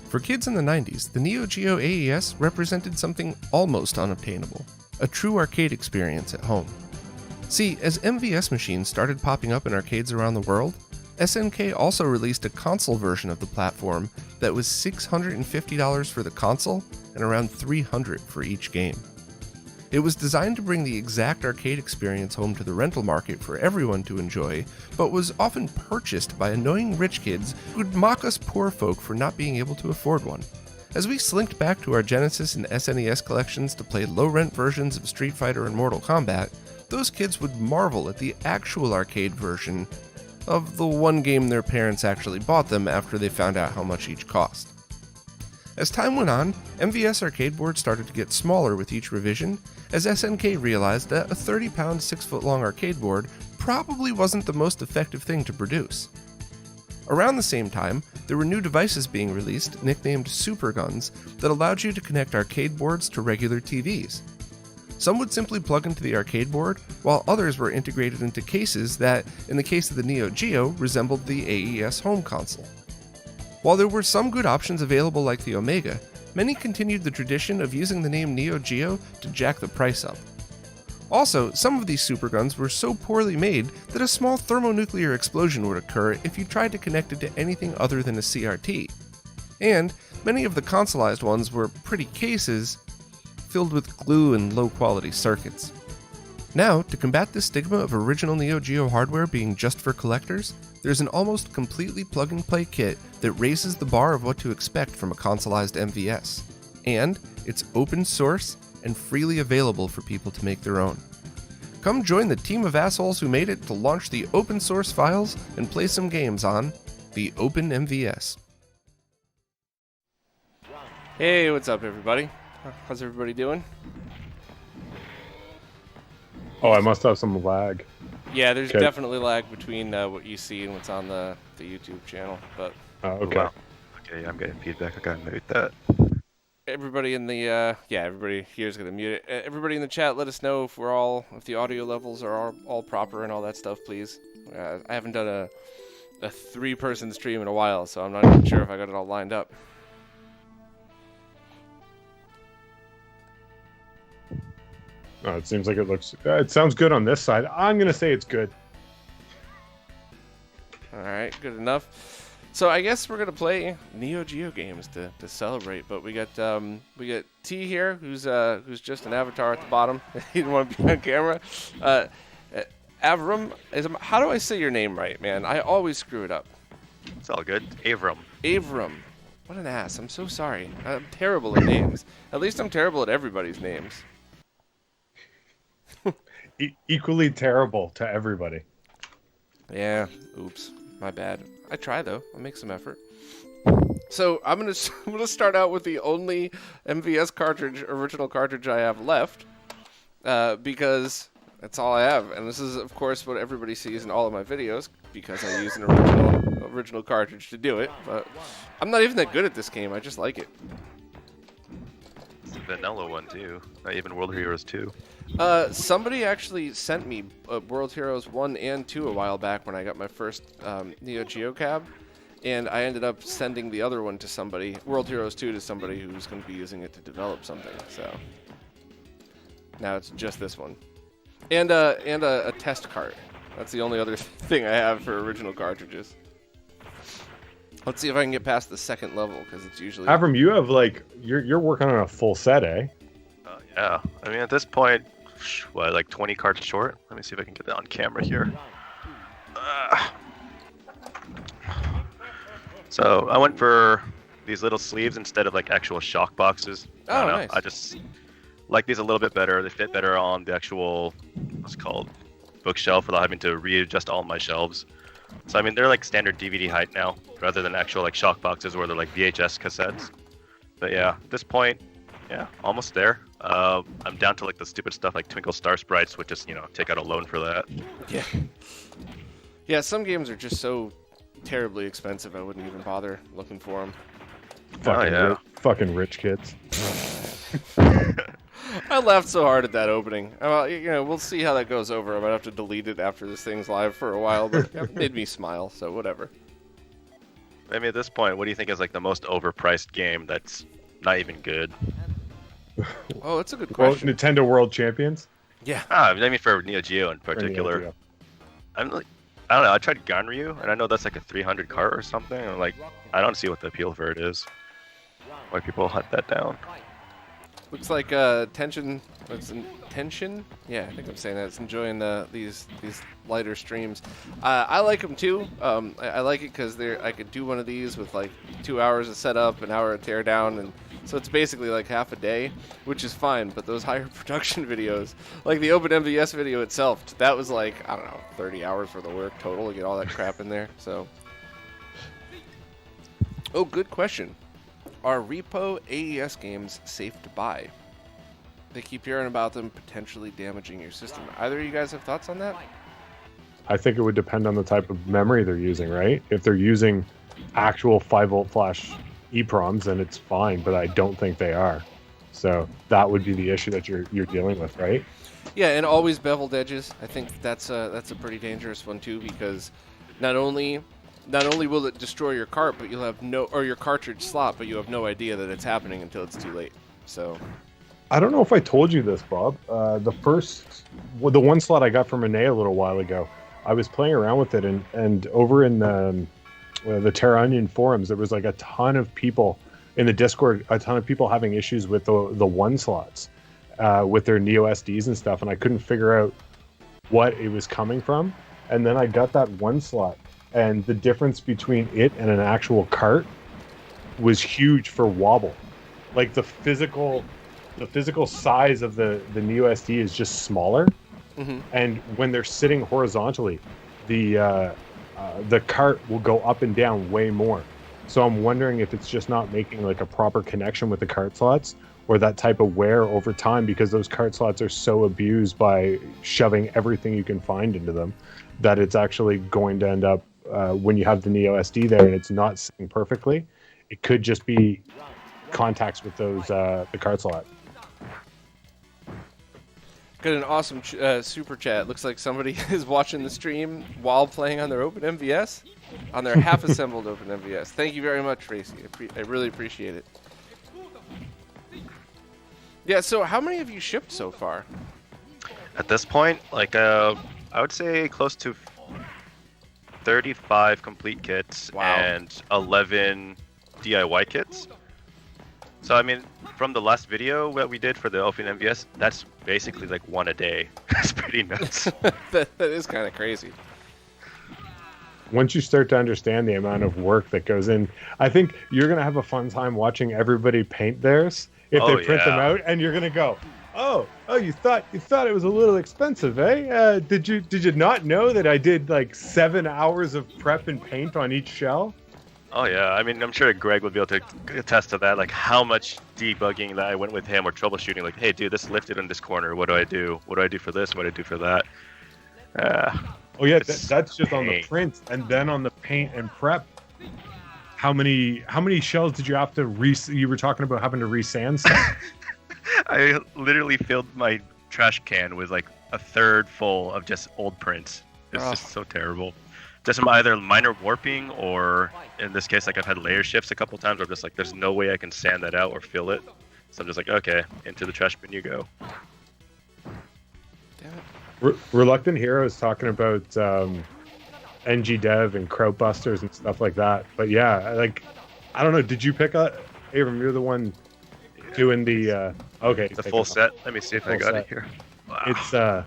For kids in the 90s, the Neo Geo AES represented something almost unobtainable, a true arcade experience at home. See, as MVS machines started popping up in arcades around the world, SNK also released a console version of the platform that was $650 for the console and around $300 for each game. It was designed to bring the exact arcade experience home to the rental market for everyone to enjoy, but was often purchased by annoying rich kids who'd mock us poor folk for not being able to afford one. As we slinked back to our Genesis and SNES collections to play low-rent versions of Street Fighter and Mortal Kombat, those kids would marvel at the actual arcade version of the one game their parents actually bought them after they found out how much each cost. As time went on, MVS arcade boards started to get smaller with each revision, as SNK realized that a 30-pound, 6-foot-long arcade board probably wasn't the most effective thing to produce. Around the same time, there were new devices being released, nicknamed Super Guns, that allowed you to connect arcade boards to regular TVs. Some would simply plug into the arcade board, while others were integrated into cases that, in the case of the Neo Geo, resembled the AES home console. While there were some good options available like the Omega, many continued the tradition of using the name Neo Geo to jack the price up. Also, some of these superguns were so poorly made that a small thermonuclear explosion would occur if you tried to connect it to anything other than a CRT. And many of the consoleized ones were pretty cases filled with glue and low-quality circuits. Now, to combat the stigma of original Neo Geo hardware being just for collectors, there's an almost completely plug-and-play kit that raises the bar of what to expect from a consoleized MVS. And it's open source and freely available for people to make their own. Come join the team of assholes who made it to launch the open source files and play some games on the Open MVS. Hey, what's up everybody? How's everybody doing? Oh, I must have some lag. Yeah, there's definitely lag between what you see and what's on the YouTube channel, but... Oh, okay. Wow. Okay, I'm getting feedback. I gotta mute that. Everybody in the, everybody here's gonna mute it. Everybody in the chat, let us know if the audio levels are all proper and all that stuff, please. I haven't done a 3-person stream in a while, so I'm not even sure if I got it all lined up. Oh, it seems like it sounds good on this side. I'm going to say it's good. Alright, good enough. So I guess we're going to play Neo Geo games to celebrate, but we got T here, who's just an avatar at the bottom. He didn't want to be on camera. Avram, how do I say your name right, man? I always screw it up. It's all good. Avram. Avram. What an ass. I'm so sorry. I'm terrible at names. At least I'm terrible at everybody's names. Equally terrible to everybody. Yeah, oops, my bad. I try though. I'll make some effort. So I'm gonna start out with the only MVS original cartridge I have left, because that's all I have, and this is of course what everybody sees in all of my videos because I use an original cartridge to do it. But I'm not even that good at this game. I just like it. It's a vanilla one too. Not even World Heroes 2. Somebody actually sent me World Heroes 1 and 2 a while back when I got my first Neo Geo cab, and I ended up sending the other one to somebody, World Heroes 2 to somebody who's going to be using it to develop something, so now it's just this one. And a test cart. That's the only other thing I have for original cartridges. Let's see if I can get past the second level, because it's usually... Avram, you have you're working on a full set, eh? Yeah. I mean, at this point, what, like 20 cards short? Let me see if I can get that on camera here. So I went for these little sleeves instead of like actual shock boxes. Oh, nice. I just like these a little bit better. They fit better on the actual, what's it called, bookshelf without having to readjust all my shelves. So I mean, they're like standard DVD height now, rather than actual like shock boxes where they're like VHS cassettes. But yeah, at this point, yeah, almost there. I'm down to like the stupid stuff like Twinkle Star Sprites, which just, take out a loan for that. Yeah. Yeah, some games are just so terribly expensive I wouldn't even bother looking for them. Fucking rich kids. I laughed so hard at that opening. Well, we'll see how that goes over. I might have to delete it after this thing's live for a while, but it made me smile, so whatever. I mean, at this point, what do you think is like the most overpriced game that's not even good? Oh, that's a good Well, question. Nintendo World Champions. Yeah. I mean for Neo Geo in Or Neo particular. Geo. I'm like, I don't know. I tried Ganryu, and I know that's like a 300 cart or something. I'm like, I don't see what the appeal for it is. Why people hunt that down? Looks like Tension. Tension? Yeah, I think I'm saying that. It's enjoying these lighter streams. I like them too. I like it because I could do one of these with like 2 hours of setup, an hour of teardown, and so it's basically like half a day, which is fine. But those higher production videos, like the Open MVS video itself, that was like, I don't know, 30 hours worth of work total to get all that crap in there. So, oh, good question. Are Repo AES games safe to buy? They keep hearing about them potentially damaging your system. Either of you guys have thoughts on that? I think it would depend on the type of memory they're using, right? If they're using actual 5-volt flash EPROMs, then it's fine, but I don't think they are. So that would be the issue that you're dealing with, right? Yeah, and always beveled edges. I think that's a pretty dangerous one too, because not only will it destroy your cart, but you'll have or your cartridge slot, but you have no idea that it's happening until it's too late. So I don't know if I told you this, Bob. The one slot I got from Renee a little while ago, I was playing around with it, and over in the Terra Onion forums, there was like a ton of people in the Discord, a ton of people having issues with the one slots with their Neo SDs and stuff, and I couldn't figure out what it was coming from. And then I got that one slot, and the difference between it and an actual cart was huge for wobble. Like the physical size of the Neo SD is just smaller, and when they're sitting horizontally, the cart will go up and down way more. So I'm wondering if it's just not making like a proper connection with the cart slots, or that type of wear over time, because those cart slots are so abused by shoving everything you can find into them, that it's actually going to end up when you have the Neo SD there and it's not sitting perfectly, it could just be contacts with those the cart slot. got an awesome super chat. Looks like somebody is watching the stream while playing on their Open MVS, on their half-assembled Open MVS. Thank you very much, Tracy. I really appreciate it. Yeah, so how many have you shipped so far? At this point, like I would say close to 35 complete kits and 11 DIY kits. So I mean, from the last video that we did for the Open MVS, that's basically like one a day. That's pretty nuts. that is kind of crazy. Once you start to understand the amount of work that goes in, I think you're going to have a fun time watching everybody paint theirs if they print them out, and you're going to go, oh, you thought it was a little expensive, eh? Did you not know that I did like 7 hours of prep and paint on each shell? Oh yeah, I mean, I'm sure Greg would be able to attest to that, like how much debugging that I went with him, or troubleshooting, like, hey dude, this lifted in this corner, what do I do? What do I do for this? What do I do for that? Oh yeah, that's just on the print, and then on the paint and prep. How many shells did you have to you were talking about having to resand stuff? I literally filled my trash can with like a third full of just old prints. It's just so terrible. Just either minor warping, or in this case, like I've had layer shifts a couple times where I'm just like, there's no way I can sand that out or fill it. So I'm just like, okay, into the trash bin you go. Damn it. Reluctant Hero is talking about NG Dev and Crowd Busters and stuff like that. But yeah, like, I don't know. Did you pick up, Abram? You're the one doing the okay. The full set. Let me see if I got it here. Wow.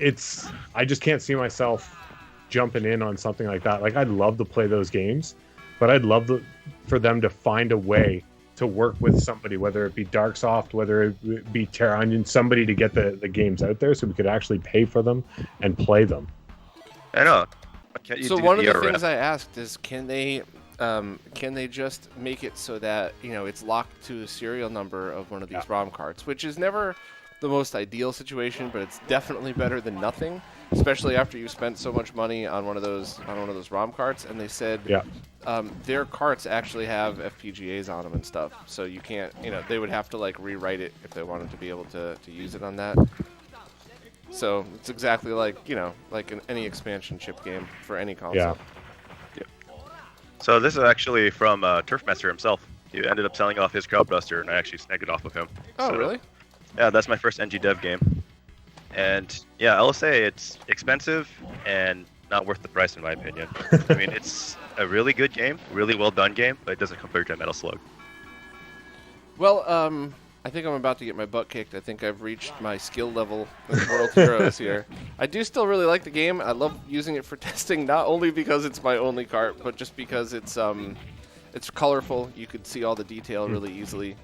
It's. I just can't see myself jumping in on something like that. Like, I'd love to play those games, but I'd love for them to find a way to work with somebody, whether it be Darksoft, whether it be Terra Onion, somebody to get the games out there so we could actually pay for them and play them. I know. So one of the things I asked is, can they just make it so that, you know, it's locked to a serial number of one of these ROM cards, which is never the most ideal situation, but it's definitely better than nothing, especially after you spent so much money on one of those ROM carts. And they said their carts actually have FPGAs on them and stuff, so you can't, you know, they would have to like rewrite it if they wanted to be able to use it on that. So it's exactly like, you know, like any expansion chip game for any console. Yeah. So this is actually from Turfmaster himself. He ended up selling off his Crowdbuster, and I actually snagged it off of him. Oh, So, really? Yeah, that's my first NG Dev game. And yeah, I'll say it's expensive and not worth the price in my opinion. I mean, it's a really good game, really well done game, but it doesn't compare to Metal Slug. Well, I think I'm about to get my butt kicked. I think I've reached my skill level in World Heroes here. I do still really like the game. I love using it for testing, not only because it's my only cart, but just because it's colorful. You could see all the detail really easily.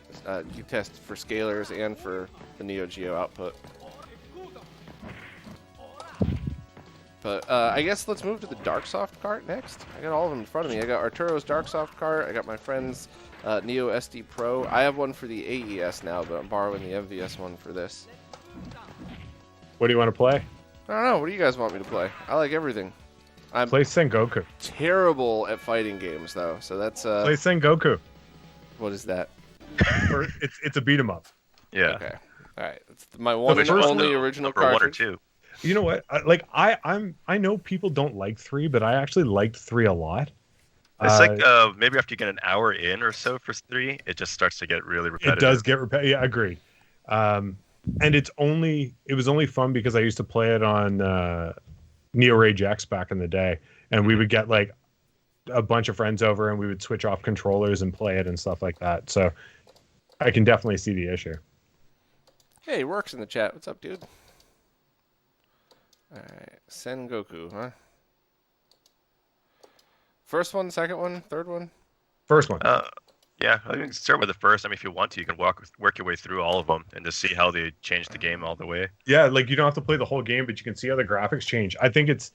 You test for scalars and for the Neo Geo output. But I guess let's move to the Darksoft cart next. I got all of them in front of me. I got Arturo's Darksoft cart. I got my friend's Neo SD Pro. I have one for the AES now, but I'm borrowing the MVS one for this. What do you want to play? I don't know. What do you guys want me to play? I like everything. I'm Play Sengoku. terrible at fighting games, though. So that's Play Sengoku. what is that? It's a beat 'em up. Yeah. Okay. All right. It's my one and first only one- original number 1 or cartridge. 2. You know what? I know people don't like 3, but I actually liked 3 a lot. It's like maybe after you get an hour in or so for 3, it just starts to get really repetitive. It does get repetitive. Yeah, agreed. And it was only fun because I used to play it on Neo Rage X back in the day, and we would get like a bunch of friends over and we would switch off controllers and play it and stuff like that. So I can definitely see the issue. Hey, Works in the chat. What's up, dude? All right. Sengoku, huh? First one, second one, third one? First one. Yeah, I can start with the first. I mean, if you want to, you can work your way through all of them and just see how they changed the game all the way. Yeah, like you don't have to play the whole game, but you can see how the graphics change. I think it's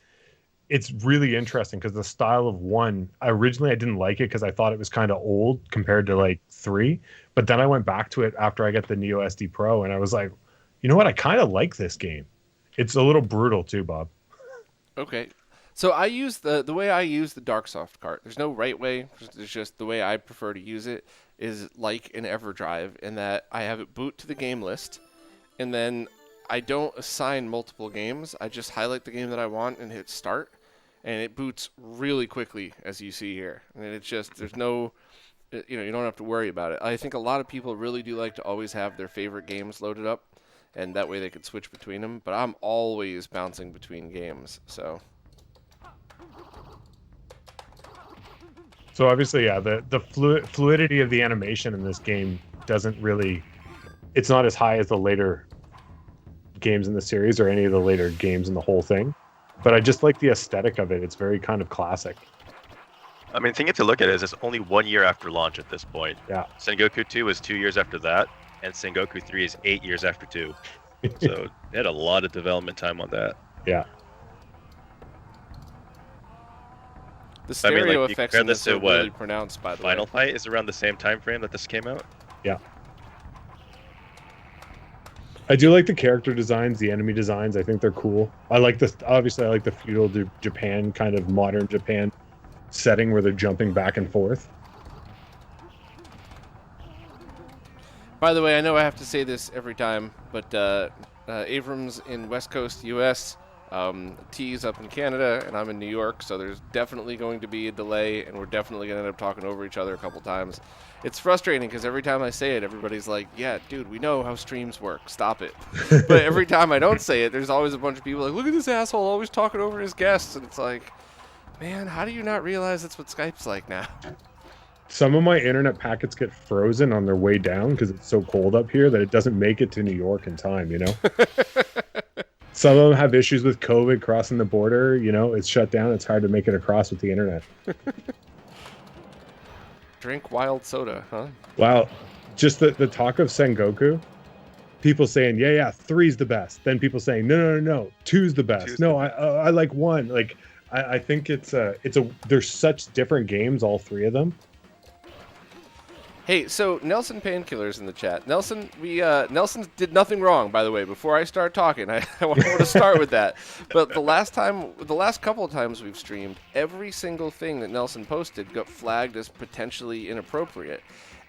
really interesting because the style of 1, originally I didn't like it because I thought it was kind of old compared to like 3, but then I went back to it after I got the Neo SD Pro and I was like, you know what, I kind of like this game. It's a little brutal too, Bob. Okay. So I use the way I use the Darksoft cart. There's no right way. It's just the way I prefer to use it is like an EverDrive in that I have it boot to the game list, and then I don't assign multiple games. I just highlight the game that I want and hit start, and it boots really quickly, as you see here. And it's just there's no, you don't have to worry about it. I think a lot of people really do like to always have their favorite games loaded up, and that way they could switch between them. But I'm always bouncing between games, so. So obviously, yeah, the fluidity of the animation in this game doesn't really, it's not as high as the later games in the series or any of the later games in the whole thing. But I just like the aesthetic of it. It's very kind of classic. I mean, the thing you have to look at is it's only 1 year after launch at this point. Yeah. Sengoku 2 is 2 years after that, and Sengoku 3 is 8 years after 2. So they had a lot of development time on that. Yeah. The stereo I mean, like, you effects compare in this this to are what really pronounced, by the Final way. Fight is around the same time frame that this came out. Yeah. I do like the character designs, the enemy designs. I think they're cool. I like this. Obviously, I like the feudal Japan, kind of modern Japan setting where they're jumping back and forth. By the way, I know I have to say this every time, but Abrams in West Coast, U.S., T's up in Canada, and I'm in New York, so there's definitely going to be a delay, and we're definitely going to end up talking over each other a couple times. It's frustrating because every time I say it, everybody's like, yeah, dude, we know how streams work. Stop it. But every time I don't say it, there's always a bunch of people like, look at this asshole always talking over his guests, and it's like, man, how do you not realize that's what Skype's like now? Some of my internet packets get frozen on their way down because it's so cold up here that it doesn't make it to New York in time, Some of them have issues with COVID crossing the border. It's shut down. It's hard to make it across with the internet. Drink wild soda, huh? Wow. Just the talk of Sengoku. People saying, yeah, 3's the best. Then people saying, no, 2's the best. No, I like 1. Like, I think there's such different games, all 3 of them. Hey, so Nelson Painkiller's in the chat. Nelson, Nelson did nothing wrong, by the way. Before I start talking, I want to start with that. But the last couple of times we've streamed, every single thing that Nelson posted got flagged as potentially inappropriate.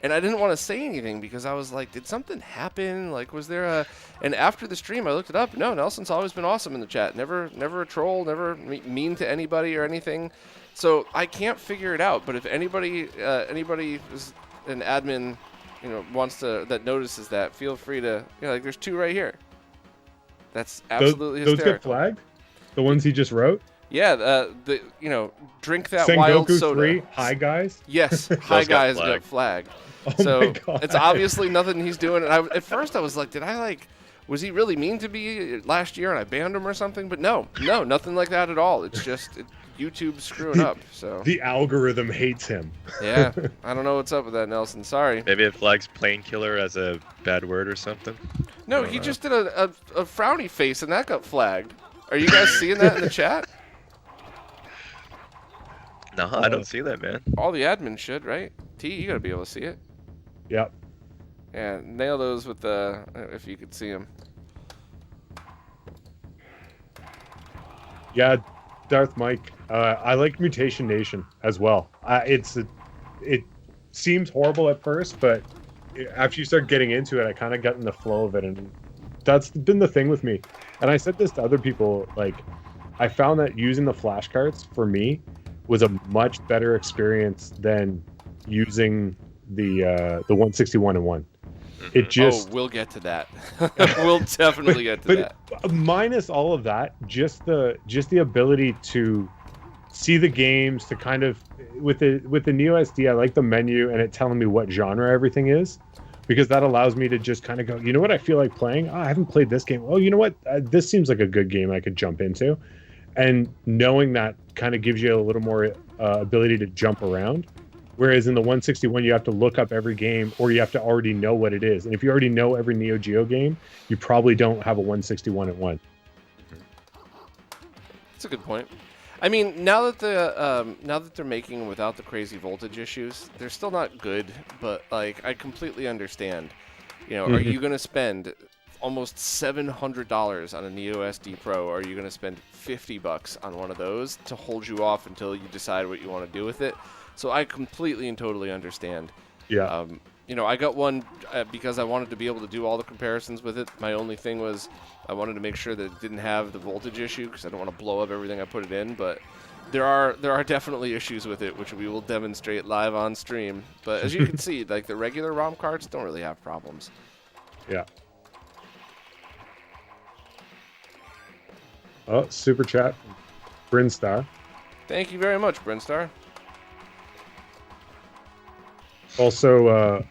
And I didn't want to say anything because I was like, did something happen? Like, was there a... And after the stream, I looked it up. No, Nelson's always been awesome in the chat. Never a troll, never mean to anybody or anything. So I can't figure it out. But if anybody is an admin, wants to, that notices that, feel free to, like there's 2 right here. That's absolutely hysterical. Those get flagged? The ones he just wrote? Yeah, drink that Sengoku wild soda. 3, hi guys? Yes, hi guys got flagged. Oh So my God. it's obviously nothing he's doing. And at first I was like, was he really mean to me last year and I banned him or something? But no, nothing like that at all. It's just YouTube screwing up. So the algorithm hates him. Yeah, I don't know what's up with that, Nelson. Sorry. Maybe it flags plain killer as a bad word or something. No, he just did a frowny face and that got flagged. Are you guys seeing that in the chat? No, I don't see that, man. All the admins should, right? T, you gotta be able to see it. Yep. Yeah, nail those with the, if you could see them. Yeah, Darth Mike. I like Mutation Nation as well. It seems horrible at first, but after you start getting into it, I kind of got in the flow of it, and that's been the thing with me. And I said this to other people, like, I found that using the flashcards for me was a much better experience than using the 161 and 1. It just we'll get to that. We'll definitely get to that. Minus all of that, just the ability to see the games, to kind of with the Neo SD, I like the menu and it telling me what genre everything is, because that allows me to just kind of go, you know what I feel like playing? Oh, I haven't played this game. Oh, you know what? This seems like a good game I could jump into. And knowing that kind of gives you a little more ability to jump around. Whereas in the 161, you have to look up every game, or you have to already know what it is. And if you already know every Neo Geo game, you probably don't have a 161 at 1. That's a good point. I mean, now that they're making them without the crazy voltage issues, they're still not good. But like, I completely understand. Are you going to spend almost $700 on a Neo SD Pro, or are you going to spend $50 on one of those to hold you off until you decide what you want to do with it? So I completely and totally understand. Yeah. I got one because I wanted to be able to do all the comparisons with it. My only thing was I wanted to make sure that it didn't have the voltage issue because I don't want to blow up everything I put it in. But there are definitely issues with it, which we will demonstrate live on stream. But as you can see, like the regular ROM cards don't really have problems. Yeah. Oh, super chat, Brinstar. Thank you very much, Brinstar. Also,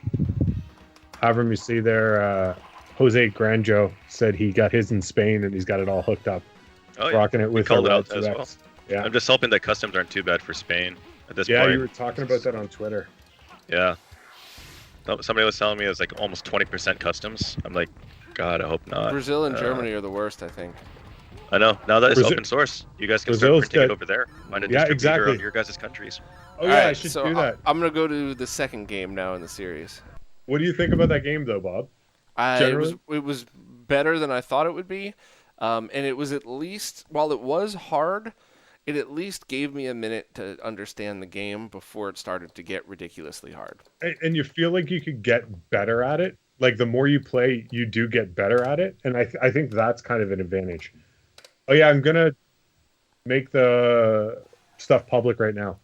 however you see there, Jose Granjo said he got his in Spain and he's got it all hooked up. Oh, yeah. Rocking it with called it out 2X. as well. Yeah. I'm just hoping that customs aren't too bad for Spain at this point. Yeah, you were talking about that on Twitter. Yeah. Somebody was telling me it was like almost 20% customs. I'm like, God, I hope not. Brazil and Germany are the worst, I think. I know. Now that it's open source, you guys can start printing it over there. Find a distributor of your guys' countries. Oh, yeah, I should do that. I'm going to go to the second game now in the series. What do you think about that game, though, Bob? It was better than I thought it would be. And it was at least, while it was hard, it at least gave me a minute to understand the game before it started to get ridiculously hard. And you feel like you could get better at it? Like, the more you play, you do get better at it? And I think that's kind of an advantage. Oh, yeah, I'm going to make the stuff public right now.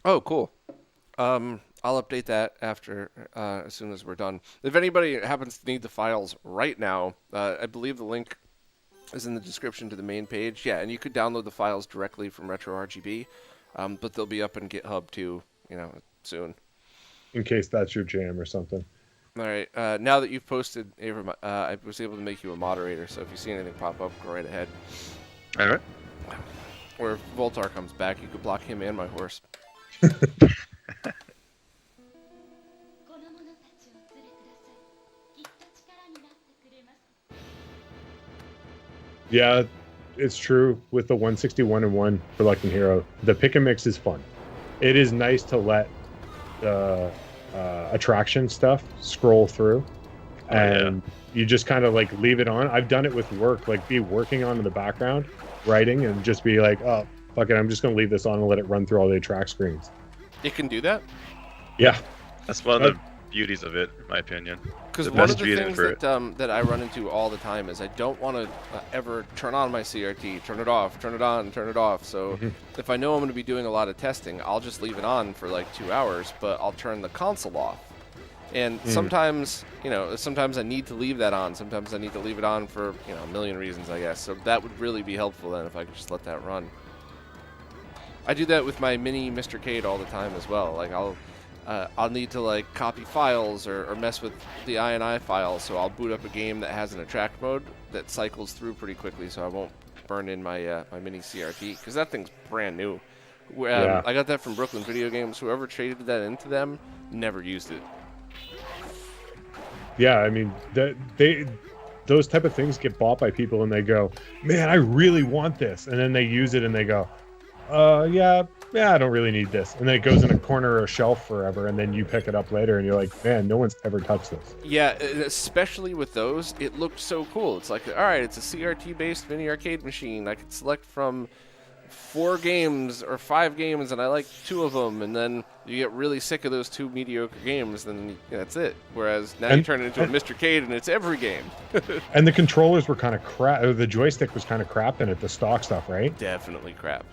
Oh, cool. I'll update that after, as soon as we're done. If anybody happens to need the files right now, I believe the link is in the description to the main page. Yeah, and you could download the files directly from RetroRGB, but they'll be up in GitHub too, soon. In case that's your jam or something. All right. Now that you've posted, Avram, I was able to make you a moderator, so if you see anything pop up, go right ahead. All right. Or if Voltar comes back, you could block him and my horse. Yeah, it's true with the 161 and 1 for Reluctant Hero. The pick and mix is fun. It is nice to let the attraction stuff scroll through, and you just kind of like leave it on. I've done it with work, like be working on in the background, writing, and just be like, oh, fuck it, I'm just going to leave this on and let it run through all the attract screens. It can do that? Yeah. That's one of the beauties of it, in my opinion. Because The one of best the reason things for it. that I run into all the time is I don't want to ever turn on my CRT, turn it off, turn it on, turn it off. So if I know I'm going to be doing a lot of testing, I'll just leave it on for like 2 hours, but I'll turn the console off. And sometimes, sometimes I need to leave that on. Sometimes I need to leave it on for, a million reasons, I guess. So that would really be helpful then if I could just let that run. I do that with my mini Mr. Cade all the time as well. Like I'll need to like copy files or mess with the INI files, so I'll boot up a game that has an attract mode that cycles through pretty quickly, so I won't burn in my my mini CRT because that thing's brand new. I got that from Brooklyn Video Games. Whoever traded that into them never used it. Yeah, I mean, those type of things get bought by people and they go, man, I really want this. And then they use it and they go, yeah, I don't really need this. And then it goes in a corner or a shelf forever. And then you pick it up later and you're like, man, no one's ever touched this. Yeah, especially with those, it looked so cool. It's like, all right, it's a CRT-based mini arcade machine. I can select from 4 games or 5 games, and I like 2 of them, and then you get really sick of those 2 mediocre games, then that's it. Whereas now you turn it into a Mr. Cade, and it's every game. And the controllers were kind of crap. The joystick was kind of crap in it, the stock stuff, right? Definitely crap.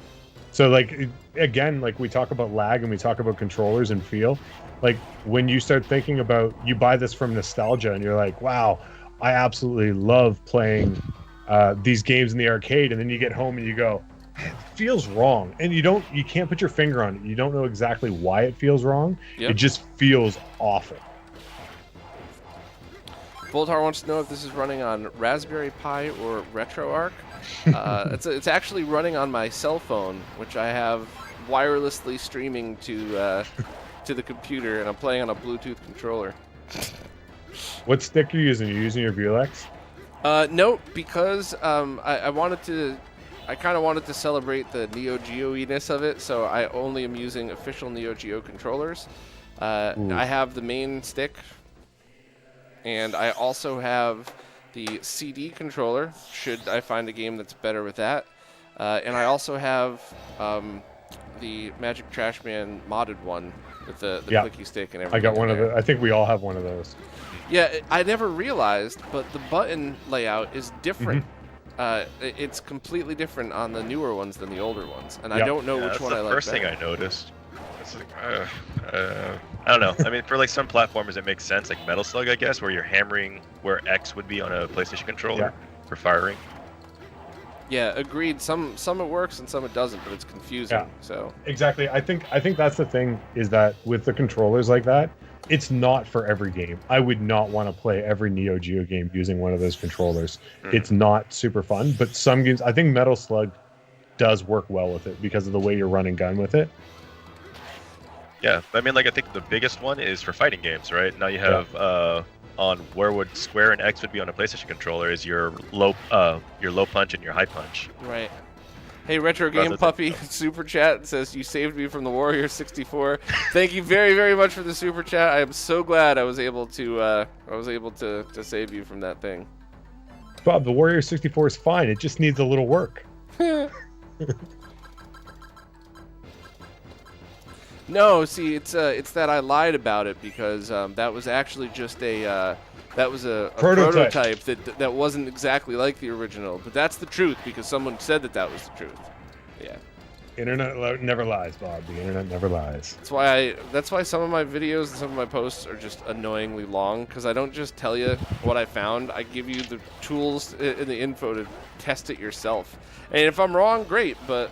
So, like, again, like we talk about lag and we talk about controllers and feel. Like, when you start thinking about, you buy this from nostalgia, and you're like, wow, I absolutely love playing these games in the arcade, and then you get home and you go, it feels wrong, and you can't put your finger on it. You don't know exactly why it feels wrong. Yep. It just feels awful. Voltar wants to know if this is running on Raspberry Pi or RetroArch. It's actually running on my cell phone, which I have wirelessly streaming to the computer, and I'm playing on a Bluetooth controller. What stick are you using? You're using your Vulex? No, because I kind of wanted to celebrate the Neo Geo-ness of it, so I only am using official Neo Geo controllers. I have the main stick, and I also have the CD controller, should I find a game that's better with that. And I also have the Magic Trashman modded one with the clicky stick and everything. I got one of those. I think we all have one of those. Yeah, I never realized, but the button layout is different. It's completely different on the newer ones than the older ones, and I don't know which one I like better. That's the first thing I noticed. It's like, I don't know. I mean, for like some platformers, it makes sense, like Metal Slug, I guess, where you're hammering where X would be on a PlayStation controller for firing. Yeah, agreed. Some it works and some it doesn't, but it's confusing. Yeah. So exactly. I think that's the thing, is that with the controllers like that, it's not for every game. I would not want to play every Neo Geo game using one of those controllers. It's not super fun, but some games, I think Metal Slug does work well with it because of the way you're running gun with it. Yeah, I mean, like, I think the biggest one is for fighting games, right? Now you have on where would square and X would be on a PlayStation controller is your low punch and your high punch. Right. Hey, Retro Game Puppy, super chat says, you saved me from the Warrior 64. Thank you very, very much for the super chat. I am so glad I was able to save you from that thing. Bob, the Warrior 64 is fine. It just needs a little work. No, see, it's that I lied about it because that was actually just a prototype that wasn't exactly like the original. But that's the truth because someone said that was the truth. Yeah. Internet never lies, Bob. The internet never lies. That's why some of my videos and some of my posts are just annoyingly long, because I don't just tell you what I found. I give you the tools and the info to test it yourself. And if I'm wrong, great, but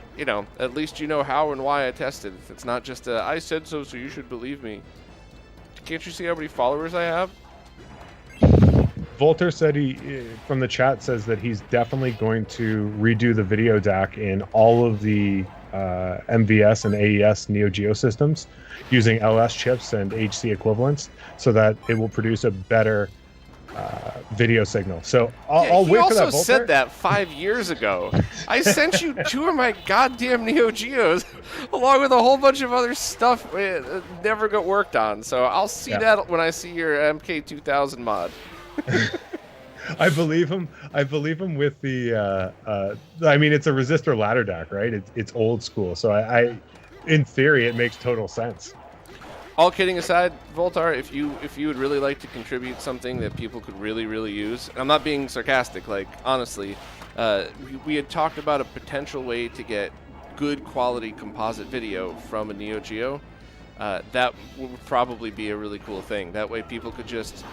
at least you know how and why I tested. It's not just I said so you should believe me. Can't you see how many followers I have? Volter said from the chat says that he's definitely going to redo the video DAC in all of the MVS and AES Neo Geo systems using LS chips and HC equivalents so that it will produce a better video signal. So I'll wait for that. He also said that 5 years ago. I sent you 2 of my goddamn Neo Geos along with a whole bunch of other stuff it never got worked on. So I'll see that when I see your MK2000 mod. I believe him with the I mean, it's a resistor ladder DAC, right? It's old school. So I in theory it makes total sense. all kidding aside, Voltar, if you would really like to contribute something that people could really use, and I'm not being sarcastic, like honestly, we had talked about a potential way to get good quality composite video from a Neo Geo. That would probably be a really cool thing. That way people could just,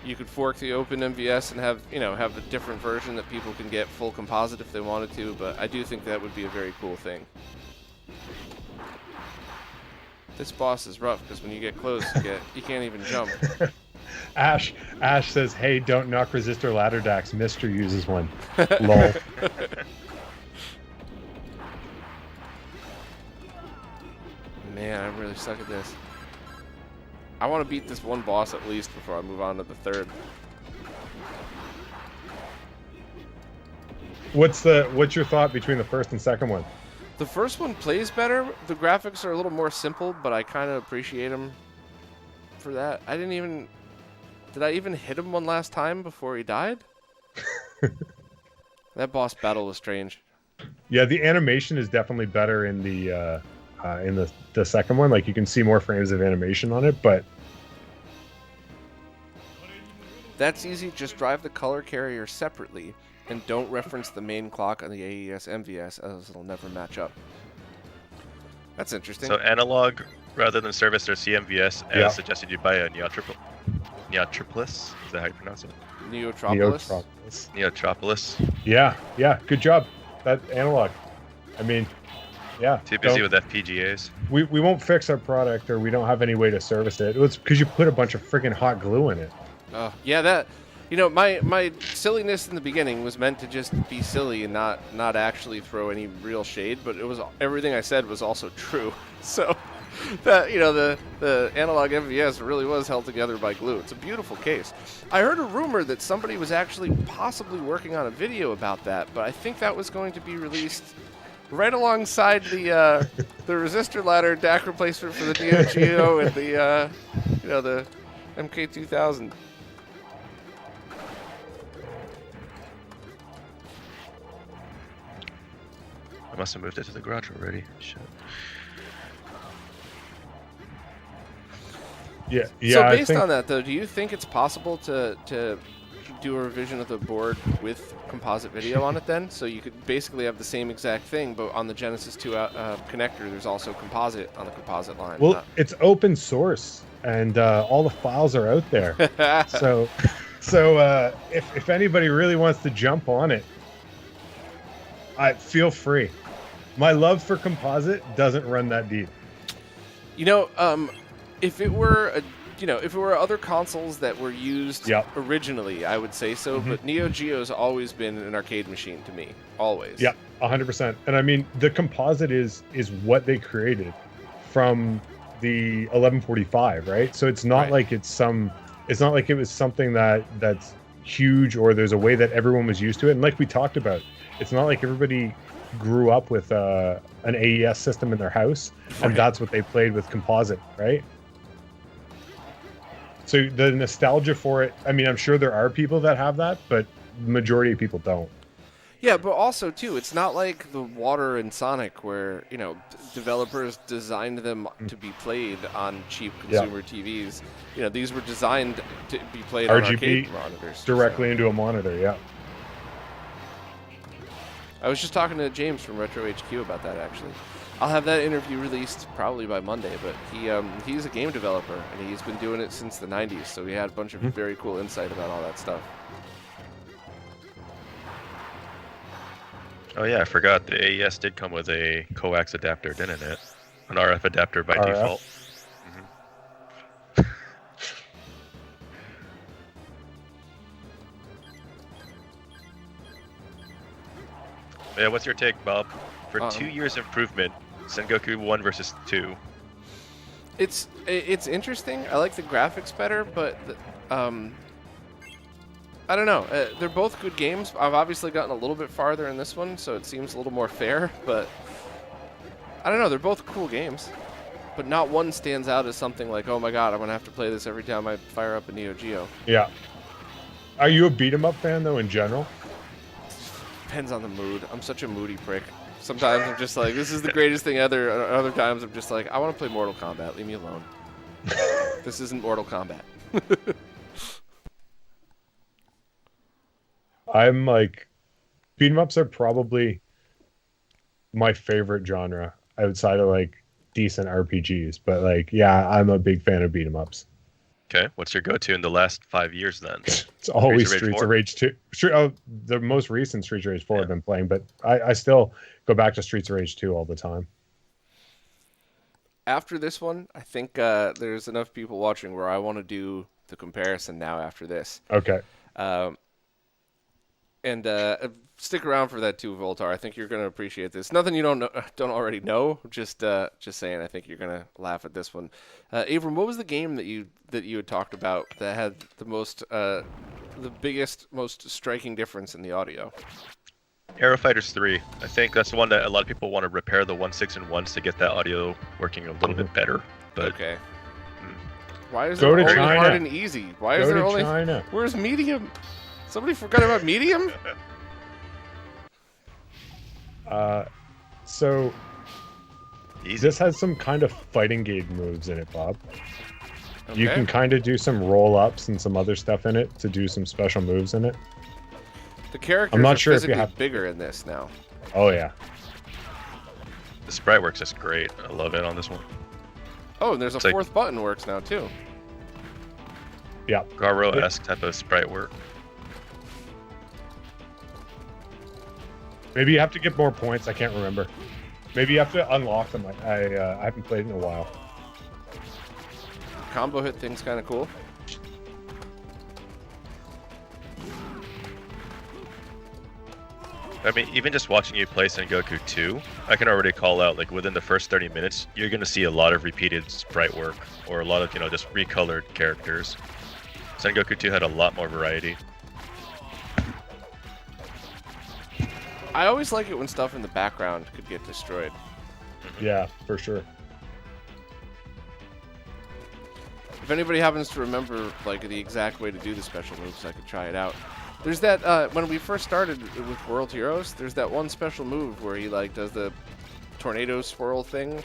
you could fork the Open MVS and have, you know, have a different version that people can get full composite if they wanted to, but I do think that would be a very cool thing. This boss is rough because when you get close, you can't even jump. Ash says, "Hey, don't knock resistor ladder Dax. Mister uses one." Lol. Man, I really suck at this. I want to beat this one boss at least before I move on to the third. What's your thought between the first and second one? The first one plays better. The graphics are a little more simple, but I kind of appreciate them for that. Did I even hit him one last time before he died? That boss battle was strange. Yeah, the animation is definitely better in the second one. Like, you can see more frames of animation on it, but that's easy. Just drive the color carrier separately. And don't reference the main clock on the AES MVS, as it'll never match up. That's interesting. So analog rather than service or CMVS, as suggested you buy a Neotropolis. Is that how you pronounce it? Neotropolis. Neotropolis. Yeah, good job. That analog. I mean, yeah. Too busy with FPGAs. We won't fix our product, or we don't have any way to service it. It's because you put a bunch of friggin' hot glue in it. Oh, yeah, that. You know, my silliness in the beginning was meant to just be silly and not actually throw any real shade, but it was everything I said was also true. So that, you know, the analog MVS really was held together by glue. It's a beautiful case. I heard a rumor that somebody was actually possibly working on a video about that, but I think that was going to be released right alongside the resistor ladder DAC replacement for the Neo Geo and the the MK2000. I must have moved it to the garage already. Shit. Yeah. So based on that, though, do you think it's possible to do a revision of the board with composite video on it then? So you could basically have the same exact thing, but on the Genesis 2 connector, there's also composite on the composite line. Well, it's open source, and all the files are out there. so if anybody really wants to jump on it, feel free. My love for composite doesn't run that deep. You know, if it were other consoles that were used originally, I would say so. Mm-hmm. But Neo Geo's always been an arcade machine to me, always. Yeah, 100%. And I mean, the composite is what they created from the 1145, right? So it's not like it's not like it was something that's huge, or there's a way that everyone was used to it. And like we talked about, it's not like everybody grew up with an AES system in their house, and that's what they played with composite, right? So the nostalgia for it, I mean, I'm sure there are people that have that, but the majority of people don't. Yeah, but also, too, it's not like the Water and Sonic where, you know, developers designed them to be played on cheap consumer TVs. You know, these were designed to be played on arcade monitors. Directly into a monitor, yeah. I was just talking to James from RetroHQ about that, actually. I'll have that interview released probably by Monday, but he's a game developer, and he's been doing it since the 90s, so he had a bunch of very cool insight about all that stuff. Oh yeah, I forgot. The AES did come with a coax adapter, didn't it? An RF adapter by default. Yeah, what's your take, Bob? For 2 years improvement, Sengoku 1 versus 2. It's interesting. I like the graphics better, but I don't know. They're both good games. I've obviously gotten a little bit farther in this one, so it seems a little more fair, but I don't know. They're both cool games, but not one stands out as something like, oh my god, I'm going to have to play this every time I fire up a Neo Geo. Yeah. Are you a beat-em-up fan, though, in general? Depends on the mood. I'm such a moody prick. Sometimes I'm just like, this is the greatest thing ever. Other times I'm just like, I want to play Mortal Kombat. Leave me alone. This isn't Mortal Kombat. I'm like, beat 'em ups are probably my favorite genre outside of like decent RPGs. But like, yeah, I'm a big fan of beat 'em ups. Okay, what's your go-to in the last 5 years then? It's always Streets of Rage 2. The most recent Streets of Rage 4 I've been playing, but I still go back to Streets of Rage 2 all the time. After this one, I think there's enough people watching where I want to do the comparison now after this. Okay. And stick around for that too, Voltar. I think you're going to appreciate this. Nothing you don't already know. Just saying. I think you're going to laugh at this one. Abram, what was the game that you had talked about that had the biggest, most striking difference in the audio? Aero Fighters 3. I think that's the one that a lot of people want to repair the 1.6 and 1s to get that audio working a little bit better. But okay. Why is Go it to only China. hard and easy? Why is Go there to only China. Where's medium? Somebody forgot about medium? So easy. this has some kind of fighting game moves in it, Bob. Okay. You can kind of do some roll-ups and some other stuff in it to do some special moves in it. The characters I'm not are sure if you physically have- bigger in this now. Oh, yeah. The sprite work's just great. I love it on this one. Oh, and there's a It's like- fourth button works now too. Yeah. Garo-esque type of sprite work. Maybe you have to get more points. I can't remember. Maybe you have to unlock them. I haven't played in a while. Combo hit thing's kind of cool. I mean, even just watching you play Sengoku 2, I can already call out, like, within the first 30 minutes, you're going to see a lot of repeated sprite work, or a lot of, just recolored characters. Sengoku 2 had a lot more variety. I always like it when stuff in the background could get destroyed. Yeah, for sure. If anybody happens to remember like the exact way to do the special moves, I could try it out. There's that when we first started with World Heroes, there's that one special move where he like does the tornado swirl thing.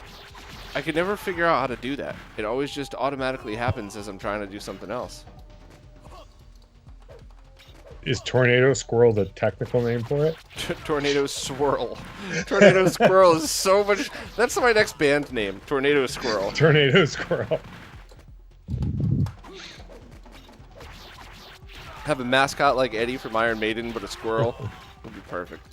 I could never figure out how to do that. It always just automatically happens as I'm trying to do something else. Is Tornado Squirrel the technical name for it? Tornado Swirl. Tornado Squirrel is so much. That's my next band name. Tornado Squirrel. Tornado Squirrel. Have a mascot like Eddie from Iron Maiden, but a squirrel would be perfect.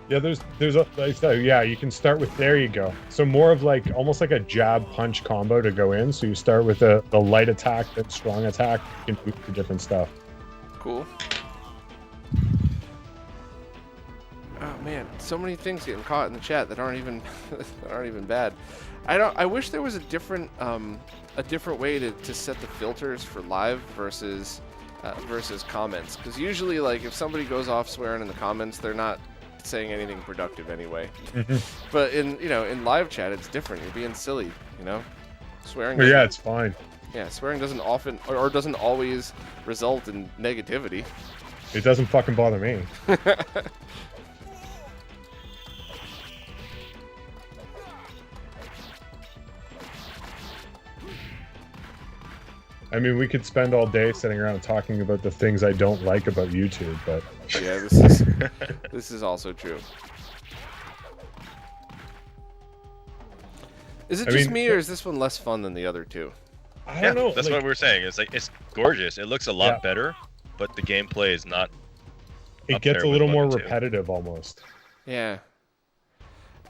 Yeah, there's a like, so, yeah, you can start with, there you go. So more of like almost like a jab punch combo to go in. So you start with the light attack, then strong attack, you can move to different stuff. Cool. Oh man, so many things getting caught in the chat that aren't even that aren't even bad. I wish there was a different way to set the filters for live versus comments, because usually like if somebody goes off swearing in the comments, they're not saying anything productive anyway. But in live chat it's different. You're being silly, swearing. But yeah, it's fine. Yeah, swearing doesn't often or doesn't always result in negativity. It doesn't fucking bother me. I mean, we could spend all day sitting around talking about the things I don't like about YouTube, but Yeah, this is also true. Is it just me, or is this one less fun than the other two? I don't know. That's like, what we were saying. It's like, it's gorgeous. It looks a lot better, but the gameplay is not. It up gets there a with little 1 more and 2. repetitive almost. Yeah.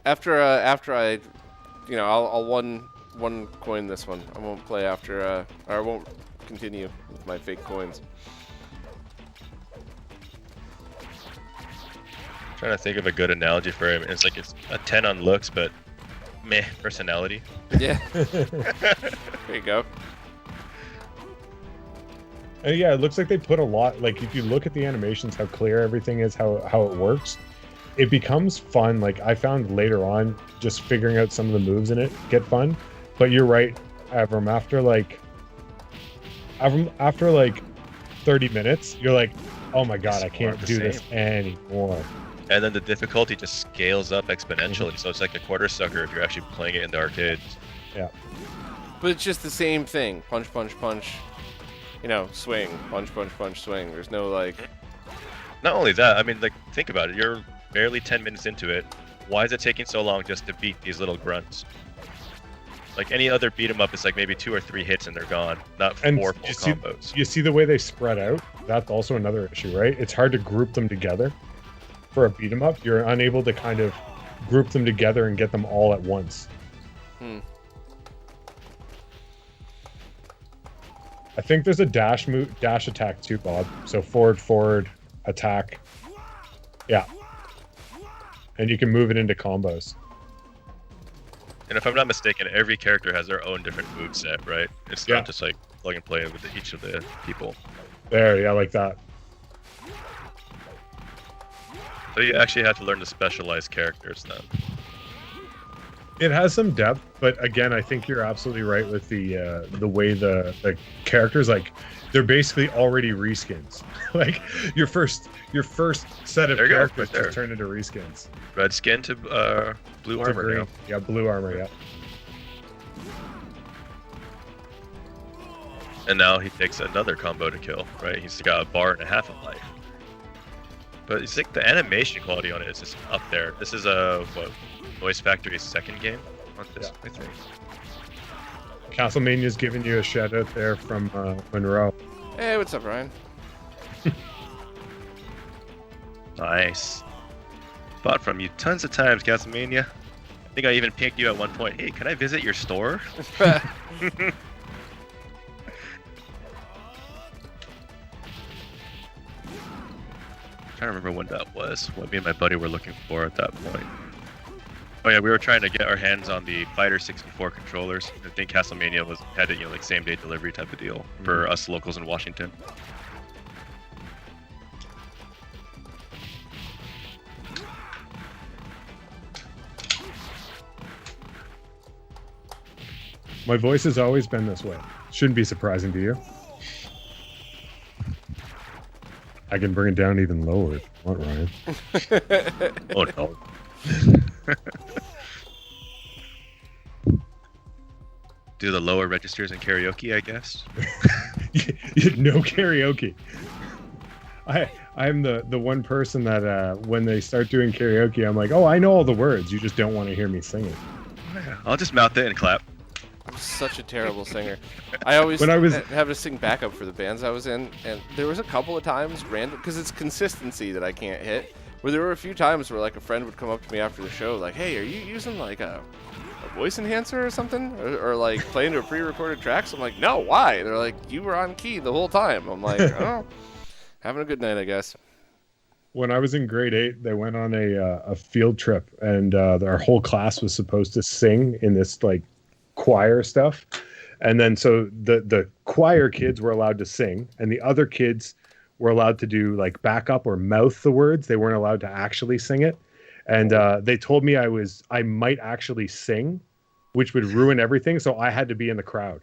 After I, I'll one coin this one. I won't play after, or I won't continue with my fake coins. Trying to think of a good analogy for him. It's like it's a 10 on looks, but meh personality. Yeah. There you go. Yeah, it looks like they put a lot. Like if you look at the animations, how clear everything is, how it works. it becomes fun. Like I found later on, just figuring out some of the moves in it get fun. But you're right, Avram. After like 30 minutes, you're like, oh my god, I can't do this anymore. And then the difficulty just scales up exponentially, so it's like a quarter sucker if you're actually playing it in the arcades. Yeah. But it's just the same thing. Punch, punch, punch. You know, swing. Punch, punch, punch, swing. There's no like... Not only that, I mean, like, think about it. You're barely 10 minutes into it. Why is it taking so long just to beat these little grunts? Like any other beat 'em up, it's like maybe 2 or 3 hits and they're gone, not 4 full combos. You see the way they spread out? That's also another issue, right? It's hard to group them together. For a beat 'em up, you're unable to kind of group them together and get them all at once. I think there's a dash attack too, Bob. So forward, attack. Yeah. And you can move it into combos. And if I'm not mistaken, every character has their own different move set, right? It's not just like plug and play with each of the people. There, yeah, like that. So you actually have to learn to specialize characters then. It has some depth, but again, I think you're absolutely right with the way the characters, like, they're basically already reskins. Like your first set of characters just turn into reskins. Red skin to blue armor. Green. Now. Yeah, blue armor. Yeah. And now he takes another combo to kill. Right, he's got a bar and a half of life. But it's like the animation quality on it is just up there. This is Noise Factory's second game on this, I think. Castlemania's giving you a shout out there from Monroe. Hey, what's up, Ryan? Nice. Bought from you tons of times, Castlemania. I think I even pinged you at one point. Hey, can I visit your store? Trying to remember when that was. What me and my buddy were looking for at that point. Oh yeah, we were trying to get our hands on the Fighter 64 controllers. I think Castlemania had a like same day delivery type of deal for us locals in Washington. My voice has always been this way. Shouldn't be surprising to you. I can bring it down even lower if you want, Ryan. Oh no. Do the lower registers in karaoke, I guess. No karaoke. I'm the one person that when they start doing karaoke, I'm like, oh, I know all the words. You just don't want to hear me sing it. I'll just mouth it and clap. I'm such a terrible singer. I always have to sing backup for the bands I was in, and there was a couple of times random because it's consistency that I can't hit. Where there were a few times where like a friend would come up to me after the show, like, "Hey, are you using like a voice enhancer or something, or like playing to a pre-recorded track?" So I'm like, "No, why?" They're like, "You were on key the whole time." I'm like, "Oh, having a good night, I guess." When I was in grade 8, they went on a field trip, and our whole class was supposed to sing in this like choir stuff, and then so the choir kids were allowed to sing, and the other kids were allowed to do like backup or mouth the words. They weren't allowed to actually sing it, and they told me I might actually sing, which would ruin everything. So I had to be in the crowd.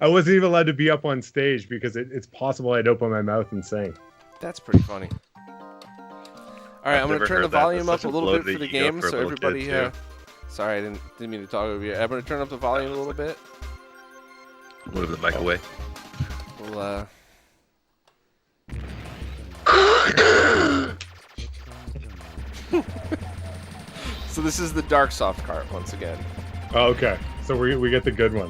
I wasn't even allowed to be up on stage because it's possible I'd open my mouth and sing. That's pretty funny. All right, I'm gonna turn the volume up a little bit for the game, so everybody. Sorry, I didn't mean to talk over you. I'm gonna turn up the volume a little bit. Move the mic away. We'll So this is the dark soft cart once again. Oh, okay, so we get the good one.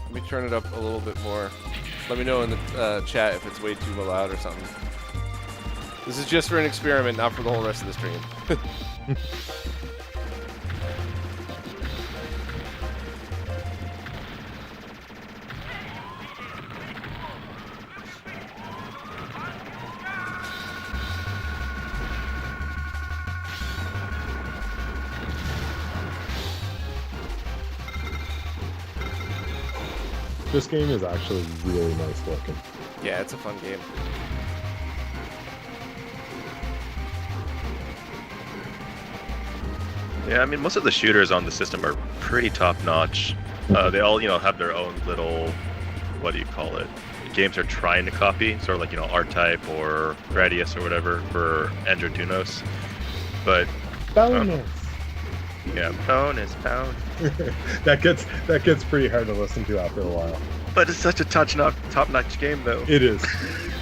Let me turn it up a little bit more. Let me know in the chat if it's way too loud or something. This is just for an experiment, not for the whole rest of the stream. This game is actually really nice looking. Yeah, it's a fun game. Yeah, I mean, most of the shooters on the system are pretty top-notch. They all, have their own little, what do you call it? Games they're trying to copy, sort of like, R-Type or Gradius or whatever for Android Tunos. But Bonus. yeah, bonus. that gets pretty hard to listen to after a while. But it's such a top-notch game, though. It is.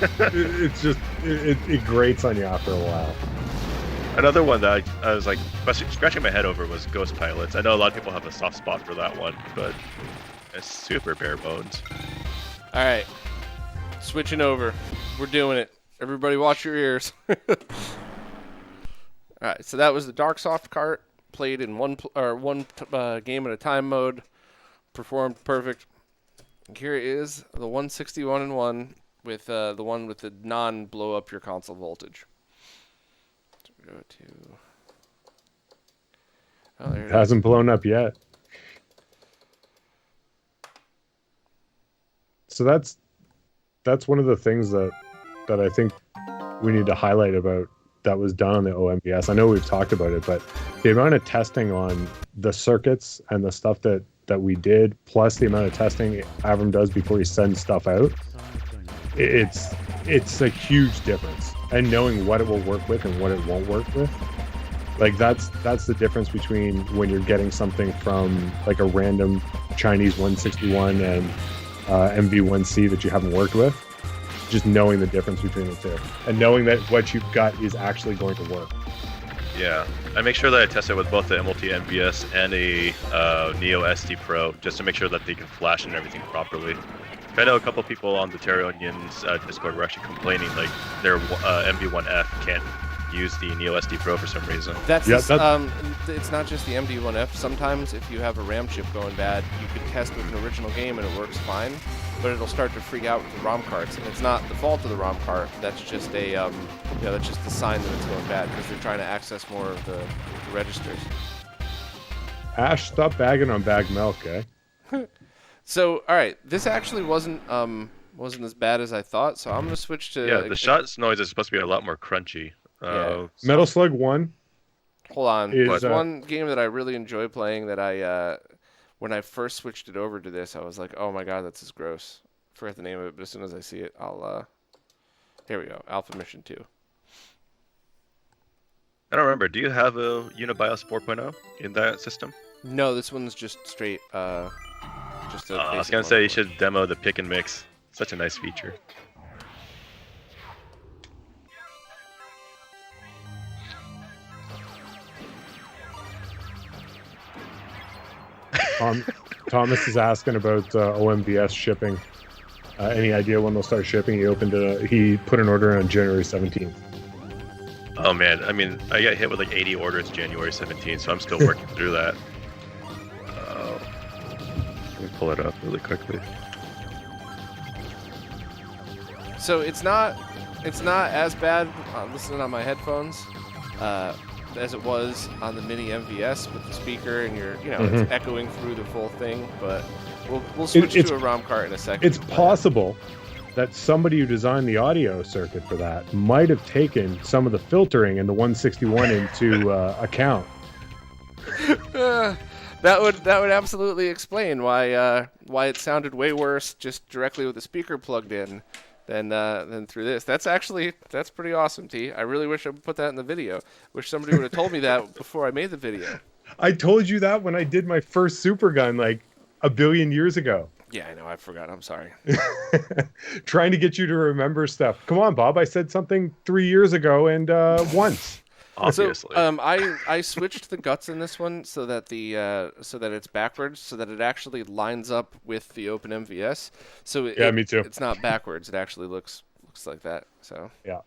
It's just it grates on you after a while. Another one that I was like scratching my head over was Ghost Pilots. I know a lot of people have a soft spot for that one, but it's super bare bones. All right, switching over. We're doing it. Everybody, watch your ears. All right, so that was the Dark Soft cart, played in one game at a time mode, performed perfect. And here is the 161-1 with the one with the non-blow up your console voltage. So we go to. Oh, there it Hasn't blown up yet. So that's one of the things that I think we need to highlight about that was done on the OMVS. I know we've talked about it, but the amount of testing on the circuits and the stuff that we did, plus the amount of testing Avram does before he sends stuff out, it's a huge difference. And knowing what it will work with and what it won't work with, like that's the difference between when you're getting something from like a random Chinese 161 and MV1C that you haven't worked with. Just knowing the difference between the two and knowing that what you've got is actually going to work. Yeah, I make sure that I test it with both the MLT MVS and a Neo SD Pro just to make sure that they can flash and everything properly. I know a couple people on the Terra Onions Discord were actually complaining like their MV1F can't use the Neo SD Pro for some reason. It's not just the MD1F. Sometimes if you have a RAM chip going bad, you can test with an original game and it works fine, but it'll start to freak out with the ROM carts, and it's not the fault of the ROM cart. That's just a that's just a sign that it's going bad because they're trying to access more of the registers. Ash, stop bagging on bag milk, eh? So, all right, this actually wasn't as bad as I thought. So I'm gonna switch to the shots noise is supposed to be a lot more crunchy. Metal Slug 1. Hold on. There's one game that I really enjoy playing that I, when I first switched it over to this, I was like, oh my god, that's just gross. I forgot the name of it, but as soon as I see it, I'll, here we go, Alpha Mission 2. I don't remember. Do you have a Unibios 4.0 in that system? No, this one's just straight, just a I was going to say you should demo the pick and mix. Such a nice feature. Thomas is asking about OMVS shipping. Any idea when they'll start shipping? He put an order on January 17th. Oh man, I mean, I got hit with like 80 orders January 17th, so I'm still working through that. Let me pull it up really quickly. So it's not as bad listening on my headphones as it was on the mini MVS with the speaker and it's echoing through the full thing. But we'll switch to a ROM cart in a second. It's possible that somebody who designed the audio circuit for that might have taken some of the filtering in the 161 into account. That would absolutely explain why it sounded way worse just directly with the speaker plugged in than through this. That's pretty awesome, T. I really wish I would put that in the video. Wish somebody would have told me that before I made the video. I told you that when I did my first super gun like a billion years ago. Yeah, I know. I forgot. I'm sorry. Trying to get you to remember stuff. Come on, Bob. I said something 3 years ago and once. Obviously. So, I switched the guts in this one so that it's backwards, so that it actually lines up with the Open MVS. So me too. It's not backwards. It actually looks like that. So yeah.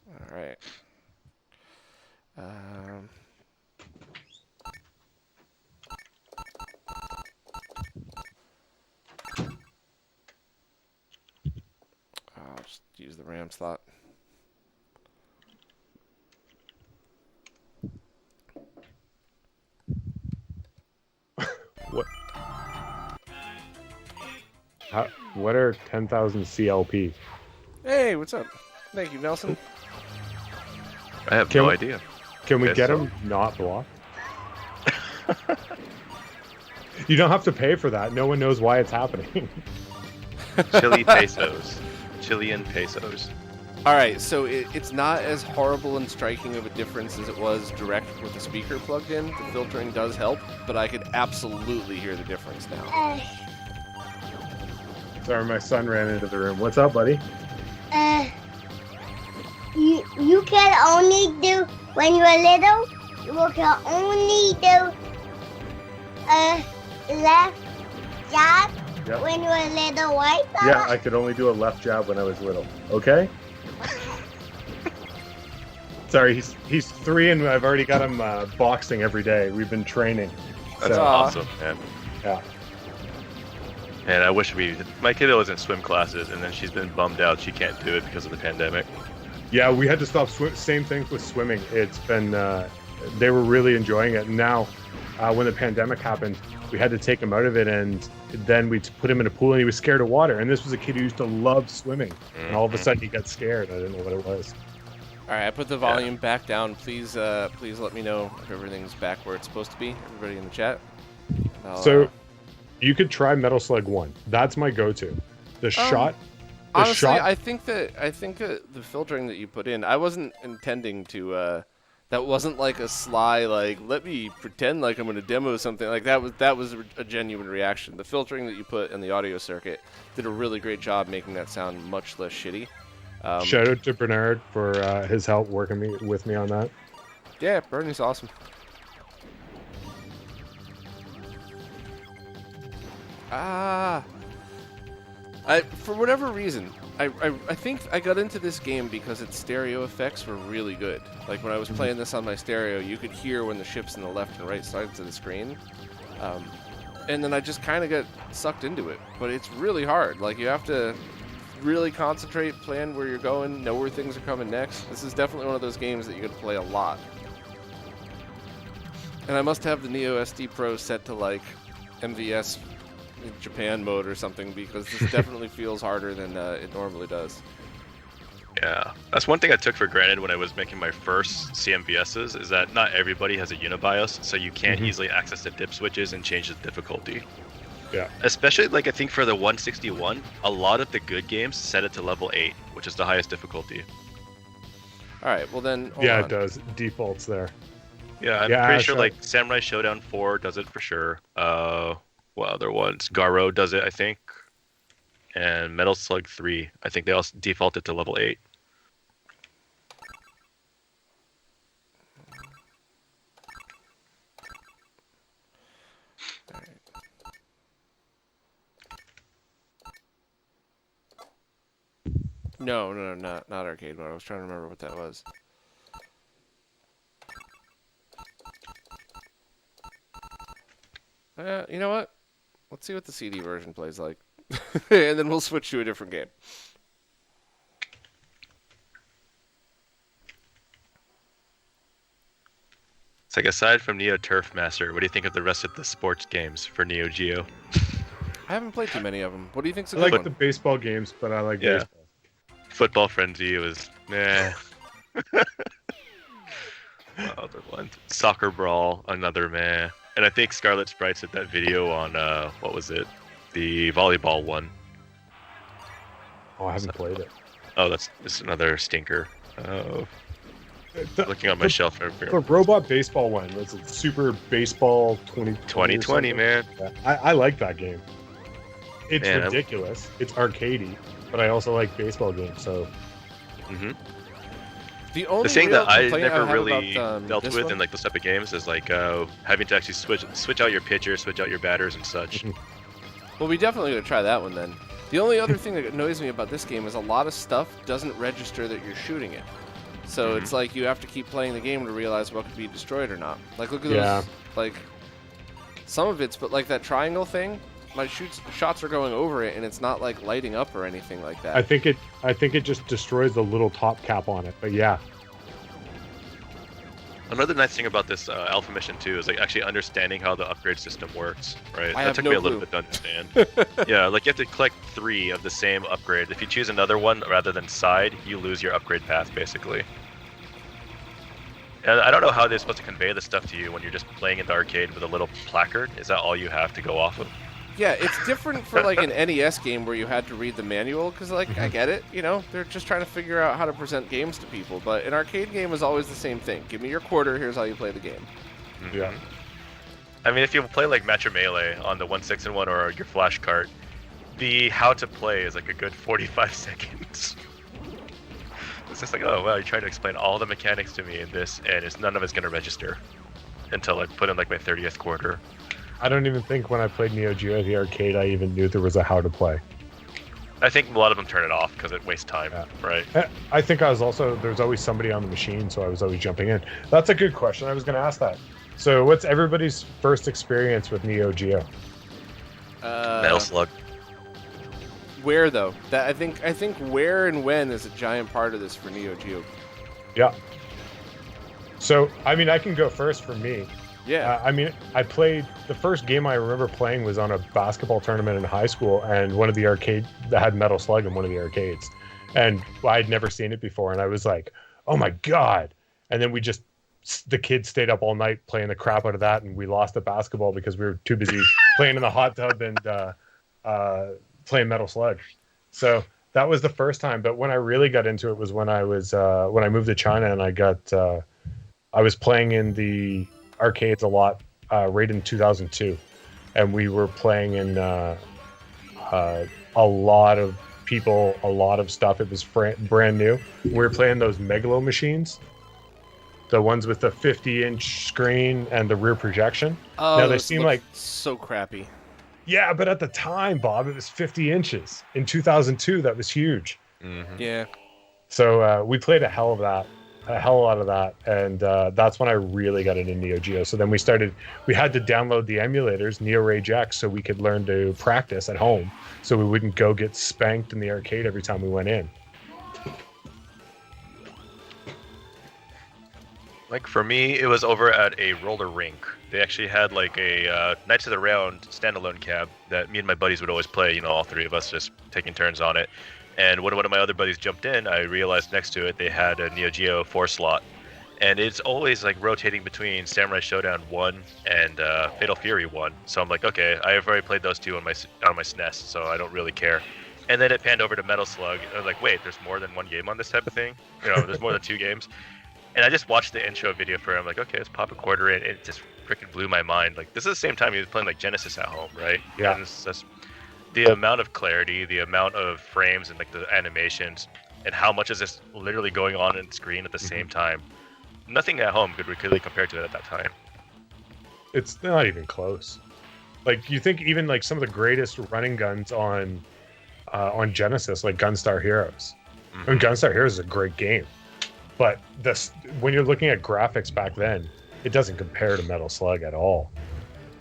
All right. I'll just use the RAM slot. What? What are 10,000 CLP? Hey, what's up? Thank you, Nelson. I have no idea. Can we Okay, get so- him not blocked? You don't have to pay for that. No one knows why it's happening. Chile pesos. Chilean pesos. All right, so it's not as horrible and striking of a difference as it was direct with the speaker plugged in. The filtering does help, but I could absolutely hear the difference now. Sorry, my son ran into the room. What's up, buddy? You can only do when you're little. You can only do left jab Yep. when you're little, right? Yeah, I could only do a left jab when I was little. Okay? Sorry, he's 3 and I've already got him boxing every day. We've been training. That's So, awesome, man. yeah. And I wish my kiddo was in swim classes, and then she's been bummed out she can't do it because of the pandemic. Yeah, we had to stop same thing with swimming. It's been they were really enjoying it. And now, when the pandemic happened, we had to take him out of it, and then we put him in a pool, and he was scared of water. And this was a kid who used to love swimming, and all of a sudden he got scared. I didn't know what it was. All right, I put the volume back down. Please let me know if everything's back where it's supposed to be. Everybody in the chat. So, you could try Metal Slug 1. That's my go-to. The shot. The honestly, shot. I think that the filtering that you put in, I wasn't intending to. That wasn't like a sly like let me pretend like I'm going to demo something. Like that was a genuine reaction. The filtering that you put in the audio circuit did a really great job making that sound much less shitty. Shout out to Bernard for his help working with me on that. Yeah, Bernie's awesome. For whatever reason, I think I got into this game because its stereo effects were really good. Like when I was playing this on my stereo, you could hear when the ship's in the left and right sides of the screen. And then I just kind of got sucked into it. But it's really hard. Like you have to really concentrate, plan where you're going, know where things are coming next. This is definitely one of those games that you could play a lot. And I must have the Neo SD Pro set to like MVS Japan mode or something because this definitely feels harder than it normally does. Yeah, that's one thing I took for granted when I was making my first CMVSs, is that not everybody has a UniBIOS, so you can't easily access the dip switches and change the difficulty. Yeah. Especially, like, I think for the 161, a lot of the good games set it to level 8, which is the highest difficty. Alright, well then, hold Yeah, on. it does. Defaults there. Yeah, I'm pretty sure, like, Samurai Showdown 4 does it for sure. What other ones? Garo does it, I think. And Metal Slug 3, I think they all defaulted to level 8. No, not arcade mode. I was trying to remember what that was. You know what? Let's see what the CD version plays like. And then we'll switch to a different game. It's like, aside from Neo Turf Master, what do you think of the rest of the sports games for Neo Geo? I haven't played too many of them. What do you think's a I good like one? the baseball games, but I like Yeah. baseball. Football Frenzy was meh. Other one, Soccer Brawl, another meh. And I think Scarlet Sprites did that video on what was it? The volleyball one. Oh, I haven't played it. Oh, that's another stinker. Oh, The, looking on my shelf. the robot baseball one. That's a Super Baseball 2020, man. I like that game. It's Man, ridiculous. It's arcadey, but I also like baseball games. So The only The thing real that I complaint never have really about, dealt this with one- in like those type of games is like having to actually switch out your pitcher, switch out your batters and such. Well, we definitely gotta try that one then. The only other thing that annoys me about this game is a lot of stuff doesn't register that you're shooting it. So it's like you have to keep playing the game to realize what could be destroyed or not. Like look at those, like some of it's, but like that triangle thing, my shots are going over it and it's not like lighting up or anything like that. I think it just destroys the little top cap on it. But yeah, Another nice thing about this alpha mission too is like actually understanding how the upgrade system works, right? I That have took no me a little clue. bit to understand. Yeah, like you have to collect 3 of the same upgrade. If you choose another one rather than side, you lose your upgrade path basically. And I don't know how they're supposed to convey this stuff to you when you're just playing in the arcade with a little placard. Is that all you have to go off of? Yeah, it's different for like an NES game where you had to read the manual because, like, I get it. You know, they're just trying to figure out how to present games to people. But an arcade game is always the same thing. Give me your quarter. Here's how you play the game. Yeah. I mean, if you play like Match or Melee on the 1/6-1 or your flash cart, the how to play is like a good 45 seconds. It's just like, oh well, you're trying to explain all the mechanics to me in this, and none of it's gonna register until I put in like my 30th quarter. I don't even think when I played Neo Geo at the arcade, I even knew there was a how to play. I think a lot of them turn it off because it wastes time, Yeah. right? I think I was also, there's always somebody on the machine, so I was always jumping in. That's a good question. I was going to ask that. So what's everybody's first experience with Neo Geo? Metal Slug. Where though? That I think where and when is a giant part of this for Neo Geo. Yeah. So, I mean, I can go first for me. Yeah. I mean, I played, the first game I remember playing was on a basketball tournament in high school, and one of the arcade that had Metal Slug in one of the arcades. And I'd never seen it before, and I was like, oh my God. And then the kids stayed up all night playing the crap out of that, and we lost the basketball because we were too busy playing in the hot tub and playing Metal Slug. So that was the first time. But when I really got into it was when I was when I moved to China, and I was playing in the arcades a lot right in 2002, and we were playing in a lot of people, a lot of stuff. It was brand new. We were playing those Megalo machines, the ones with the 50-inch screen and the rear projection. Oh, now they those seem look like, so crappy. yeah, but at the time, Bob, it was 50 inches in 2002. That was huge. Yeah. So we played a hell of a lot of that, and that's when I really got into Neo Geo. So then we had to download the emulators, Neo Rage X, so we could learn to practice at home, so we wouldn't go get spanked in the arcade every time we went in. Like for me, it was over at a roller rink. They actually had like a Knights of the Round standalone cab that me and my buddies would always play. You know, all 3 of us just taking turns on it. And when one of my other buddies jumped in, I realized next to it they had a Neo Geo 4-slot, and it's always like rotating between Samurai Showdown 1 and Fatal Fury 1. So I'm like, okay, I've already played those 2 on my SNES, so I don't really care. And then it panned over to Metal Slug. And I was like, wait, there's more than 1 game on this type of thing? You know, there's more than 2 games. And I just watched the intro video for it. I'm like, okay, let's pop a quarter in. It just freaking blew my mind. Like, this is the same time he was playing like Genesis at home, right? Yeah. And it's just the amount of clarity, the amount of frames and like the animations, and how much is this literally going on in the screen at the same time. Nothing at home could really compare to it at that time. It's not even close. Like, you think even like some of the greatest running guns on Genesis, like Gunstar Heroes. I mean, Gunstar Heroes is a great game, but when you're looking at graphics back then, it doesn't compare to Metal Slug at all.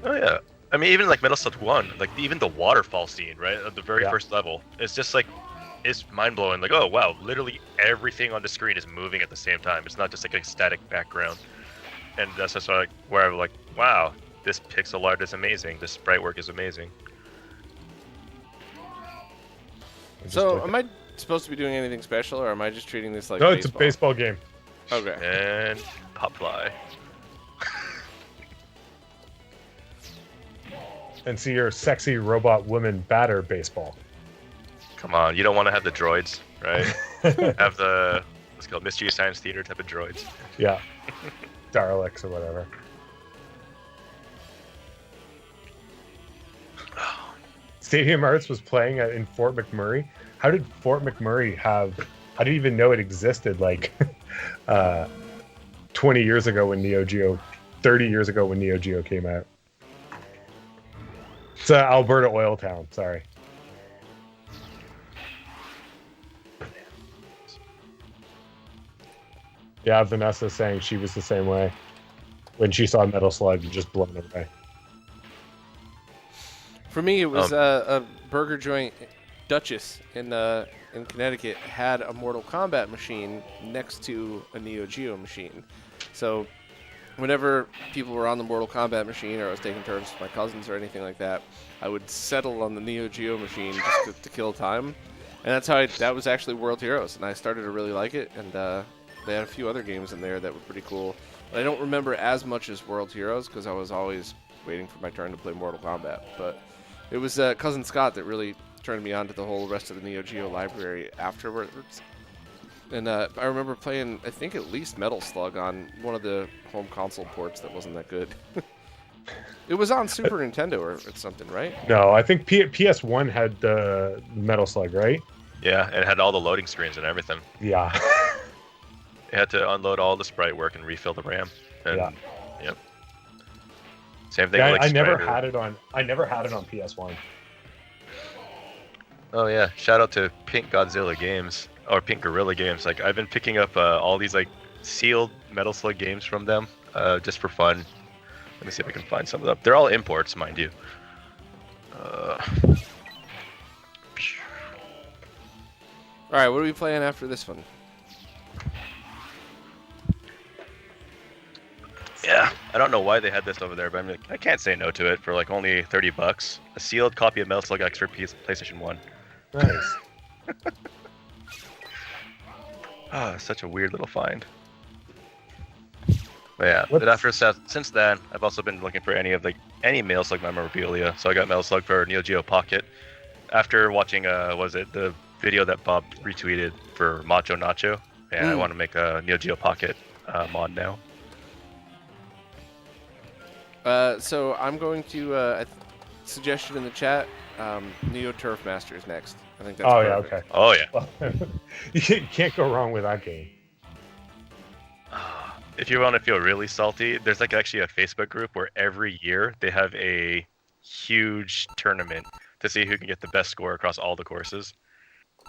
Oh yeah. I mean, even like Metal Slug 1, like even the waterfall scene, right, at the very first level, it's just like, it's mind-blowing. Like, oh wow, literally everything on the screen is moving at the same time. It's not just like a static background. And that's just like where I'm like, wow, this pixel art is amazing. This sprite work is amazing. So, am I supposed to be doing anything special, or am I just treating this like No, baseball? it's a baseball game. Okay. And pop fly. And see your sexy robot woman batter baseball. Come on, you don't want to have the droids, right? Have the, what's it called, Mystery Science Theater type of droids. Yeah. Daleks or whatever. Stadium Arts was playing in Fort McMurray. How did Fort McMurray I didn't even know it existed like 20 years ago when Neo Geo, 30 years ago when Neo Geo came out. It's Alberta Oil Town, sorry. Yeah, Vanessa saying she was the same way. When she saw Metal Slug, just blown away. For me, it was a burger joint. Duchess in Connecticut had a Mortal Kombat machine next to a Neo Geo machine. So whenever people were on the Mortal Kombat machine or I was taking turns with my cousins or anything like that, I would settle on the Neo Geo machine just to kill time. And that's how that was actually World Heroes, and I started to really like it, and they had a few other games in there that were pretty cool. But I don't remember as much as World Heroes because I was always waiting for my turn to play Mortal Kombat. But it was Cousin Scott that really turned me on to the whole rest of the Neo Geo library afterwards. And I remember playing, I think, at least Metal Slug on one of the home console ports that wasn't that good. It was on Super Nintendo or something, right? No, I think PS1 had the Metal Slug, right? Yeah, it had all the loading screens and everything. Yeah. You had to unload all the sprite work and refill the RAM. And, Yeah. Yep. Same thing. Yeah, with, I never had it on. I never had it on PS1. Oh yeah! Shout out to Pink Godzilla Games or Pink Gorilla Games. Like I've been picking up all these like sealed Metal Slug games from them just for fun. Let me see if I can find some of them. They're all imports, mind you. All right, what are we playing after this one? Yeah, I don't know why they had this over there, but I'm like, I can't say no to it for like only $30. A sealed copy of Metal Slug X for PlayStation 1. Nice. Such a weird little find. But yeah, but after since then, I've also been looking for any Metal Slug memorabilia. So I got Metal Slug for Neo Geo Pocket. After watching, the video that Bob retweeted for Macho Nacho, and I want to make a Neo Geo Pocket mod now. So I'm going to suggestion in the chat. Neo Turf Masters next. I think that's perfect. Yeah, okay. Oh yeah. Well, you can't go wrong with that game. If you want to feel really salty, there's like actually a Facebook group where every year they have a huge tournament to see who can get the best score across all the courses.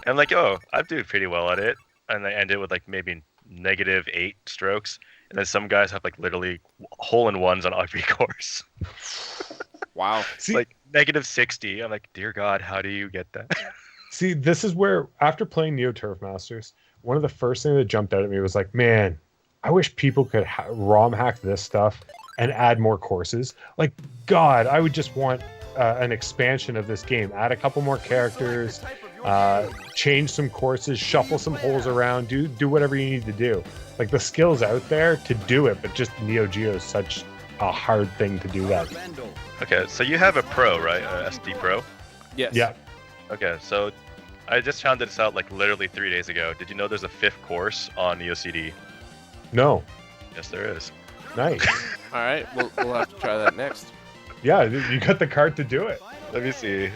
And like, oh, I'm doing pretty well at it, and they end it with like maybe -8 strokes, and then some guys have like literally hole-in-ones on every course. Wow. See, like -60. I'm like, dear God, how do you get that? See, this is where, after playing Neo Turf Masters, one of the first things that jumped out at me was like, man, I wish people could ROM hack this stuff and add more courses. Like, God, I would just want an expansion of this game. Add a couple more characters, change some courses, shuffle some holes around, do whatever you need to do. Like, the skill's out there to do it, but just Neo Geo is such a hard thing to do that. Okay, so you have a Pro, right? SD Pro? Yes. Yeah. Okay, so I just found this out like literally 3 days ago. Did you know there's a 5th course on Neo CD? No. Yes, there is. Nice. All right, we'll have to try that next. Yeah, you got the card to do it. Let me see.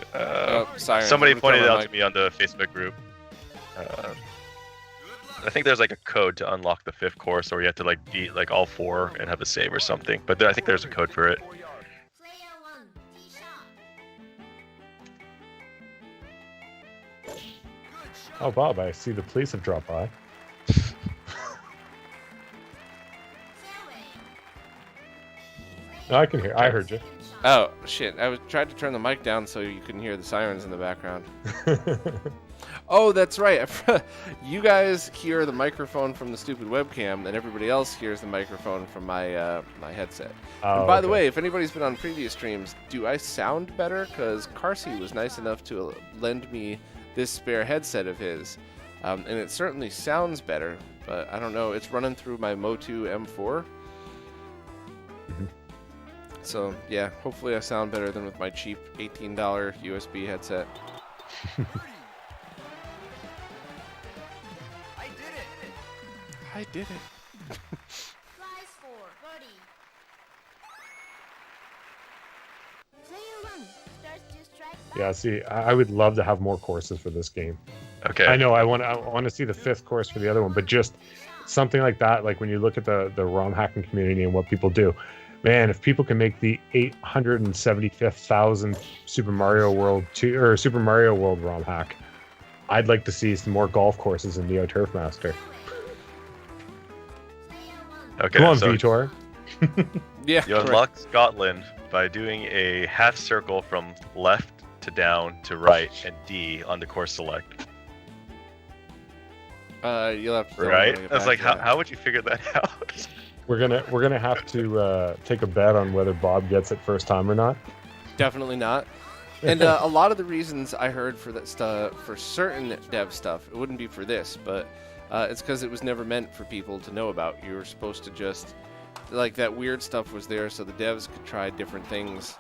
Sirens. Somebody pointed it out to me on the Facebook group. I think there's like a code to unlock the 5th course, or you have to like beat like all 4 and have a save or something. But I think there's a code for it. Oh, Bob, I see the police have dropped by. No, I can hear. I heard you. Oh shit! I tried to turn the mic down so you couldn't hear the sirens in the background. Oh, that's right. You guys hear the microphone from the stupid webcam, and everybody else hears the microphone from my my headset. Oh, and by the okay. way, if anybody's been on previous streams, do I sound better? Because Carsey was nice enough to lend me this spare headset of his, and it certainly sounds better. But I don't know. It's running through my Motu M4. Mhm. So yeah, hopefully I sound better than with my cheap $18 USB headset. I did it. Flies for birdie. Player 1 starts to strike back. Yeah, see, I would love to have more courses for this game. Okay. I know I want to see the 5th course for the other one, but just something like that, like when you look at the ROM hacking community and what people do, man, if people can make the 875,000th Super Mario World 2 or Super Mario World ROM hack, I'd like to see some more golf courses in Neo Turf Master. Okay. Come on, so Vitor. Yeah. you unlock Scotland by doing a half circle from left to down to right and D on the course select. You'll have to tell me Right? when I get I was back like, to that. how would you figure that out? We're gonna have to take a bet on whether Bob gets it first time or not. Definitely not. And a lot of the reasons I heard for that stuff, for certain dev stuff, it wouldn't be for this, but it's because it was never meant for people to know about. You were supposed to just, like, that weird stuff was there so the devs could try different things,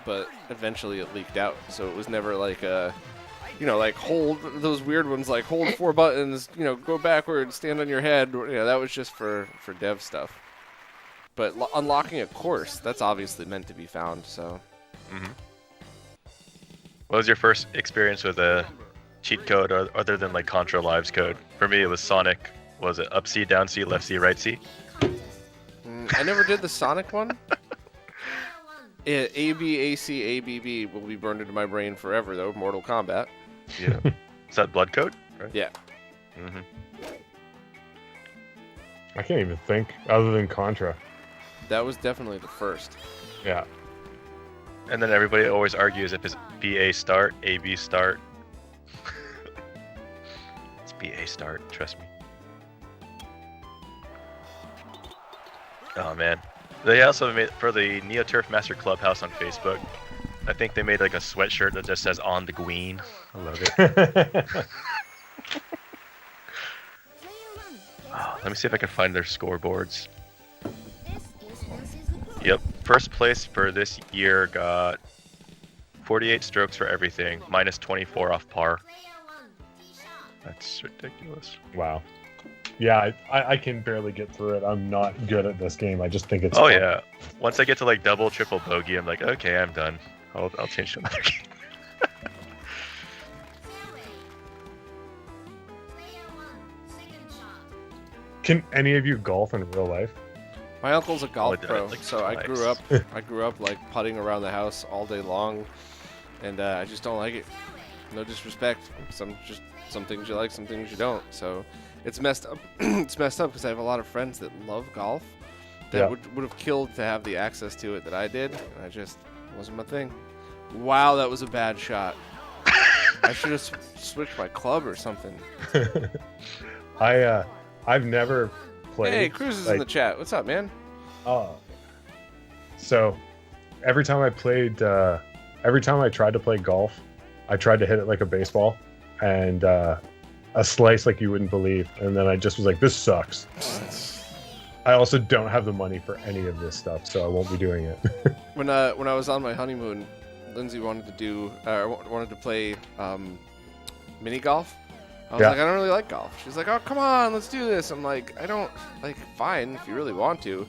but eventually it leaked out. So it was never like like hold those weird ones, like hold 4 buttons, go backwards, stand on your head. That was just for dev stuff. But unlocking a course, that's obviously meant to be found. So. Mm-hmm. What was your first experience with a cheat code other than like Contra Lives code? For me, it was Sonic. Was it up C, down C, left C, right C? I never did the Sonic one. A B A C A B B will be burned into my brain forever, though. Mortal Kombat. Yeah. Is that blood code? Right? Yeah. Mm-hmm. I can't even think other than Contra. That was definitely the first. Yeah. And then everybody always argues if it's BA start, AB start. It's BA start, trust me. Oh man. They also made, for the Neo Turf Master Clubhouse on Facebook, I think they made like a sweatshirt that just says on the Gween. I love it. Oh, let me see if I can find their scoreboards. Yep, first place for this year got 48 strokes for everything, minus 24 off par. That's ridiculous. Wow. Yeah, I can barely get through it. I'm not good at this game. I just think it's Oh fun. yeah. Once I get to like double, triple bogey, I'm like, okay, I'm done. I'll change to another game. Can any of you golf in real life? My uncle's a golf did, pro, like, so I twice. grew up like putting around the house all day long, and I just don't like it. No disrespect. Some things you like, some things you don't. So it's messed up. It's messed up because I have a lot of friends that love golf that would have killed to have the access to it that I did, and I just wasn't my thing. Wow, that was a bad shot. I should have switched my club or something. I've never played. Hey, Cruz is in the chat. What's up, man? So every time I tried to play golf, I tried to hit it like a baseball, and a slice like you wouldn't believe, and then I just was like, this sucks. I also don't have the money for any of this stuff, so I won't be doing it. When I was on my honeymoon, Lindsay wanted to play mini golf. I was like, I don't really like golf. She's like, oh, come on, let's do this. I'm like, I don't, like, fine, if you really want to.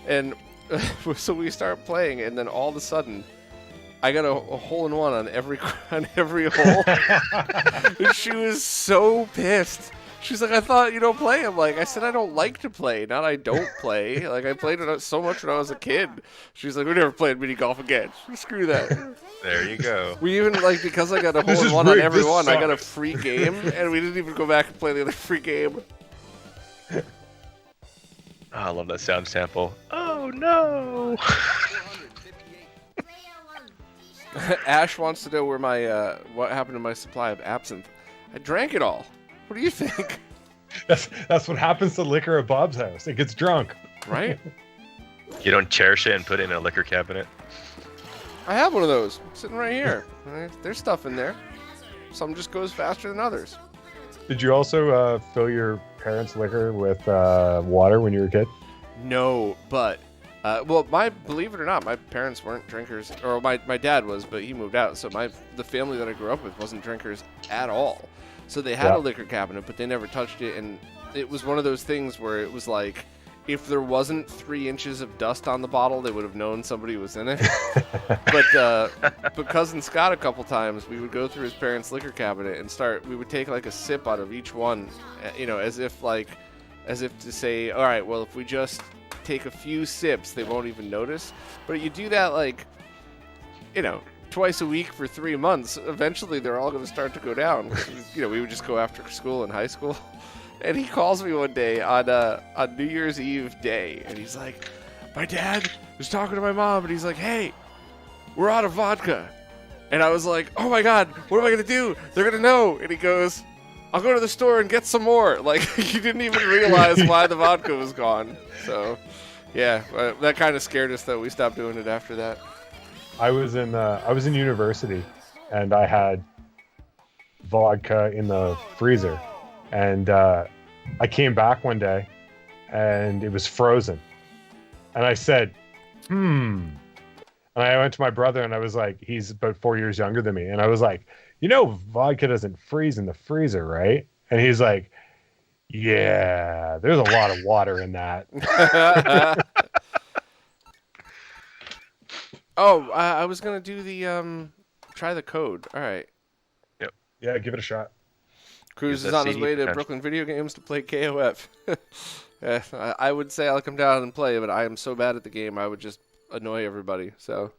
And so we start playing, and then all of a sudden, I got a hole-in-one on every hole. And she was so pissed. She's like, I thought you don't play. I'm like, I said I don't like to play, not I don't play. Like, I played it so much when I was a kid. She's like, we never played mini golf again. Screw that. There you go. We even, like, because I got a This is hole-in-one on rigged. every This one, I got a sucks. free game, and we didn't even go back and play the other free game. Oh, I love that sound sample. Oh no! Ash wants to know where my what happened to my supply of absinthe. I drank it all. What do you think? That's what happens to liquor at Bob's house. It gets drunk. Right? You don't cherish it and put it in a liquor cabinet. I have one of those sitting right here. There's stuff in there. Some just goes faster than others. Did you also fill your parents' liquor with water when you were a kid? No, but believe it or not, my parents weren't drinkers, or my dad was, but he moved out. So the family that I grew up with wasn't drinkers at all. So they had a liquor cabinet, but they never touched it. And it was one of those things where it was like, if there wasn't 3 inches of dust on the bottle, they would have known somebody was in it. But cousin Scott, a couple times, we would go through his parents' liquor cabinet and we would take like a sip out of each one, as if to say, all right, well, if we just take a few sips, they won't even notice. But you do that like, twice a week for 3 months, eventually they're all going to start to go down. We would just go after school in high school. And he calls me one day on New Year's Eve day, and he's like, my dad was talking to my mom, and he's like, hey, we're out of vodka. And I was like, oh my God, what am I going to do? They're going to know. And he goes, I'll go to the store and get some more. Like, you didn't even realize why the vodka was gone. So Yeah, that kind of scared us though. We stopped doing it after that. I was in university, and I had vodka in the freezer, and I came back one day, and it was frozen, and I said, And I went to my brother, and I was like, he's about 4 years younger than me, and I was like, vodka doesn't freeze in the freezer, right? And he's like, yeah, there's a lot of water in that. Oh, I was gonna do the try the code. All right. Yeah, give it a shot. Cruz Use is that on his CD way to potential. Brooklyn Video Games to play KOF. I would say I'll come down and play, but I am so bad at the game, I would just annoy everybody. So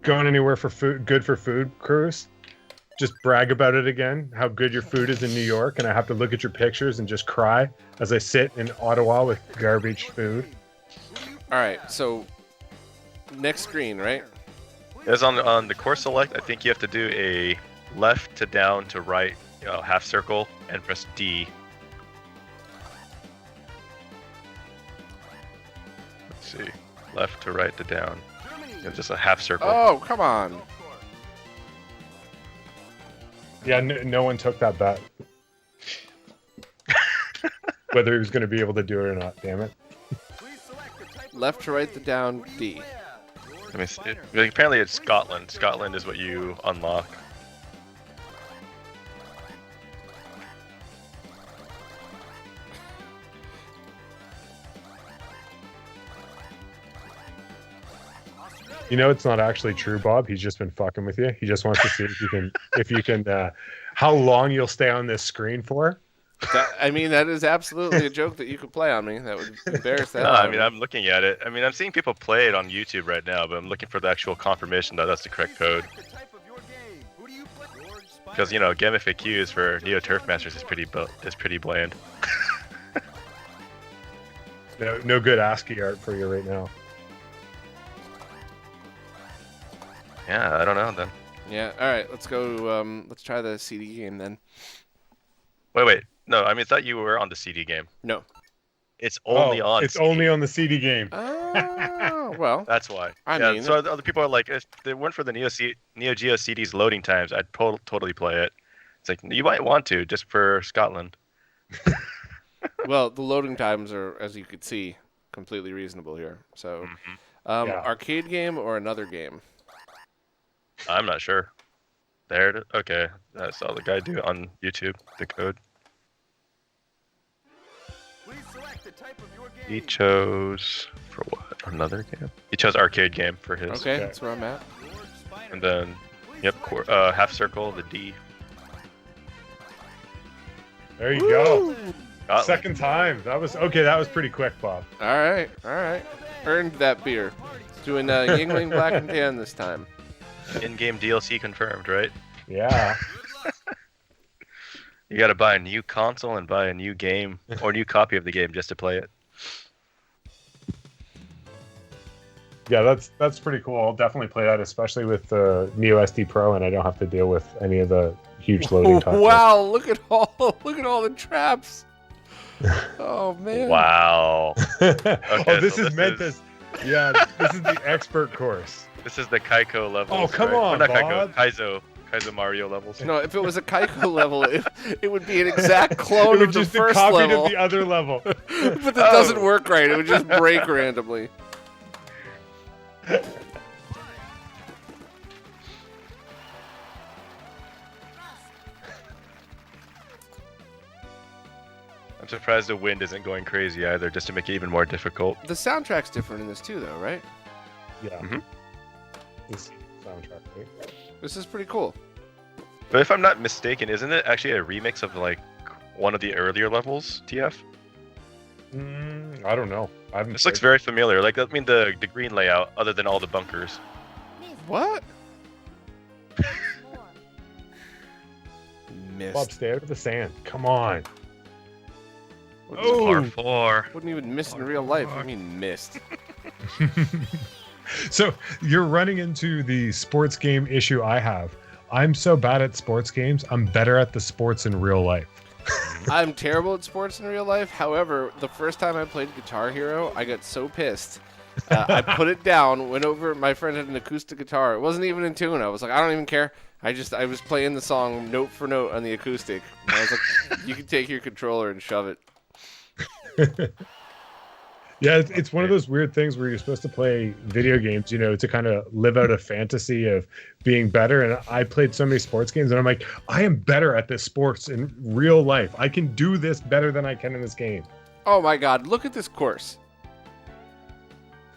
Going anywhere for food? Good for food, Cruz? Just brag about it again, how good your food is in New York, and I have to look at your pictures and just cry as I sit in Ottawa with garbage food. all right, so next screen, right? As on the course select, I think you have to do a left to down to right, half circle, and press D. Let's see, left to right to down. Just a half circle. Oh, come on. Yeah, no one took that bet. Whether he was going to be able to do it or not, damn it. Left to right to down D. Let me see. Apparently it's Scotland. Scotland is what you unlock. It's not actually true, Bob. He's just been fucking with you. He just wants to see if you can, how long you'll stay on this screen for. That is absolutely a joke that you could play on me. That would embarrass that. No, I'm looking at it. I'm seeing people play it on YouTube right now, but I'm looking for the actual confirmation that that's the correct code. Because game FAQs for Neo Turf Masters is pretty bland. No good ASCII art for you right now. Yeah, I don't know then. Yeah, all right, let's go. Let's try the CD game then. Wait. No, I thought you were on the CD game. No. It's only on. It's CD. only on the CD game. Oh, well. That's why. I mean, so other people are like, if they weren't for the Neo Geo CD's loading times, I'd totally play it. It's like, you might want to, just for Scotland. Well, the loading times are, as you could see, completely reasonable here. So, arcade game or another game? I'm not sure. There it is. Okay, I saw the guy do it on YouTube, the code. He chose, for what? Another game? He chose arcade game for his. Okay, that's where I'm at. And then, half circle, the D. There you go. Scotland. Second time. That was pretty quick, Bob. All right. Earned that beer. Doing Yingling Black and Tan this time. In-game DLC confirmed, right? Yeah. You gotta buy a new console and buy a new game, or a new copy of the game just to play it. Yeah, that's pretty cool. I'll definitely play that, especially with the Neo SD Pro, and I don't have to deal with any of the huge loading times. Wow! Look at all the traps. Oh man! Wow. Okay, this so is this is the expert course. This is the Kaiko level. Oh, come on, not Bob. Kaizo Mario levels. No, if it was a Kaiko level, it would be an exact clone It would of the just be first copied level. of the other level. But that doesn't work right. It would just break randomly. I'm surprised the wind isn't going crazy either, just to make it even more difficult. The soundtrack's different in this too, though, right? Yeah. Mhm. This soundtrack, right? This is pretty cool. But if I'm not mistaken, isn't it actually a remix of like one of the earlier levels, TF? I don't know. I haven't. This looks played- very familiar. Like, I mean, the green layout, other than all the bunkers. What? Bob, Missed. stay out of the sand. Come on. Par 4. Wouldn't even miss in real life. I mean, missed. So you're running into the sports game issue I have. I'm so bad at sports games. I'm better at the sports in real life. I'm terrible at sports in real life. However, the first time I played Guitar Hero, I got so pissed. I put it down, went over. My friend had an acoustic guitar. It wasn't even in tune. I was like, I don't even care. I was playing the song note for note on the acoustic. And I was like, you can take your controller and shove it. Yeah, it's one of those weird things where you're supposed to play video games, you know, to kind of live out a fantasy of being better. And I played so many sports games, and I'm like, I am better at this sports in real life. I can do this better than I can in this game. Oh my God! Look at this course.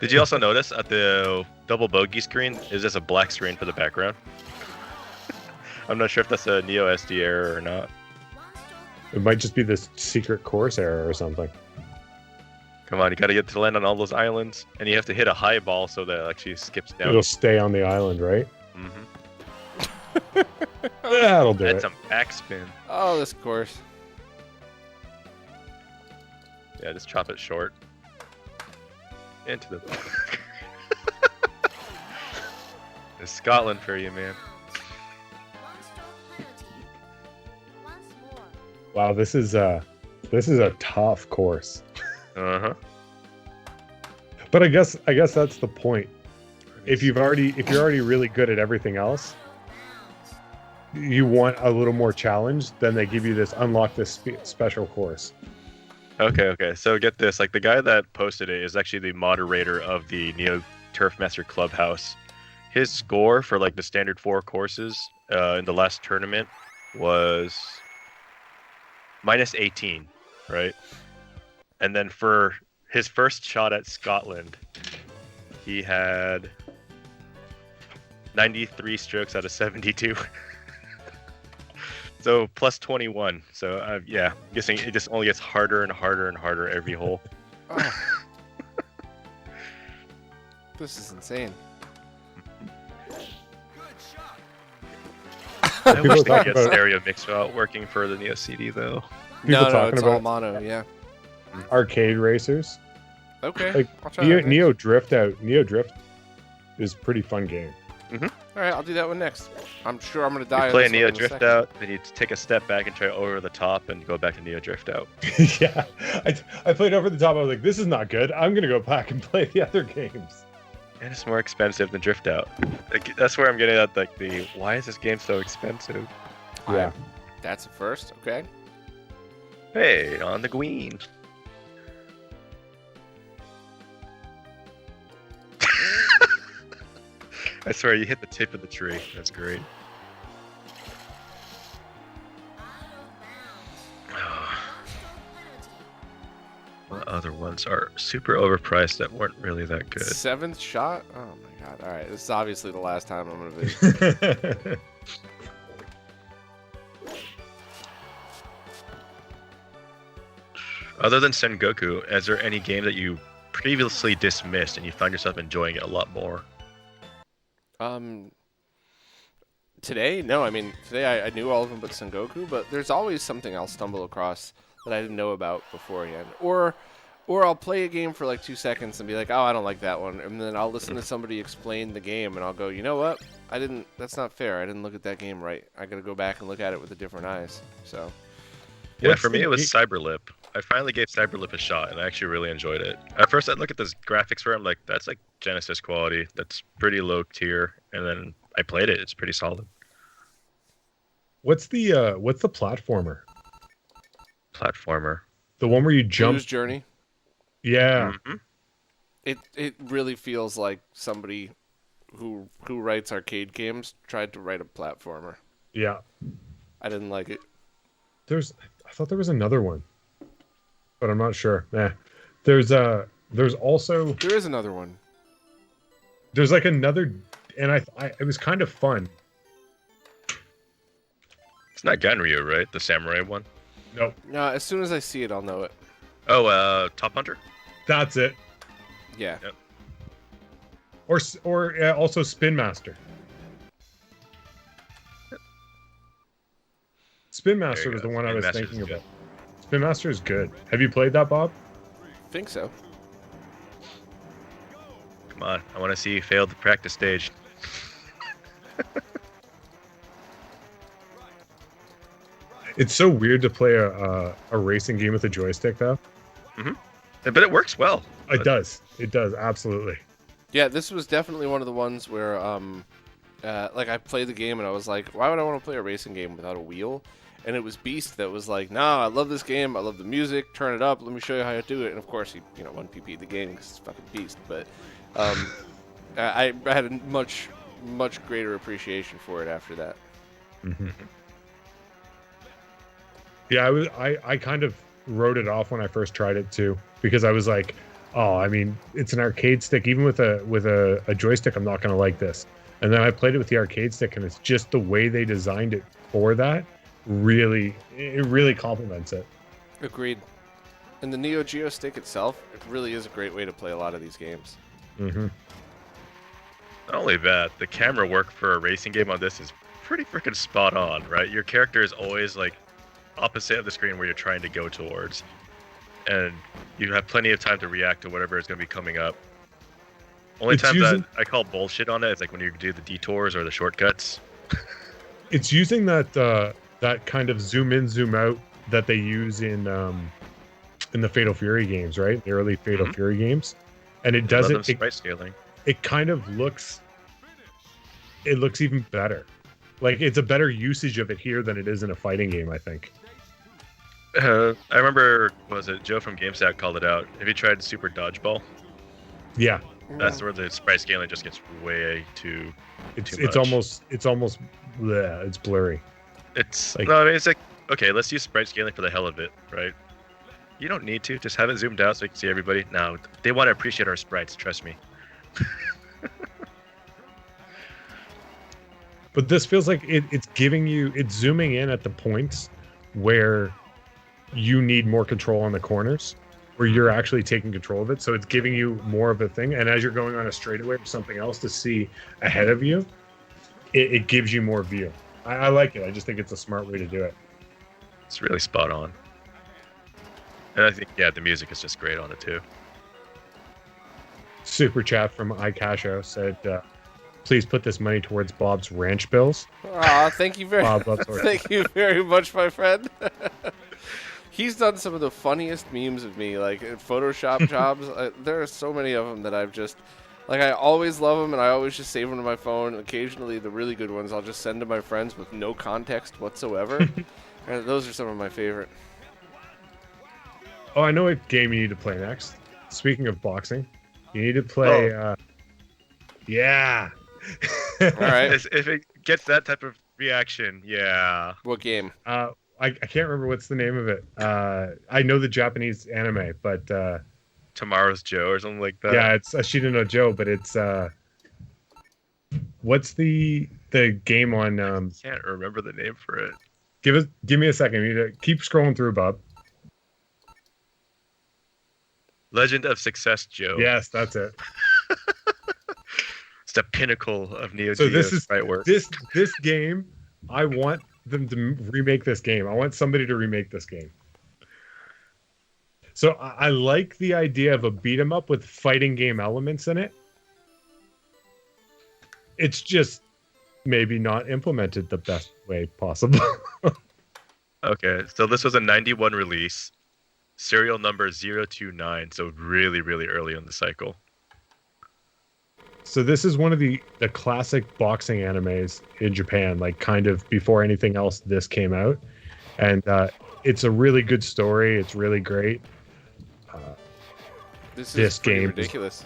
Did you also notice at the double bogey screen is just a black screen for the background? I'm not sure if that's a Neo SD error or not. It might just be this secret course error or something. Come on, you gotta get to land on all those islands, and you have to hit a high ball so that it actually skips down. It'll stay on the island, right? Mm-hmm. That'll do That's it. some backspin. Oh, this course. Yeah, just chop it short. Into the... There's Scotland for you, man. Wow, this is a tough course. Uh-huh. But I guess that's the point. If you're already really good at everything else, you want a little more challenge, then they give you this unlock this special course. Okay. So get this. Like, the guy that posted it is actually the moderator of the Neo Turfmaster Clubhouse. His score for, like, the standard 4 courses in the last tournament was -18, right? And then for his first shot at Scotland, he had 93 strokes out of 72. So plus 21. So yeah, I'm guessing it just only gets harder and harder and harder every hole. Oh. This is insane. I wish they talk could get about- stereo mix out working for the Neo CD though. People No, talking it's all about mono. Yeah. arcade racers. Okay. Like I'll try that next. Neo Drift is a pretty fun game. All right, I'll do that one next. I'm sure I'm gonna die. You on play this Neo one in a Drift second. Out, then you take a step back and try over the top and go back to Neo Drift Out. Yeah, I played over the top. I was like, this is not good. I'm gonna go back and play the other games. And it's more expensive than Drift Out. Like, that's where I'm getting at, like, the why is this game so expensive? Yeah. That's a first. Okay. Hey, on the green. I swear, you hit the tip of the tree. That's great. What other ones are super overpriced that weren't really that good? Seventh shot. Oh my God. All right, this is obviously the last time I'm gonna be. Other than Sengoku, is there any game that you previously dismissed and you find yourself enjoying it a lot more? Today, no. I mean, today I knew all of them but Sengoku, but there's always something I'll stumble across that I didn't know about beforehand. Or I'll play a game for like 2 seconds and be like, oh, I don't like that one. And then I'll listen to somebody explain the game and I'll go, you know what? That's not fair. I didn't look at that game right. I got to go back and look at it with a different eyes. So. Yeah, What's for me the it was Cyberlip. I finally gave Cyberlip a shot and I actually really enjoyed it. At first I'd look at the graphics for it, I'm like, that's like Genesis quality. That's pretty low tier. And then I played it. It's pretty solid. What's the platformer? Platformer. The one where you jump? Blues Journey. Yeah. Mhm. It really feels like somebody who writes arcade games tried to write a platformer. Yeah. I didn't like it. I thought there was another one, but I'm not sure. There's also There is another one. there's like another, and it was kind of fun. It's not Ganryu, right? The samurai one? Nope, No, as soon as I see it, I'll know it. Oh, Top Hunter? that's it. Yeah. Yep. Or also Spin Master. Spin There Master you was go. the one I Spin was Master's thinking good. about. Spin Master is good. Have you played that, Bob? Think so. Come on, I want to see you fail the practice stage. It's so weird to play a racing game with a joystick, though. But it works well. It does. It does, absolutely. Yeah, this was definitely one of the ones where, like, I played the game and I was like, why would I want to play a racing game without a wheel? And it was Beast that was like, nah, I love this game. I love the music. Turn it up. Let me show you how to do it. And of course, he, 1PP the game because it's fucking Beast. But I had a much greater appreciation for it after that. Mm-hmm. Yeah, I kind of wrote it off when I first tried it too, because I was like, oh, I mean, it's an arcade stick. Even with a joystick, I'm not going to like this. And then I played it with the arcade stick, and it's just the way they designed it for that. It really complements it. Agreed. And the Neo Geo stick itself, it really is a great way to play a lot of these games. Mm-hmm. Not only that, the camera work for a racing game on this is pretty freaking spot on, right? Your character is always like opposite of the screen where you're trying to go towards, and you have plenty of time to react to whatever is going to be coming up. Only times that I call bullshit on it is like when you do the detours or the shortcuts. It's using that kind of zoom in, zoom out that they use in the Fatal Fury games, right? The early Fatal Fury games, and it does it. Sprite scaling. It kind of looks. It looks even better. Like, it's a better usage of it here than it is in a fighting game, I think. I remember, was it Joe from GameStat called it out? Have you tried Super Dodgeball? Yeah. That's where the sprite scaling just gets way too much. It's almost bleh, it's blurry. It's like, no, I mean, it's like, okay, let's use sprite scaling for the hell of it, right? You don't need to. Just have it zoomed out so you can see everybody. No, they want to appreciate our sprites, trust me. But this feels like it's zooming in at the points where you need more control on the corners, where you're actually taking control of it. So it's giving you more of a thing. And as you're going on a straightaway or something else to see ahead of you, it gives you more view. I like it. I just think it's a smart way to do it. It's really spot on. And I think, yeah, the music is just great on it too. Super chat from iCasho said, please put this money towards Bob's ranch bills. Aw, thank you thank you very much, my friend. He's done some of the funniest memes of me, like Photoshop jobs. There are so many of them that I've just, like, I always love them, and I always just save them to my phone. Occasionally, the really good ones I'll just send to my friends with no context whatsoever. And those are some of my favorite. Oh, I know what game you need to play next. Speaking of boxing, you need to play. Yeah. All right. If it gets that type of reaction, yeah. What game? I can't remember what's the name of it. I know the Japanese anime, but Tomorrow's Joe or something like that. Yeah, it's Ashita no Joe, but it's what's the game on? I can't remember the name for it. Give me a second. You need to keep scrolling through, Bob. Legend of Success Joe. Yes, that's it. It's the pinnacle of Neo Geo. So this is right work. This game. I want them to remake this game. I want somebody to remake this game. So I like the idea of a beat 'em up with fighting game elements in it. It's just maybe not implemented the best way possible. Okay, so this was a 91 release, serial number 029, so really, really early in the cycle. So this is one of the classic boxing animes in Japan, like kind of before anything else this came out. And it's a really good story. It's really great. This game ridiculous.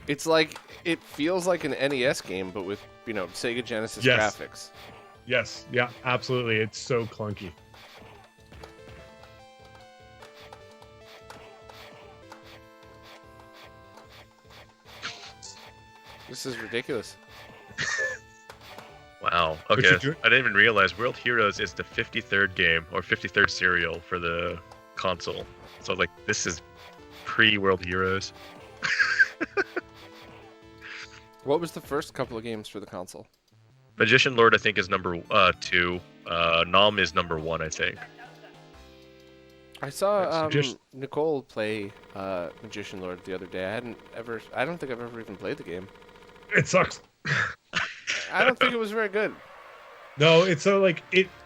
It's like, it feels like an NES game, but with, Sega Genesis graphics. Yes, yeah, absolutely. It's so clunky. This is ridiculous. Wow. Okay. I didn't even realize World Heroes is the 53rd game or 53rd serial for the console. So like this is pre-World Heroes. What was the first couple of games for the console? Magician Lord I think is number 2. Nom is number 1 I think. I saw Nicole play Magician Lord the other day. I don't think I've ever even played the game. It sucks. I don't think it was very good. No, it's so like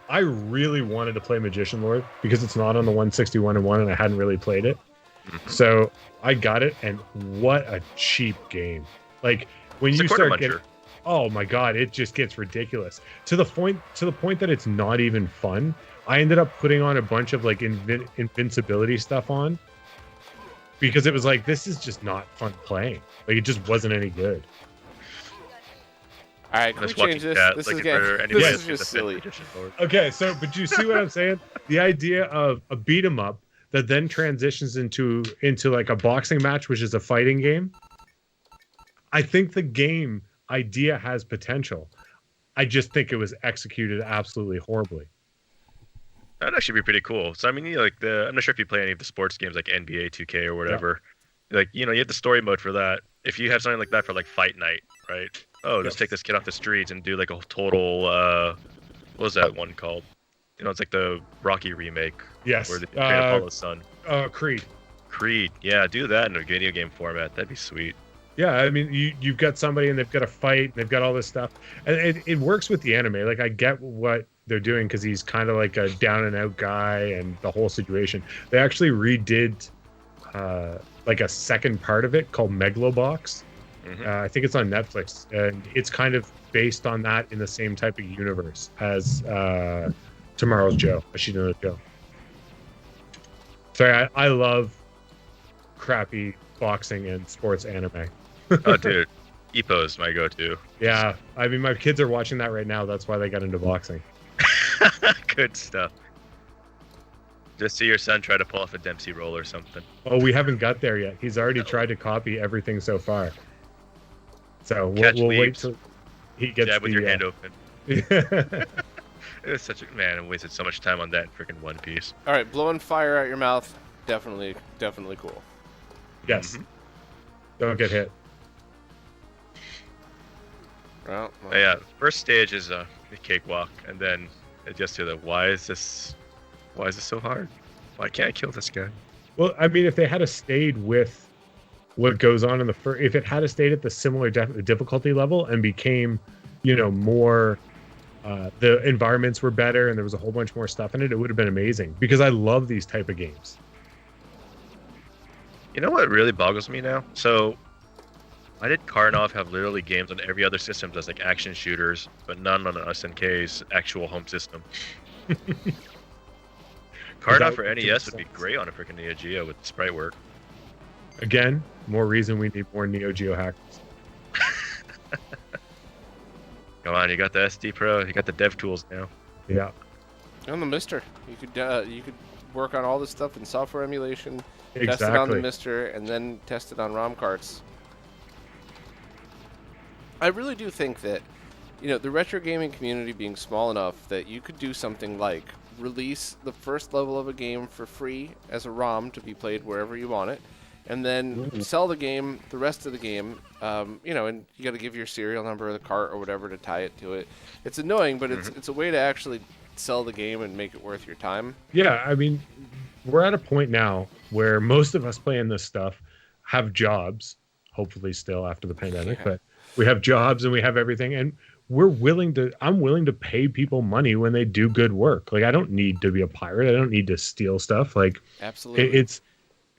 I really wanted to play Magician Lord because it's not on the 161 and one, and I hadn't really played it. So I got it, and what a cheap game! Like when It's a you quarter start muncher. getting, oh my god, it just gets ridiculous to the point that it's not even fun. I ended up putting on a bunch of like invincibility stuff on because it was like, this is just not fun playing. Like it just wasn't any good. All right, can we Just watching change this? chat, This looking is getting, for any this way is to get just the silly. Magician Lord. Okay, so but you see what I'm saying? The idea of a beat 'em up that then transitions into like a boxing match, which is a fighting game. I think the game idea has potential. I just think it was executed absolutely horribly. That'd actually be pretty cool. So I mean, like I'm not sure if you play any of the sports games like NBA 2K or whatever. Like, you have the story mode for that. If you have something like that for like Fight Night, right? Oh, let's take this kid off the streets and do like a total what was that one called? It's like the Rocky remake. Yes. Where they train Apollo's son. Creed. Creed. Yeah, do that in a video game format. That'd be sweet. Yeah, I mean, you've got somebody and they've got a fight and they've got all this stuff. And it works with the anime. Like, I get what they're doing because he's kind of like a down and out guy and the whole situation. They actually redid like a second part of it called Megalobox. I think it's on Netflix. And it's kind of based on that in the same type of universe as Tomorrow's Joe, Ashino Joe. Sorry, I love crappy boxing and sports anime. Oh, dude. Ippo's my go-to. Yeah, I mean, my kids are watching that right now. That's why they got into boxing. Good stuff. Just see your son try to pull off a Dempsey roll or something. Oh, we haven't got there yet. He's already tried to copy everything so far. So we'll wait till he gets with your hand open. Yeah. It was such a man. I wasted so much time on that in freaking One Piece. All right, blowing fire out your mouth, definitely cool. Yes. Don't get hit. Well, Yeah, first stage is a cakewalk, and then it gets to the why is this so hard? Why can't I kill this guy? Well, I mean, if they had stayed with what goes on in the first, if it had stayed at the similar difficulty level and became, more, the environments were better and there was a whole bunch more stuff in it, it would have been amazing because I love these type of games. You know what really boggles me now? So, why did Karnov have literally games on every other system that's like action shooters, but none on SNK's actual home system? Karnov for NES would be great on a freaking Neo Geo with sprite work. Again, more reason we need more Neo Geo hackers. Come on, you got the SD Pro, you got the dev tools now. Yeah. on the Mister, you could work on all this stuff in software emulation, Exactly. test it on the Mister, and then test it on ROM carts. I really do think that, the retro gaming community being small enough that you could do something like release the first level of a game for free as a ROM to be played wherever you want it, and then sell the game, the rest of the game, and you got to give your serial number of the cart or whatever to tie it to it. It's annoying, but it's a way to actually sell the game and make it worth your time. Yeah, I mean, we're at a point now where most of us playing this stuff have jobs, hopefully still after the pandemic, but we have jobs and we have everything, and I'm willing to pay people money when they do good work. Like, I don't need to be a pirate. I don't need to steal stuff. Like, Absolutely.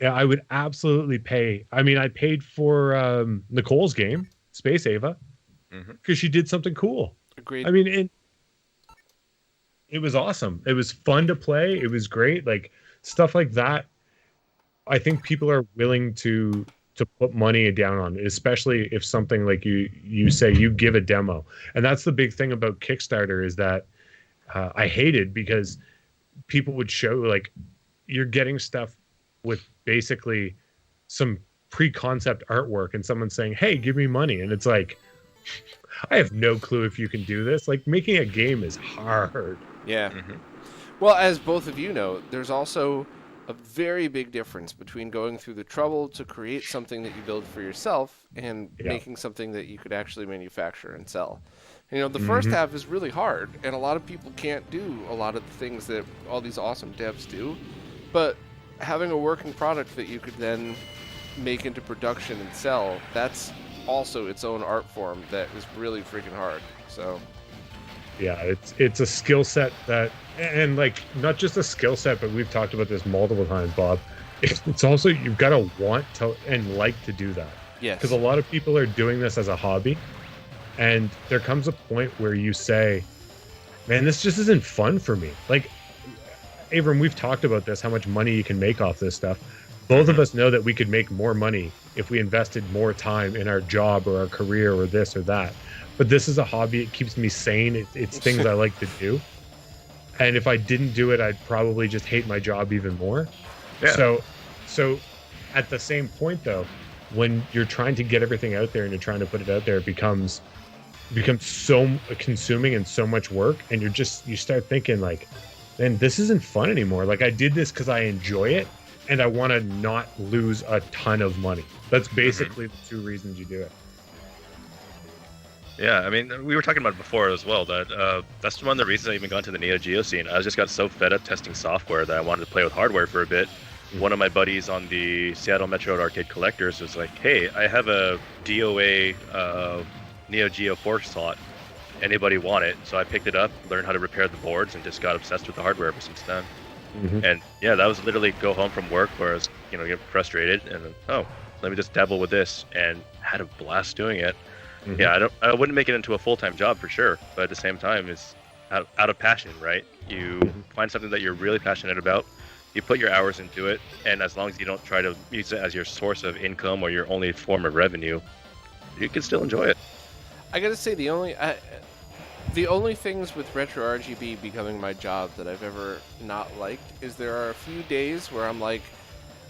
I would absolutely pay. I mean, I paid for Nicole's game, Space Ava, because she did something cool. Agreed. I mean, it was awesome. It was fun to play. It was great. Like, stuff like that, I think people are willing to put money down on, especially if something like you say you give a demo. And that's the big thing about Kickstarter is that I hated because people would show, like, you're getting stuff with basically some pre-concept artwork and someone saying, hey, give me money. And it's like, I have no clue if you can do this. Like, making a game is hard. Yeah. Well, as both of you know, there's also a very big difference between going through the trouble to create something that you build for yourself and making something that you could actually manufacture and sell. The first half is really hard, and a lot of people can't do a lot of the things that all these awesome devs do. But having a working product that you could then make into production and sell, that's also its own art form that is really freaking hard. So Yeah, it's a skill set that, and like not just a skill set, but we've talked about this multiple times, Bob. It's also you've got to want to and like to do that. Yes. Because a lot of people are doing this as a hobby, and there comes a point where you say, "Man, this just isn't fun for me." Like, Abram, we've talked about this, how much money you can make off this stuff. Both of us know that we could make more money if we invested more time in our job or our career or this or that. But this is a hobby. It keeps me sane. It's things I like to do. And if I didn't do it, I'd probably just hate my job even more. Yeah. So at the same point, though, when you're trying to get everything out there and you're trying to put it out there, it becomes so consuming and so much work. And you start thinking like, man, this isn't fun anymore. Like I did this because I enjoy it and I want to not lose a ton of money. That's basically the two reasons you do it. Yeah, I mean, we were talking about it before as well, that that's one of the reasons I even got into the Neo Geo scene. I just got so fed up testing software that I wanted to play with hardware for a bit. One of my buddies on the Seattle Metro Arcade Collectors was like, hey, I have a DOA Neo Geo fork slot. Anybody want it? So I picked it up, learned how to repair the boards, and just got obsessed with the hardware ever since then. And yeah, that was literally go home from work where I was, getting frustrated, and then, oh, let me just dabble with this, and had a blast doing it. Yeah, I wouldn't make it into a full-time job for sure, but at the same time, it's out of passion, right? You find something that you're really passionate about, you put your hours into it, and as long as you don't try to use it as your source of income or your only form of revenue, you can still enjoy it. I gotta say, the only things with RetroRGB becoming my job that I've ever not liked is there are a few days where I'm like,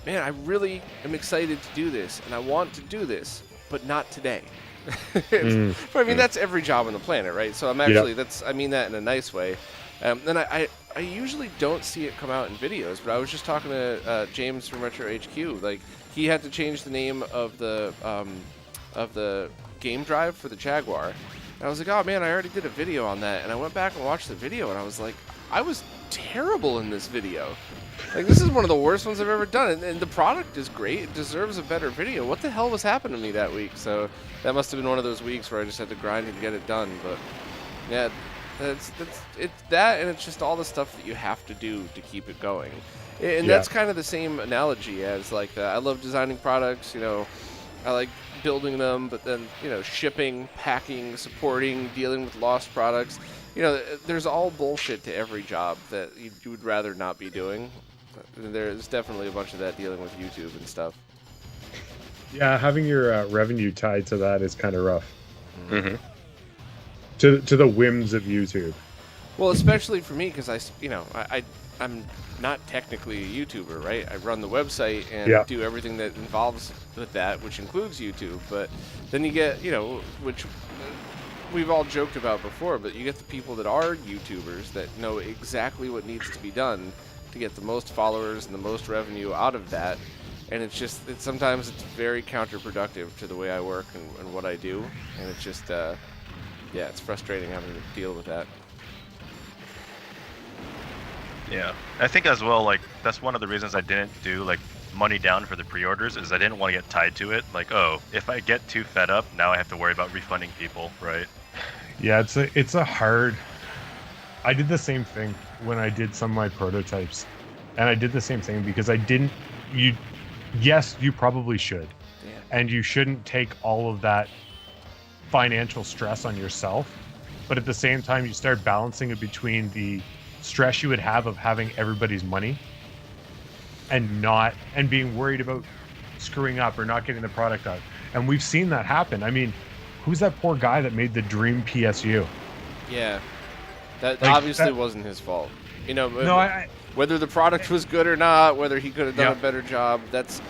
man, I really am excited to do this, and I want to do this, but not today. I mean, that's every job on the planet, right? So I'm actually, I mean that in a nice way. And I usually don't see it come out in videos, but I was just talking to James from Retro HQ. Like, he had to change the name of the game drive for the Jaguar. And I was like, oh man, I already did a video on that. And I went back and watched the video, and I was like, I was terrible in this video. Like, this is one of the worst ones I've ever done. And the product is great. It deserves a better video. What the hell was happening to me that week? So that must have been one of those weeks where I just had to grind and get it done. But yeah, it's that, and it's just all the stuff that you have to do to keep it going. And that's kind of the same analogy as like I love designing products. I like building them, but then shipping, packing, supporting, dealing with lost products. There's all bullshit to every job that you would rather not be doing. There's definitely a bunch of that dealing with YouTube and stuff. Yeah, having your revenue tied to that is kind of rough. To the whims of YouTube. Well, especially for me, because I'm not technically a YouTuber, right? I run the website and do everything that involves with that, which includes YouTube. But then you get, which we've all joked about before, but you get the people that are YouTubers that know exactly what needs to be done to get the most followers and the most revenue out of that. And sometimes it's very counterproductive to the way I work and what I do. And it's just, it's frustrating having to deal with that. Yeah, I think as well, like, that's one of the reasons I didn't do, like, money down for the pre-orders, is I didn't want to get tied to it. Like, oh, if I get too fed up, now I have to worry about refunding people, right? Yeah, it's a hard... I did the same thing when I did some of my prototypes. And I did the same thing because I didn't... Yes, you probably should. Yeah. And you shouldn't take all of that financial stress on yourself. But at the same time, you start balancing it between the stress you would have of having everybody's money and being worried about screwing up or not getting the product out. And we've seen that happen. I mean, who's that poor guy that made the Dream PSU? Yeah. That obviously wasn't his fault. Whether the product was good or not, whether he could have done a better job, that's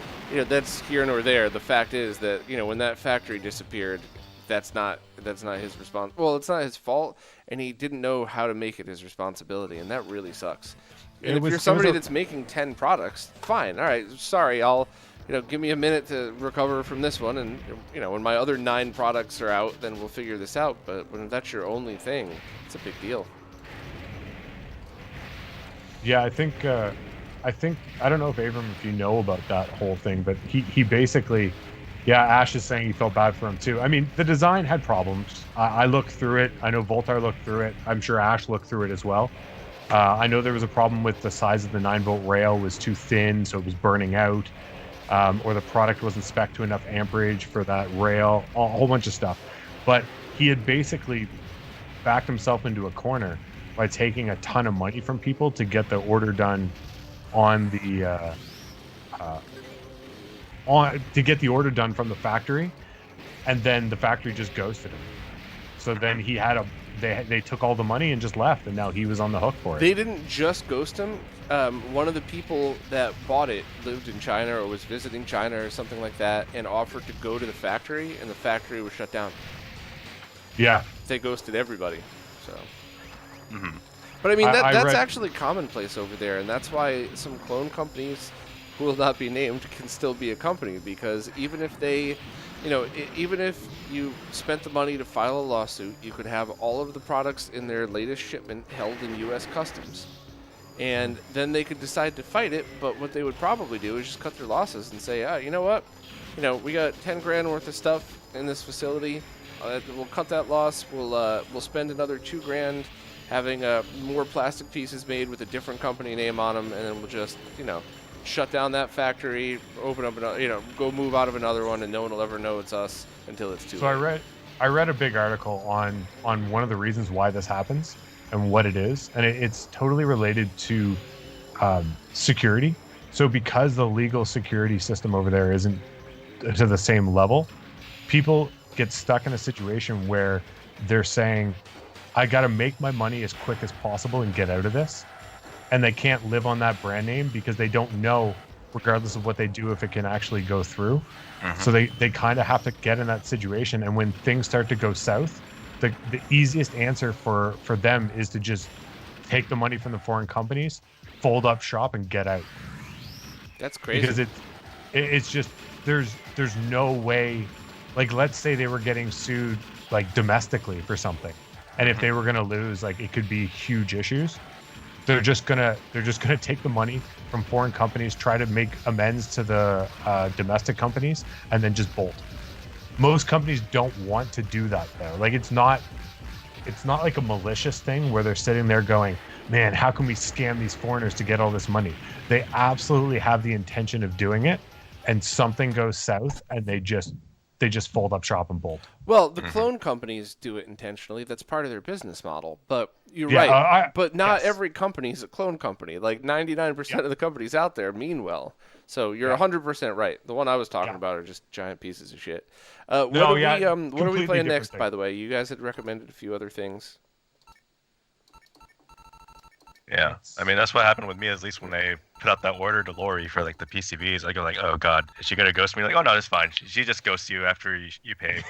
here nor there. The fact is that, when that factory disappeared, that's not his response. Well, it's not his fault, and he didn't know how to make it his responsibility, and that really sucks. And if you're somebody that's making 10 products, fine. All right, sorry, I'll, give me a minute to recover from this one, and when my other 9 products are out, then we'll figure this out. But when that's your only thing, it's a big deal. Yeah, I think I don't know if Abram, if you know about that whole thing, but he basically, Yeah, Ash is saying he felt bad for him too. I mean, the design had problems. I looked through it. I know Voltar looked through it. I'm sure Ash looked through it as well. I know there was a problem with the size of the 9-volt rail was too thin, so it was burning out, or the product wasn't spec'd to enough amperage for that rail, a whole bunch of stuff. But he had basically backed himself into a corner by taking a ton of money from people to get the order done on the to get the order done from the factory, and then the factory just ghosted him. So then he had they took all the money and just left, and now he was on the hook for it. They didn't just ghost him. One of the people that bought it lived in China or was visiting China or something like that, and offered to go to the factory, and the factory was shut down. Yeah, They ghosted everybody. So. Mhm. But I mean, I that's read- actually commonplace over there, and that's why some clone companies who will not be named can still be a company, because even if they, even if you spent the money to file a lawsuit, you could have all of the products in their latest shipment held in U.S. Customs. And then they could decide to fight it, but what they would probably do is just cut their losses and say, you know what? We got 10 grand worth of stuff in this facility. We'll cut that loss. We'll spend another 2 grand having more plastic pieces made with a different company name on them, and then we'll just, shut down that factory, open up another, go move out of another one, and no one will ever know it's us until it's too late. So I read a big article on one of the reasons why this happens and what it is, and it's totally related to security. So because the legal security system over there isn't to the same level, people get stuck in a situation where they're saying, I got to make my money as quick as possible and get out of this. And they can't live on that brand name because they don't know, regardless of what they do, if it can actually go through. Mhm. So they kind of have to get in that situation. And when things start to go south, the easiest answer for them is to just take the money from the foreign companies, fold up shop, and get out. That's crazy. Because it's just there's no way. Like, let's say they were getting sued like domestically for something, and if they were gonna lose, like, it could be huge issues. They're just gonna take the money from foreign companies, try to make amends to the domestic companies, and then just bolt. Most companies don't want to do that though. Like, it's not like a malicious thing where they're sitting there going, man, how can we scam these foreigners to get all this money? They absolutely have the intention of doing it, and something goes south, and they just fold up shop and bolt. Well, the clone companies do it intentionally. That's part of their business model. But you're Yeah, right. But not yes. every company is a clone company. Like 99% of the companies out there mean well. So you're 100% right. The one I was talking about are just giant pieces of shit. What are we completely playing different next, thing. by the way? You guys had recommended a few other things. Yeah, I mean that's what happened with me. At least when they put out that order to Lori for like the PCBs, I go like, oh god, is she gonna ghost me? Like, oh no, it's fine. She just ghosts you after you pay.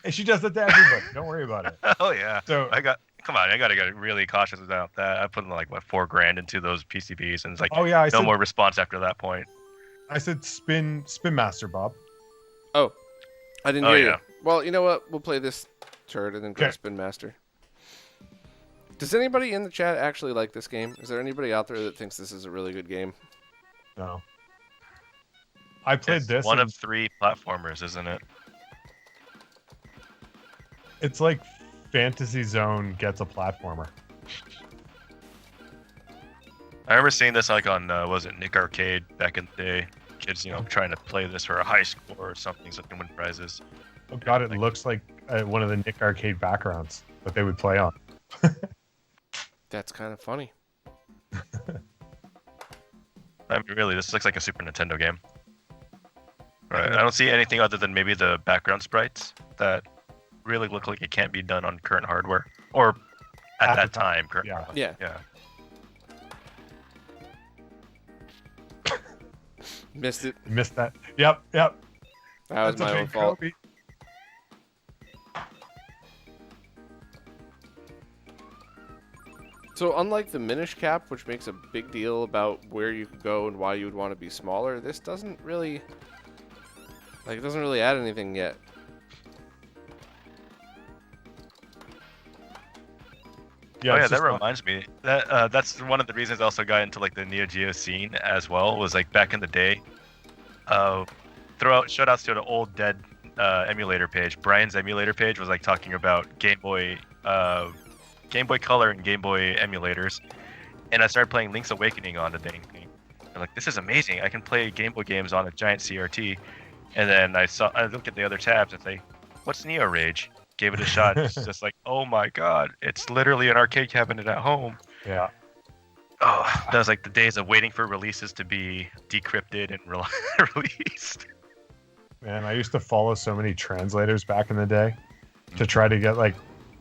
And she does that to everybody. Don't worry about it. Oh yeah. So I gotta get really cautious about that. I put like what $4 grand into those PCBs, and it's like I more response after that point. said spin master, Bob. Oh, I didn't Oh, hear yeah. you. Well, you know what? We'll play this turd and then go Okay. Spin Master. Does anybody in the chat actually like this game? Is there anybody out there that thinks this is a really good game? No. I played It's this. one and of 3 platformers, isn't it? It's like Fantasy Zone gets a platformer. I remember seeing this like on was it Nick Arcade back in the day? Kids, trying to play this for a high score or something so they can win prizes. Oh god, it looks like one of the Nick Arcade backgrounds that they would play on. That's kind of funny. I mean, really, this looks like a Super Nintendo game. Right. I don't see anything other than maybe the background sprites that really look like it can't be done on current hardware or at that time. Current Yeah. hardware. Yeah. Missed it. You missed that. Yep. That was That's a my own big fault. Kobe. So unlike the Minish Cap, which makes a big deal about where you could go and why you would want to be smaller, this doesn't really add anything yet. Yeah, Oh yeah, it's that just not- reminds me. That's one of the reasons I also got into like the Neo Geo scene as well. Was like back in the day, throw out shout outs to an old dead emulator page. Brian's emulator page was like talking about Game Boy Color and Game Boy emulators, and I started playing Link's Awakening on the thing. I'm like, this is amazing. I can play Game Boy games on a giant CRT. And then I looked at the other tabs and say, what's Neo Rage? Gave it a shot. It's just like, oh my god, it's literally an arcade cabinet at home. Yeah. Oh, that was like the days of waiting for releases to be decrypted and released. Man, I used to follow so many translators back in the day to try to get like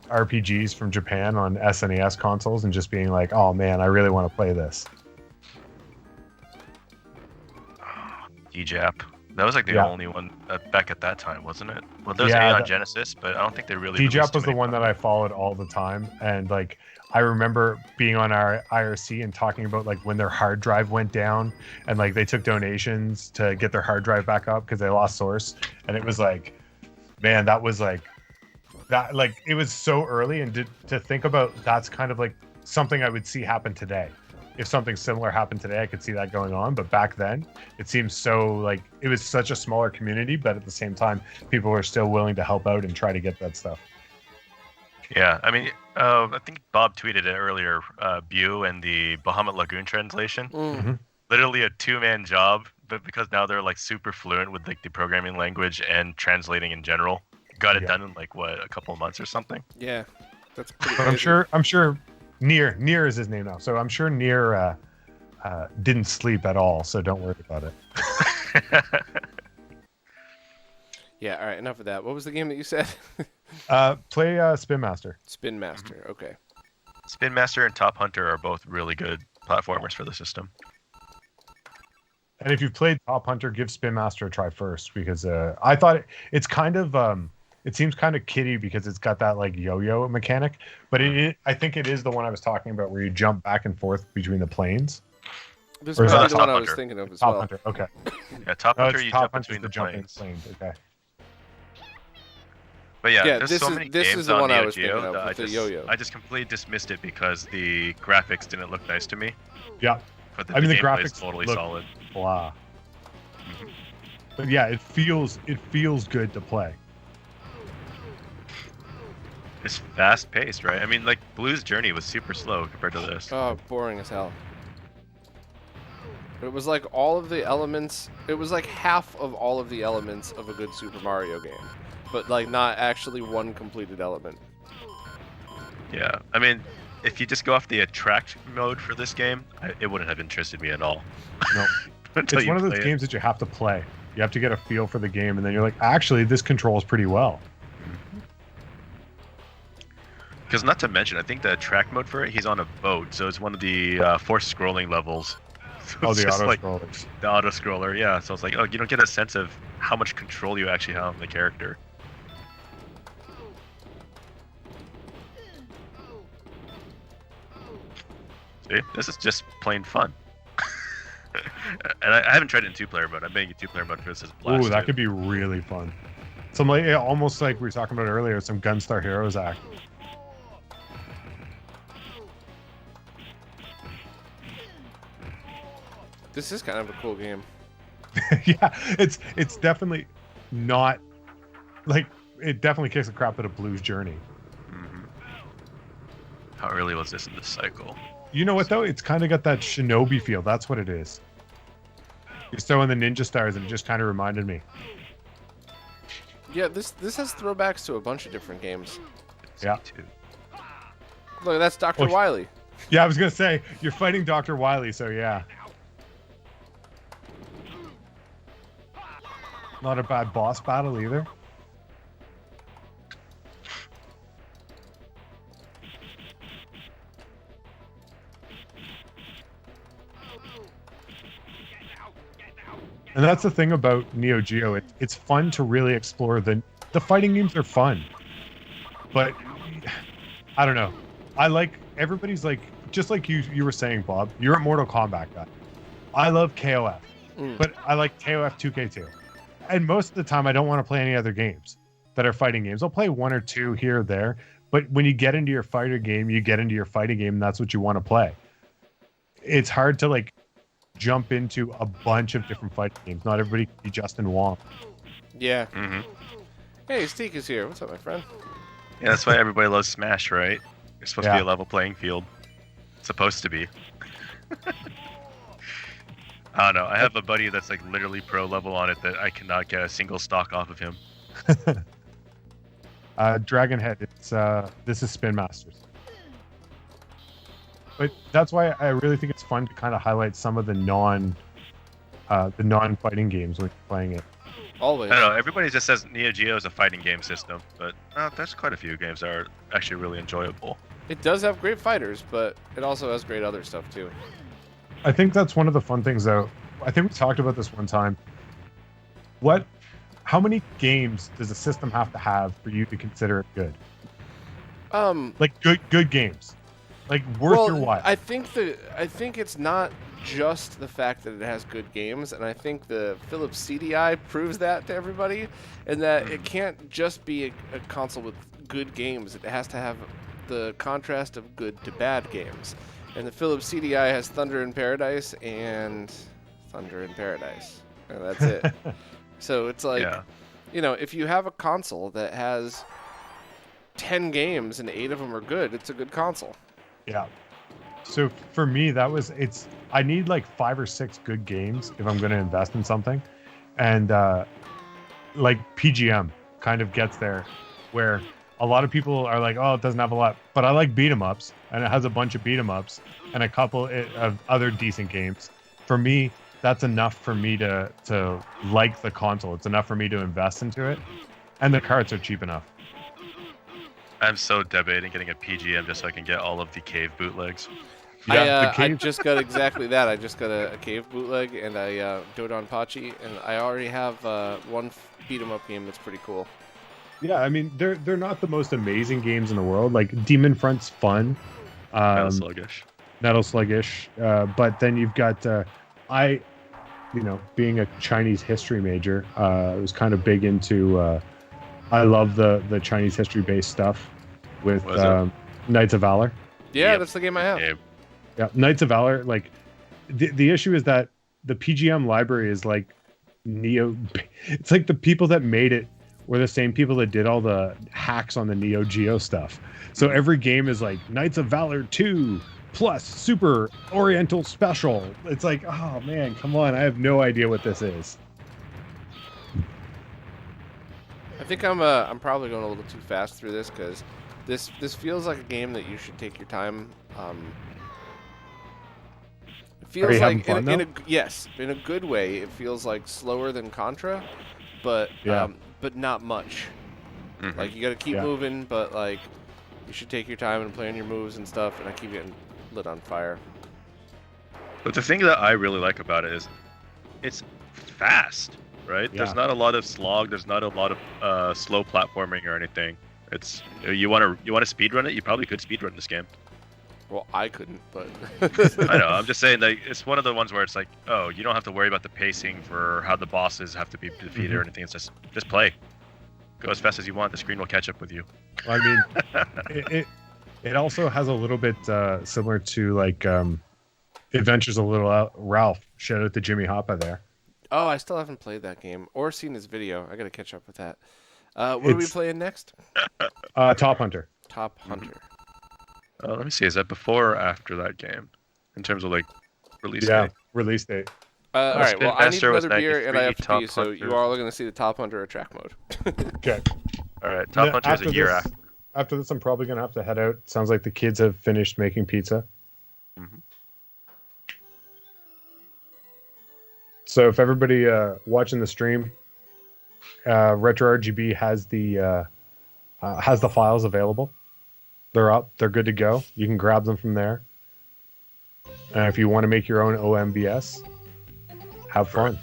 RPGs from Japan on SNES consoles and just being like, oh man, I really want to play this. DJAP. That was like the only one back at that time, wasn't it? Well, there was A on Genesis, but I don't think they really. DJAP was the one that I followed all the time, and like I remember being on our IRC and talking about like when their hard drive went down, and like they took donations to get their hard drive back up because they lost source, and it was like, man, that was like that. Like it was so early, and to think about that's kind of like something I would see happen today. If something similar happened today, I could see that going on. But back then, it seems so like it was such a smaller community, but at the same time, people were still willing to help out and try to get that stuff. Yeah, I mean, I think Bob tweeted it earlier. Bu and the Bahamut Lagoon translation, literally a 2-man job, but because now they're like super fluent with like the programming language and translating in general, got it done in like what, a couple of months or something. Yeah, that's pretty. But I'm sure. Near is his name now, so I'm sure Near didn't sleep at all, so don't worry about it. Yeah, all right, enough of that. What was the game that you said? Play Spin Master. Spin Master, okay. Spin Master and Top Hunter are both really good platformers for the system. And if you've played Top Hunter, give Spin Master a try first, because I thought it's kind of it seems kind of kiddie because it's got that like yo-yo mechanic, but I think it is the one I was talking about where you jump back and forth between the planes. This is the one I was thinking of as well. Top Hunter, okay. Yeah, Top Hunter, you jump between the planes. Okay. But yeah, there's this so is, many this games is the on one I Neo was Geo thinking of, with the yo-yo. I just completely dismissed it because the graphics didn't look nice to me. Yeah. But the the gameplay graphics is totally look solid. Blah. But yeah, it feels good to play. It's fast paced, right? I mean, like Blue's Journey was super slow compared to this. Oh, boring as hell. It was like all of the elements. It was like half of all of the elements of a good Super Mario game, but like not actually one completed element. Yeah, I mean, if you just go off the attract mode for this game, it wouldn't have interested me at all. No, it's one of those games that you have to play. You have to get a feel for the game, and then you're like, actually, this controls pretty well. Because not to mention, I think the track mode for it, he's on a boat, so it's one of the forced scrolling levels. So the auto-scrollers. Like, the auto-scroller, yeah. So it's like, oh, you don't get a sense of how much control you actually have on the character. See, this is just plain fun. And I haven't tried it in 2-player mode. I'm making 2-player mode for this as blast. Ooh, that could be really fun. Some like almost like we were talking about earlier, some Gunstar Heroes act. This is kind of a cool game. Yeah, it's definitely not like it definitely kicks the crap out of Blue's Journey. How early was this in this cycle? You know what though? It's kind of got that Shinobi feel. That's what it is. You're throwing the ninja stars, and it just kind of reminded me. Yeah, this has throwbacks to a bunch of different games. Yeah. Look, that's Dr. Wily. Yeah, I was gonna say you're fighting Dr. Wily, so yeah. Not a bad boss battle either. And that's the thing about Neo Geo. It's fun to really explore the fighting games are fun, but I don't know. I like everybody's like just like you were saying, Bob. You're a Mortal Kombat guy. I love KOF, but I like KOF 2K2. And most of the time, I don't want to play any other games that are fighting games. I'll play 1 or 2 here or there. But when you get into your fighter game, you get into your fighting game, and that's what you want to play. It's hard to like jump into a bunch of different fighting games. Not everybody can be Justin Wong. Yeah. Mm-hmm. Hey, Steak is here. What's up, my friend? Yeah, that's why everybody loves Smash, right? It's supposed to be Yeah. a level playing field. It's supposed to be. I don't know. I have a buddy that's like literally pro level on it that I cannot get a single stock off of him. Dragonhead, it's this is Spin Masters. But that's why I really think it's fun to kind of highlight some of the non-fighting games when you're playing it. Always. I don't know. Everybody just says Neo Geo is a fighting game system, but there's quite a few games that are actually really enjoyable. It does have great fighters, but it also has great other stuff too. I think that's one of the fun things, though. I think we talked about this one time. How many games does a system have to have for you to consider it good? Like good games, like worth your while. I think it's not just the fact that it has good games, and I think the Philips CDI proves that to everybody, and that it can't just be a console with good games. It has to have the contrast of good to bad games. And the Philips CDI has Thunder in Paradise and Thunder in Paradise, and that's it. So it's like, if you have a console that has 10 games and 8 of them are good, it's a good console. Yeah. So for me, I need like 5 or 6 good games if I'm going to invest in something. And like PGM kind of gets there, where a lot of people are like, oh, it doesn't have a lot. But I like beat 'em ups, and it has a bunch of beat 'em ups and a couple of other decent games. For me, that's enough for me to like the console. It's enough for me to invest into it. And the carts are cheap enough. I'm so debating getting a PGM just so I can get all of the cave bootlegs. Yeah, I just got exactly that. I just got a cave bootleg, and I Dodonpachi, and I already have one beat 'em up game that's pretty cool. Yeah, I mean, they're not the most amazing games in the world. Like Demon Front's fun. Metal Sluggish. Metal Sluggish. But then you've got being a Chinese history major, I was kind of big into. I love the Chinese history based stuff with Knights of Valor. Yeah, Yep. that's the game I have. Yep. Yeah, Knights of Valor. Like the issue is that the PGM library is like Neo. It's like the people that made it were the same people that did all the hacks on the Neo Geo stuff. So every game is like Knights of Valor 2 plus Super Oriental Special. It's like, oh man, come on! I have no idea what this is. I think I'm probably going a little too fast through this, because this feels like a game that you should take your time. It feels you like having fun, yes, in a good way. It feels like slower than Contra, but not much. Mm-hmm. Like you got to keep moving, but like you should take your time and plan your moves and stuff. And I keep getting lit on fire. But the thing that I really like about it is it's fast, right? Yeah. There's not a lot of slog. There's not a lot of slow platforming or anything. It's you want to speedrun it. You probably could speedrun this game. Well, I couldn't, but I know. I'm just saying that it's one of the ones where it's like, oh, you don't have to worry about the pacing for how the bosses have to be defeated or anything. It's just play. Go as fast as you want. The screen will catch up with you. I mean, it also has a little bit similar to like Adventures of Little Ralph. Shout out to Jimmy Hoppa there. oh, I still haven't played that game or seen his video. I got to catch up with that. What are we playing next? Top Hunter. Top Hunter. Let me see. Is that before or after that game? In terms of like release Yeah, date? release date. All right. Well, I need Spin Master was another beer and I have to 93, pee, so Top you are all going to see the Top Hunter track mode. Okay. All right. Top Hunter is a year after. After this, I'm probably gonna have to head out. Sounds like the kids have finished making pizza. Mm-hmm. So if everybody watching the stream, RetroRGB has the files available. They're up. They're good to go. You can grab them from there. And if you want to make your own OMVS, have fun.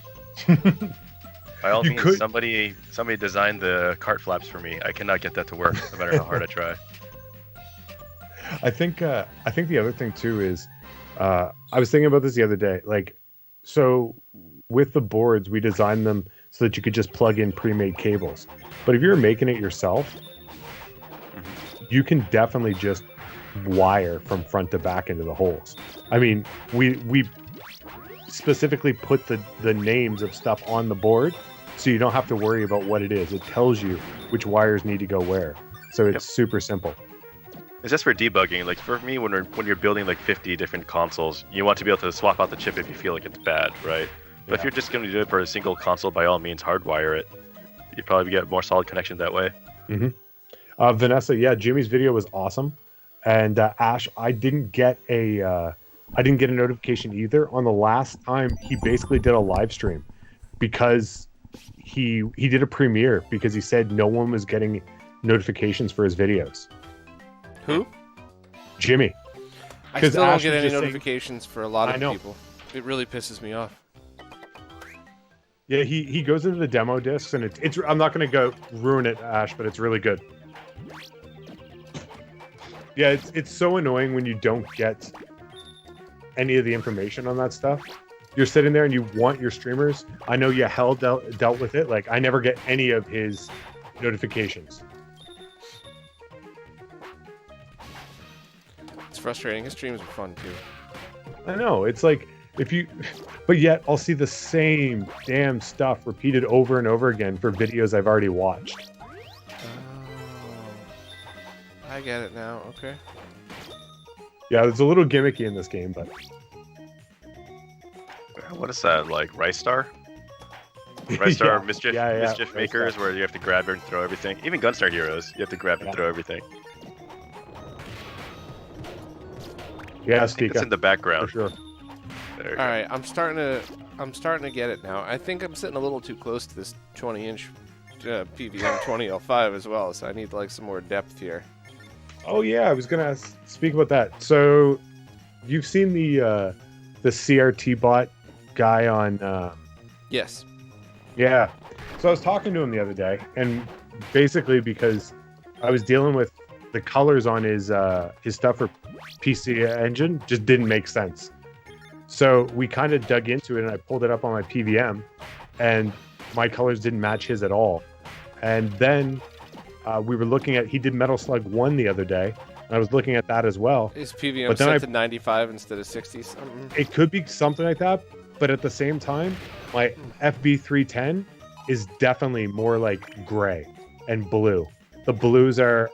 By all You means, could- somebody designed the cart flaps for me. I cannot get that to work, no matter how hard I try. I think the other thing too is, I was thinking about this the other day. Like, so with the boards, we designed them so that you could just plug in pre-made cables. But if you're making it yourself, you can definitely just wire from front to back into the holes. I mean, we specifically put the names of stuff on the board, so you don't have to worry about what it is. It tells you which wires need to go where. So it's super simple. It's just for debugging. Like for me, when you're building like 50 different consoles, you want to be able to swap out the chip if you feel like it's bad, right? But if you're just going to do it for a single console, by all means, hardwire it. You probably get more solid connection that way. Mm-hmm. Vanessa, yeah, Jimmy's video was awesome, and Ash, I didn't get a notification either. On the last time, he basically did a live stream because he did a premiere because he said no one was getting notifications for his videos. Who? Jimmy. I still don't get any notifications for a lot of people. It really pisses me off. Yeah, he goes into the demo discs, and it's I'm not going to go ruin it, Ash, but it's really good. Yeah, it's so annoying when you don't get any of the information on that stuff. You're sitting there and you want your streamers. I know you dealt with it. Like, I never get any of his notifications. It's frustrating. His streams are fun too. I know. It's like but yet I'll see the same damn stuff repeated over and over again for videos I've already watched. Oh, I get it now. Okay. Yeah, it's a little gimmicky in this game, but what is that, like Rice Star? Rice Star Mischief Rice Makers, Star. where you have to grab and throw everything. Even Gunstar Heroes, you have to grab and throw everything. Yeah, it's in the background. For sure. All right, I'm starting to get it now. I think I'm sitting a little too close to this 20-inch PVM 20L5 as well, so I need like some more depth here. Oh yeah, I was gonna speak about that. So, you've seen the CRT bot guy on? Yes. Yeah. So I was talking to him the other day, and basically because I was dealing with the colors on his stuff for PC Engine just didn't make sense. So we kind of dug into it, and I pulled it up on my PVM, and my colors didn't match his at all. And then we were looking at, he did Metal Slug 1 the other day, and I was looking at that as well. Is PVM set to 95 instead of 60 something? It could be something like that, but at the same time, my FB310 is definitely more like gray and blue. The blues are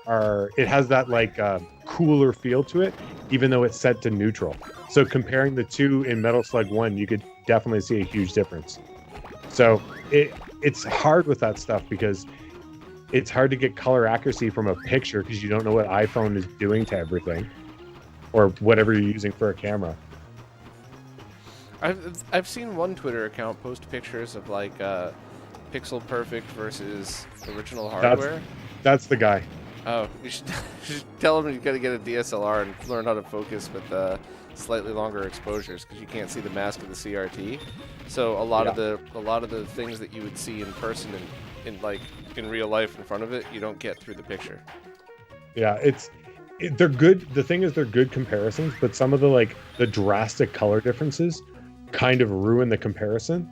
it has that like cooler feel to it, even though it's set to neutral. So comparing the two in Metal Slug 1, you could definitely see a huge difference. So it's hard with that stuff because it's hard to get color accuracy from a picture because you don't know what iPhone is doing to everything or whatever you're using for a camera. I've seen one Twitter account post pictures of like pixel perfect versus original hardware. That's the guy. Oh, you should tell him you got to get a DSLR and learn how to focus with slightly longer exposures because you can't see the mask of the CRT. So a lot of the things that you would see in person and in real life in front of it, you don't get through the picture. Yeah, they're good. The thing is, they're good comparisons, but some of the drastic color differences kind of ruin the comparison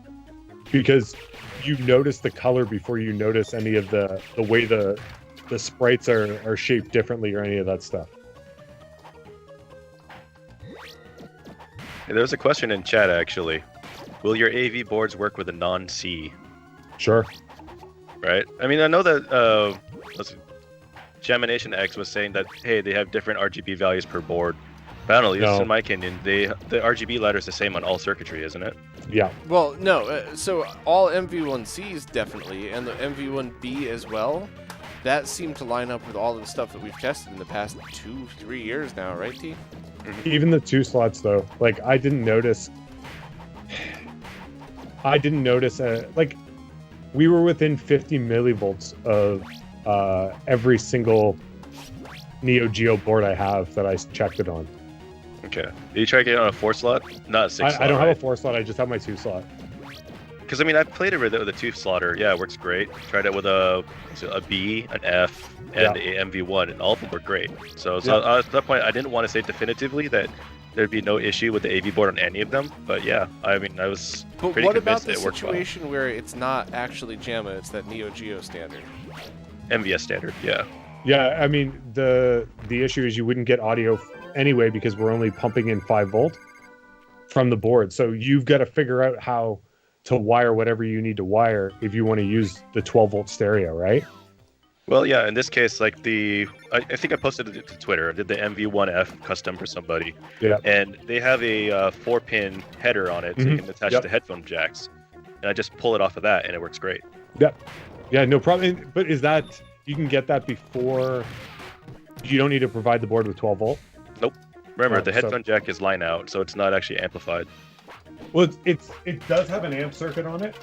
because you notice the color before you notice any of the way the sprites are shaped differently or any of that stuff. Hey, there was a question in chat actually. Will your AV boards work with a non-C? Sure. Right? I mean, I know that Gemination X was saying that, hey, they have different RGB values per board. But I don't know, just in my opinion, the RGB ladder is the same on all circuitry, isn't it? Yeah. Well, no. So all MV1Cs definitely, and the MV1B as well. That seemed to line up with all of the stuff that we've tested in the past 2-3 years now, right, T? Even the 2 slots, though. Like, I didn't notice... like, we were within 50 millivolts of every single Neo Geo board I have that I checked it on. Okay. Did you try to get it on a 4 slot? Not a 6 slot, I don't have a 4 slot, I just have my 2 slot. Because, I mean, I've played it with a 2 slotter. Yeah, it works great. Tried it with a B, an F, and a MV1, and all of them were great. So at that point, I didn't want to say definitively that there'd be no issue with the AV board on any of them. But yeah, I mean, I was pretty convinced that it worked well. But what about the situation where it's not actually JAMA, it's that Neo Geo standard? MVS standard, yeah. Yeah, I mean, the issue is you wouldn't get audio anyway because we're only pumping in 5 volt. from the board. So you've got to figure out how to wire whatever you need to wire if you want to use the 12-volt stereo, right? Well, yeah, in this case, like I think I posted it to Twitter. I did the MV1F custom for somebody. Yeah. And they have a 4-pin header on it, so you can attach Yep. the headphone jacks. And I just pull it off of that, and it works great. Yeah, no problem. But is that, you can get that before, you don't need to provide the board with 12 volt? Nope. Remember, Oh, the headphone jack is line out, so it's not actually amplified. Well, it does have an amp circuit on it.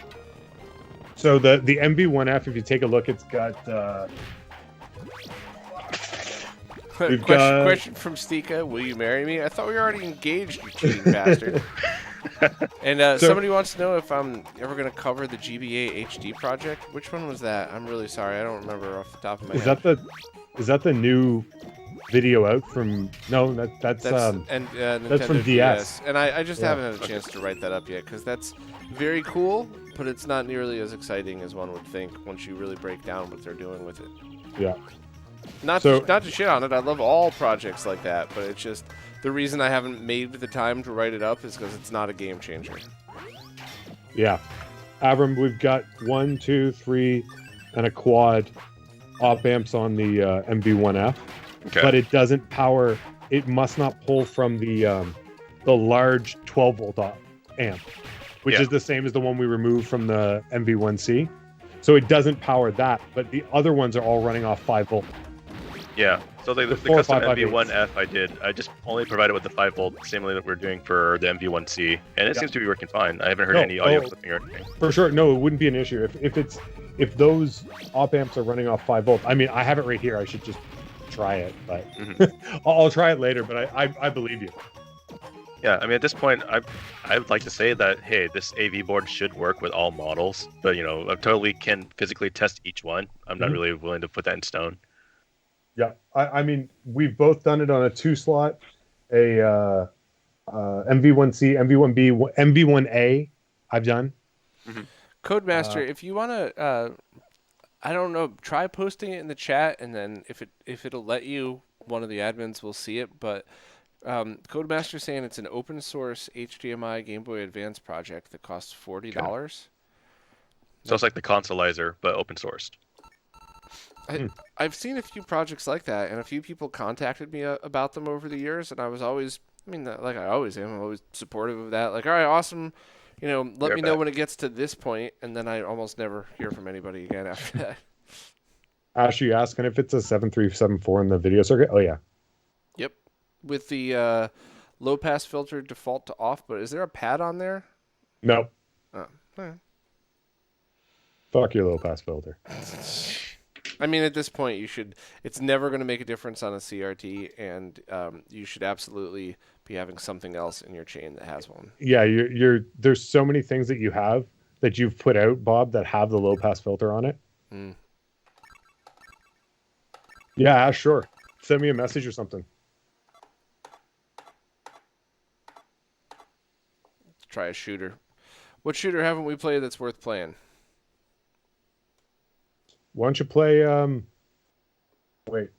So the MV1F, if you take a look, it's got Question from Stika: will you marry me? I thought we were already engaged, you cheating bastard. And somebody wants to know if I'm ever going to cover the GBA HD project. Which one was that? I'm really sorry, I don't remember off the top of my head. Is that the new video out from? No, that's Nintendo from DS. And I just haven't had a chance to write that up yet, because that's very cool, but it's not nearly as exciting as one would think once you really break down what they're doing with it. Yeah. Not to shit on it. I love all projects like that, but it's just the reason I haven't made the time to write it up is because it's not a game changer. Yeah. Abram, we've got 1, 2, 3, and a quad op amps on the MV1F, but it doesn't power. It must not pull from the large 12 volt amp, which is the same as the one we removed from the MV1C. So it doesn't power that, but the other ones are all running off 5 volt. Yeah, so the custom MV1F I just only provided with the 5 volt, similarly that we're doing for the MV1C, and it seems to be working fine. I haven't heard any audio clipping or anything. For sure, no, it wouldn't be an issue if those op amps are running off 5 volt. I mean, I have it right here. I should just try it, but I'll try it later. But I believe you. Yeah, I mean, at this point, I would like to say that, hey, this AV board should work with all models, but, I totally can physically test each one. I'm not really willing to put that in stone. Yeah, I mean, we've both done it on a 2-slot, a MV1C, MV1B, MV1A I've done. Codemaster, if you want to, I don't know, try posting it in the chat, and then if it'll let you, one of the admins will see it, but... Codemaster saying it's an open source HDMI Game Boy Advance project that costs $40. So it's like the consolizer, but open sourced. I've seen a few projects like that, and a few people contacted me about them over the years, and I was always, like I always am, I'm always supportive of that. Like, all right, awesome, let me know when it gets to this point, and then I almost never hear from anybody again after that. Ash, you asking if it's a 7374 in the video circuit? Oh, yeah. Yep. With the low pass filter default to off, but is there a pad on there? No. Oh, right. Fuck your low pass filter. I mean, at this point, it's never going to make a difference on a CRT, and you should absolutely be having something else in your chain that has one. Yeah, there's so many things that you have that you've put out, Bob, that have the low pass filter on it. Yeah, sure. Send me a message or something. Try a shooter. What shooter haven't we played that's worth playing? Why don't you play wait.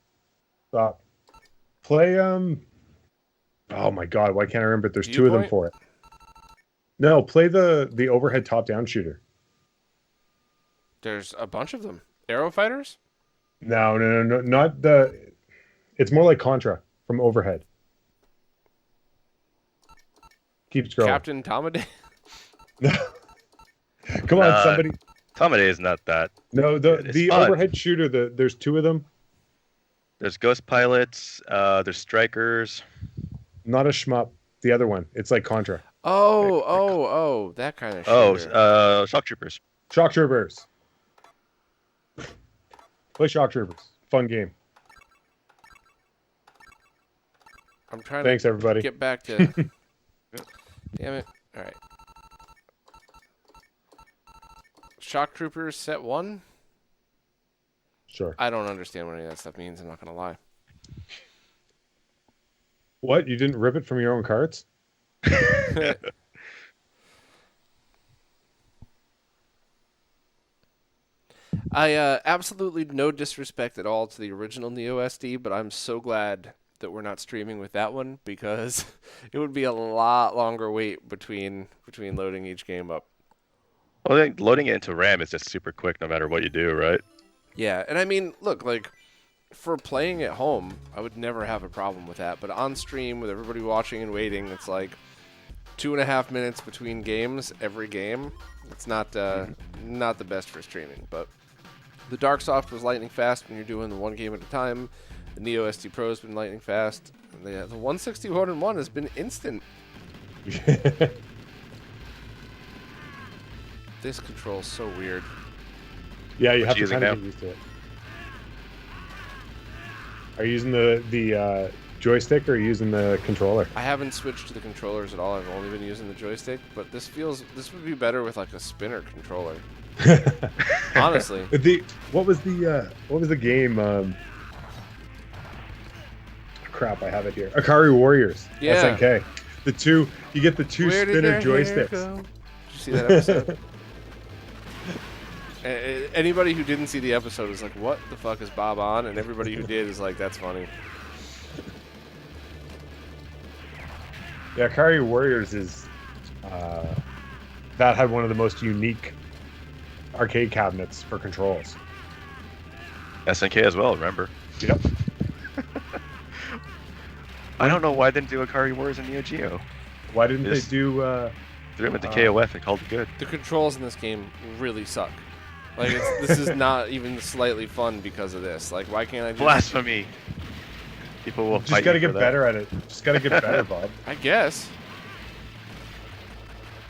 Stop. Play oh my god, why can't I remember? There's two of them for it. No, play the overhead top-down shooter. There's a bunch of them. Arrow Fighters? No, not the... It's more like Contra from overhead. Keep scrolling. Captain Tomaday? Come on, somebody. Tomaday is not that. No, the overhead shooter, there's two of them. There's Ghost Pilots, there's Strikers. Not a shmup. The other one. It's like Contra. Oh, that kind of shooter. Shock Troopers. Shock Troopers. Play Shock Troopers. Fun game. I'm trying Thanks, to everybody. Get back to... Damn it. All right. Shock Troopers set 1? Sure. I don't understand what any of that stuff means, I'm not going to lie. What? You didn't rip it from your own carts? I absolutely no disrespect at all to the original Neo SD, but I'm so glad that we're not streaming with that one because it would be a lot longer wait between loading each game up. Well, I think loading it into RAM is just super quick no matter what you do, right? Yeah, and I mean, look, like, for playing at home, I would never have a problem with that. But on stream, with everybody watching and waiting, it's like 2.5 minutes between games every game. It's not the best for streaming. But the Darksoft was lightning fast when you're doing the one game at a time. The Neo SD Pro has been lightning fast. And the 161-1 has been instant. This control's so weird. Yeah, you have to using kind of get used to it. Are you using the joystick or are you using the controller? I haven't switched to the controllers at all. I've only been using the joystick, but this would be better with like a spinner controller. Honestly. What was the game? Crap, I have it here. Akari Warriors. Yeah. SNK. You get the two Where did spinner your hair joysticks. go? Did you see that episode? Anybody who didn't see the episode is like, what the fuck is Bob on? And everybody who did is like, that's funny. Yeah, Akari Warriors is that had one of the most unique arcade cabinets for controls. SNK as well, remember? Yep. I don't know why they didn't do Akari Wars in Neo Geo. Why didn't they do? Threw them into KOF and called it good. The controls in this game really suck. Like, this is not even slightly fun because of this. Like, why can't I just... Blasphemy! People will Just fight gotta you for get that. better at it. Just gotta get better, Bob. I guess.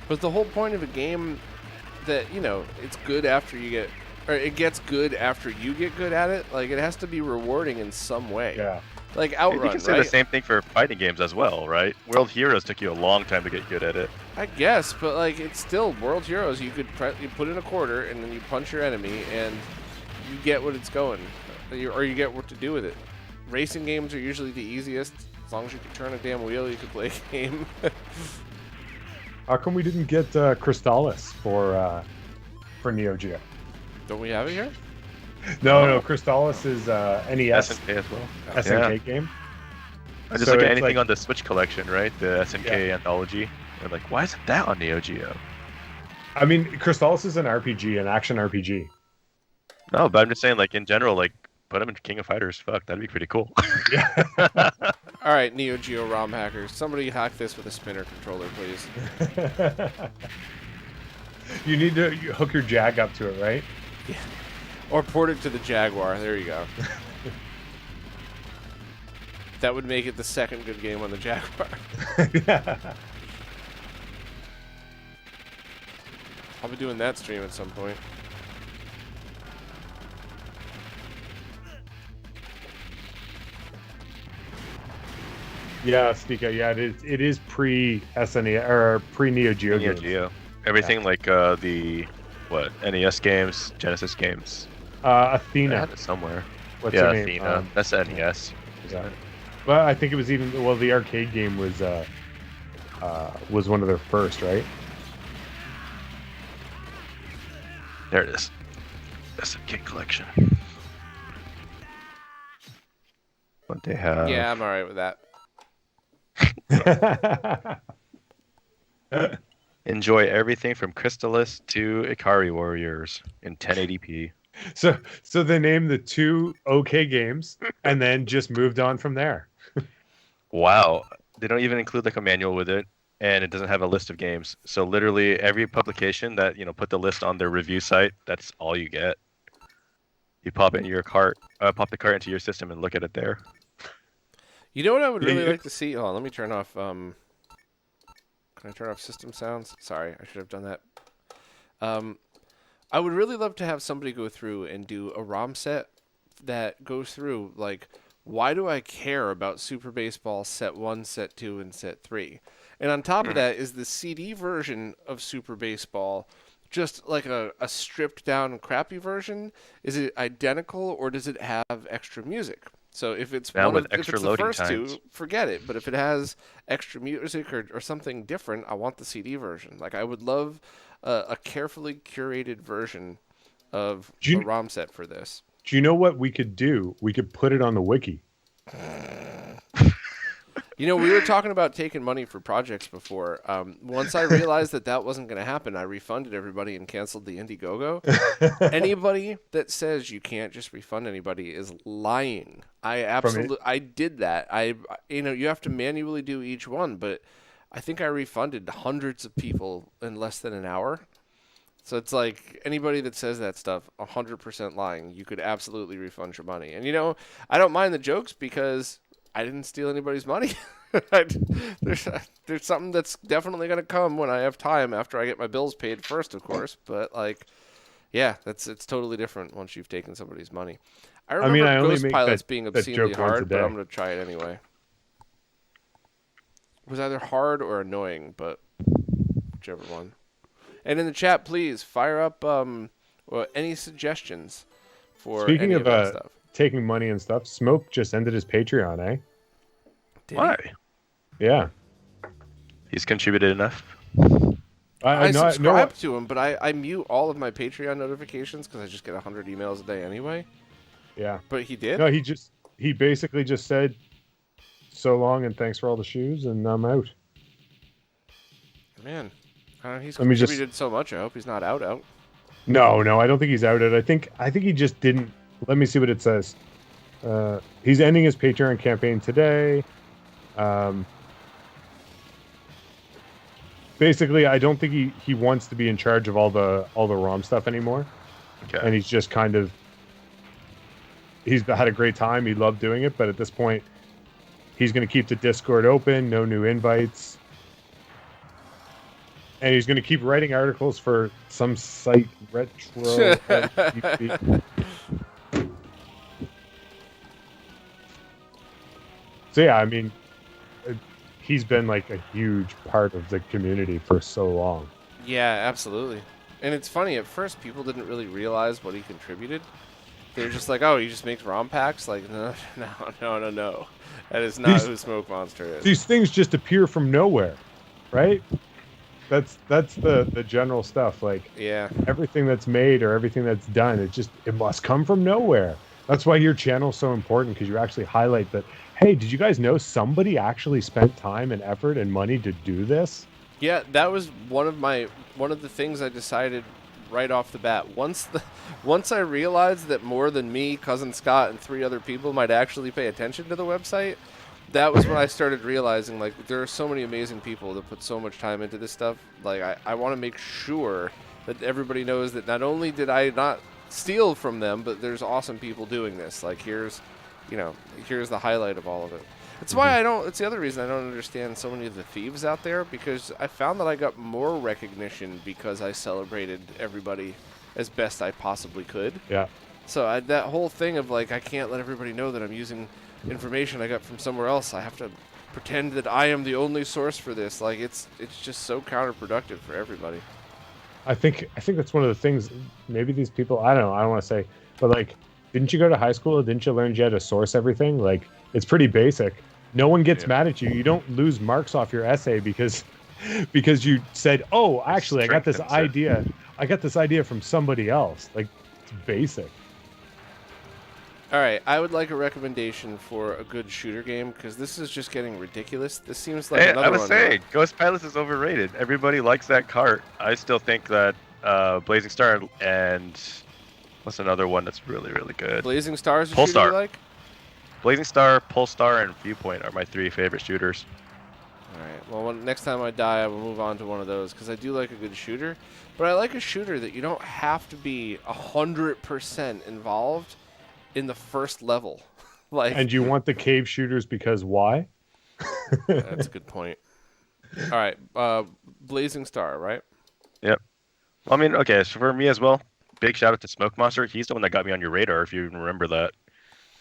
But the whole point of a game that, you know, it's good after you get... Or it gets good after you get good at it. Like, it has to be rewarding in some way. Yeah. Like Outrun, You can say right? the same thing for fighting games as well, right? World Heroes took you a long time to get good at it. I guess, but like it's still World Heroes. You put in a quarter and then you punch your enemy and you get what it's going, or you get what to do with it. Racing games are usually the easiest. As long as you can turn a damn wheel, you can play a game. How come we didn't get Crystallis for Neo Geo? Don't we have it here? No, Crystallis is NES SNK as well. SNK game. I just So look at it's anything like- on the Switch collection, right? The SNK anthology. I'm like, why isn't that on Neo Geo? I mean, Crystallis is an RPG, an action RPG. No, but I'm just saying, like in general, like put them in King of Fighters. Fuck, that'd be pretty cool. Yeah. All right, Neo Geo ROM hackers, somebody hack this with a spinner controller, please. You need to hook your Jag up to it, right? Or port it to the Jaguar. There you go. That would make it the second good game on the Jaguar. Yeah. I'll be doing that stream at some point. Yeah, Stika. Yeah, it is pre SNES or pre Neo Geo. Neo games. Geo. Everything like the NES games, Genesis games. I Athena. had it somewhere. What's yeah, her name? Athena. That's NES. Well, I think it was even the arcade game was one of their first, right? There it is. SNK collection. What they have. Yeah, I'm alright with that. Enjoy everything from Crystallis to Ikari Warriors in 1080p. So they named the two OK games and then just moved on from there. Wow. They don't even include like a manual with it, and it doesn't have a list of games. So literally every publication that, put the list on their review site, that's all you get. You pop it in your cart, pop the cart into your system and look at it there. You know what I would really like to see? Hold on, let me turn off. Can I turn off system sounds? Sorry, I should have done that. I would really love to have somebody go through and do a ROM set that goes through, like, why do I care about Super Baseball Set 1, Set 2, and Set 3? And on top of that is the CD version of Super Baseball, just like a stripped down crappy version. Is it identical or does it have extra music? So if it's Now with if extra it's the loading first times. two, forget it. But if it has extra music or something different, I want the CD version. Like, I would love a carefully curated version of a ROM set for this. Do you know what we could do? We could put it on the wiki You know, we were talking about taking money for projects before. Once I realized that wasn't going to happen, I refunded everybody and canceled the Indiegogo. Anybody that says you can't just refund anybody is lying. I did that. You have to manually do each one, but I think I refunded hundreds of people in less than an hour. So it's like anybody that says that stuff, 100% lying. You could absolutely refund your money. And, I don't mind the jokes because I didn't steal anybody's money. There's something that's definitely going to come when I have time after I get my bills paid first, of course. But, yeah, it's totally different once you've taken somebody's money. I remember I only Ghost make Pilots that being joke obscenely once a hard, but day. I'm going to try it anyway. It was either hard or annoying, but whichever one. And in the chat, please fire up any suggestions for Speaking any of that stuff. taking money and stuff, Smoke just ended his Patreon, eh? Why? Yeah. He's contributed enough. I subscribe to him, but I mute all of my Patreon notifications because I just get 100 emails a day anyway. Yeah. But he did? No, he basically just said, so long and thanks for all the shoes, and I'm out. Man, he's Let me contributed so much. I hope he's not out. No, I don't think he's out. I think he just didn't. Let me see what it says. He's ending his Patreon campaign today. Basically, I don't think he wants to be in charge of all the ROM stuff anymore. Okay. And he's just he's had a great time. He loved doing it, but at this point, he's going to keep the Discord open. No new invites. And he's going to keep writing articles for some site, Retro. So yeah, I mean, he's been like a huge part of the community for so long. Yeah, absolutely. And it's funny, at first people didn't really realize what he contributed. They're just like, oh, he just makes ROM packs? Like, no. That is not who Smoke Monster is. These things just appear from nowhere, right? That's the general stuff. Like, yeah, everything that's made or everything that's done, it must come from nowhere. That's why your channel's so important, because you actually highlight that, hey, did you guys know somebody actually spent time and effort and money to do this? Yeah, that was one of the things I decided right off the bat. Once I realized that more than me, Cousin Scott, and 3 other people might actually pay attention to the website, that was when I started realizing, like, there are so many amazing people that put so much time into this stuff. Like, I want to make sure that everybody knows that not only did I not steal from them, but there's awesome people doing this. Like, here's the highlight of all of it. It's why it's the other reason I don't understand so many of the thieves out there, because I found that I got more recognition because I celebrated everybody as best I possibly could. Yeah. So that whole thing of, like, I can't let everybody know that I'm using information I got from somewhere else. I have to pretend that I am the only source for this. Like, it's just so counterproductive for everybody. I think that's one of the things. Maybe these people, I don't know, I don't want to say, but like, didn't you go to high school? Didn't you learn you had to source everything? Like, it's pretty basic. No one gets mad at you. You don't lose marks off your essay because you said, "Oh, actually, I got this idea. I got this idea from somebody else." Like, it's basic. All right, I would like a recommendation for a good shooter game, because this is just getting ridiculous. This seems like another one. I was saying, Ghost Pilots is overrated. Everybody likes that cart. I still think that Blazing Star and what's another one that's really, really good? Blazing Star is a Pulsar. shooter you like? Blazing Star, Pulsar, and Viewpoint are my 3 favorite shooters. All right. Well, next time I die, I will move on to one of those, because I do like a good shooter. But I like a shooter that you don't have to be 100% involved in the first level. Like, And you want the cave shooters because why? that's a good point. All right. Blazing Star, right? Yep. I mean, okay, so for me as well, big shout out to Smoke Monster. He's the one that got me on your radar, if you even remember that.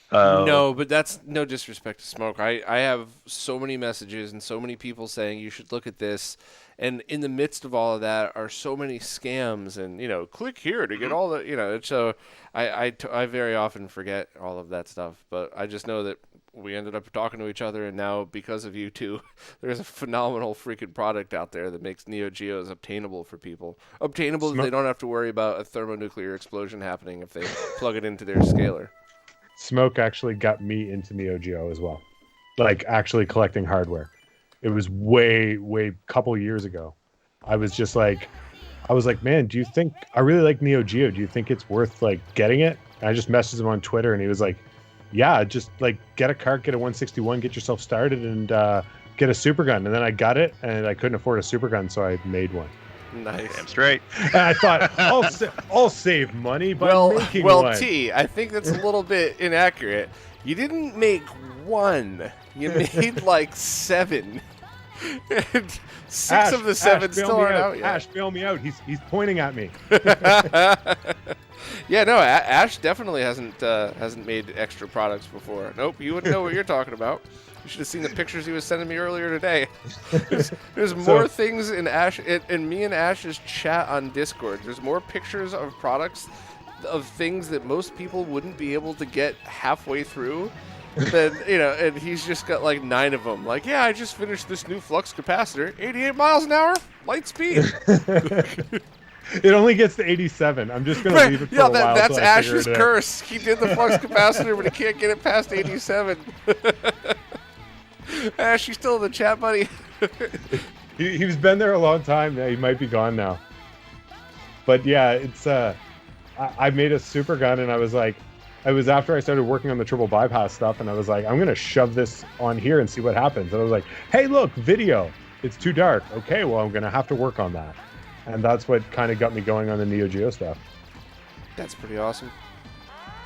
No, but that's no disrespect to Smoke. I have so many messages and so many people saying you should look at this, and in the midst of all of that are so many scams and, click here to get all the, so I very often forget all of that stuff, but I just know that we ended up talking to each other, and now because of you two, there's a phenomenal freaking product out there that makes Neo Geos obtainable for people. Obtainable that they don't have to worry about a thermonuclear explosion happening if they plug it into their scaler. Smoke actually got me into Neo Geo as well. Like actually collecting hardware. It was way couple years ago. I was like, man, do you think I really like Neo Geo? Do you think it's worth like getting it? And I just messaged him on Twitter, and he was like, yeah, just like get a cart, get a 161, get yourself started, and get a super gun. And then I got it, and I couldn't afford a super gun, so I made one. Nice. Damn straight. And I thought I'll save money by making well, one. T, I think that's a little bit inaccurate. You didn't make one. You made like 7. And 6 of the 7 still aren't out yet. Ash, bail me out. He's pointing at me. Yeah, no, Ash definitely hasn't made extra products before. Nope, you wouldn't know what you're talking about. You should have seen the pictures he was sending me earlier today. There's more things in Ash in me and Ash's chat on Discord. There's more pictures of products of things that most people wouldn't be able to get halfway through. Then and he's just got like 9 of them. Like, yeah, I just finished this new flux capacitor, 88 miles an hour, light speed. It only gets to 87. I'm just gonna leave it for a while. That's till Ash's I figure it out. curse. He did the flux capacitor, but he can't get it past 87. Ash, you still in the chat, buddy? He's been there a long time. Yeah, he might be gone now. But yeah, it's I made a super gun, and I was like, it was after I started working on the triple bypass stuff, and I was like, I'm gonna shove this on here and see what happens. And I was like, hey, look, video. It's too dark. Okay, well, I'm gonna have to work on that. And that's what kind of got me going on the Neo Geo stuff. That's pretty awesome.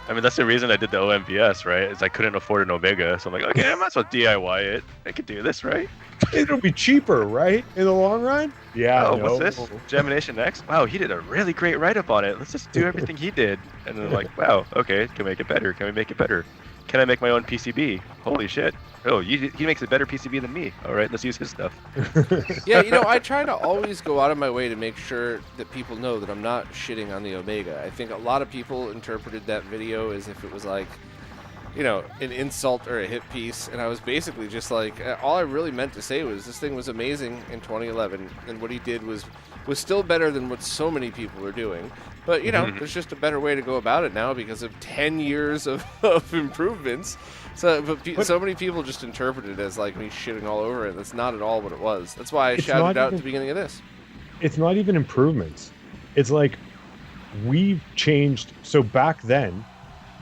I mean, that's the reason I did the OMVS, right? Is I couldn't afford an Omega, so I'm like, okay, I might as well DIY it. I could do this, right? It'll be cheaper, right? In the long run? Yeah. Oh, what's this? Gemination X? Wow, he did a really great write-up on it. Let's just do everything he did. And then like, wow, okay, can we make it better? Can we make it better? Can I make my own PCB? Holy shit. Oh, he makes a better PCB than me. All right, let's use his stuff. Yeah, I try to always go out of my way to make sure that people know that I'm not shitting on the Omega. I think a lot of people interpreted that video as if it was like, an insult or a hit piece, and I was basically just like, all I really meant to say was this thing was amazing in 2011, and what he did was still better than what so many people are doing. But, there's just a better way to go about it now because of 10 years of improvements. So many people just interpret it as like me shitting all over it. That's not at all what it was. That's why I shouted out at the beginning of this. It's not even improvements. It's like we've changed. So back then,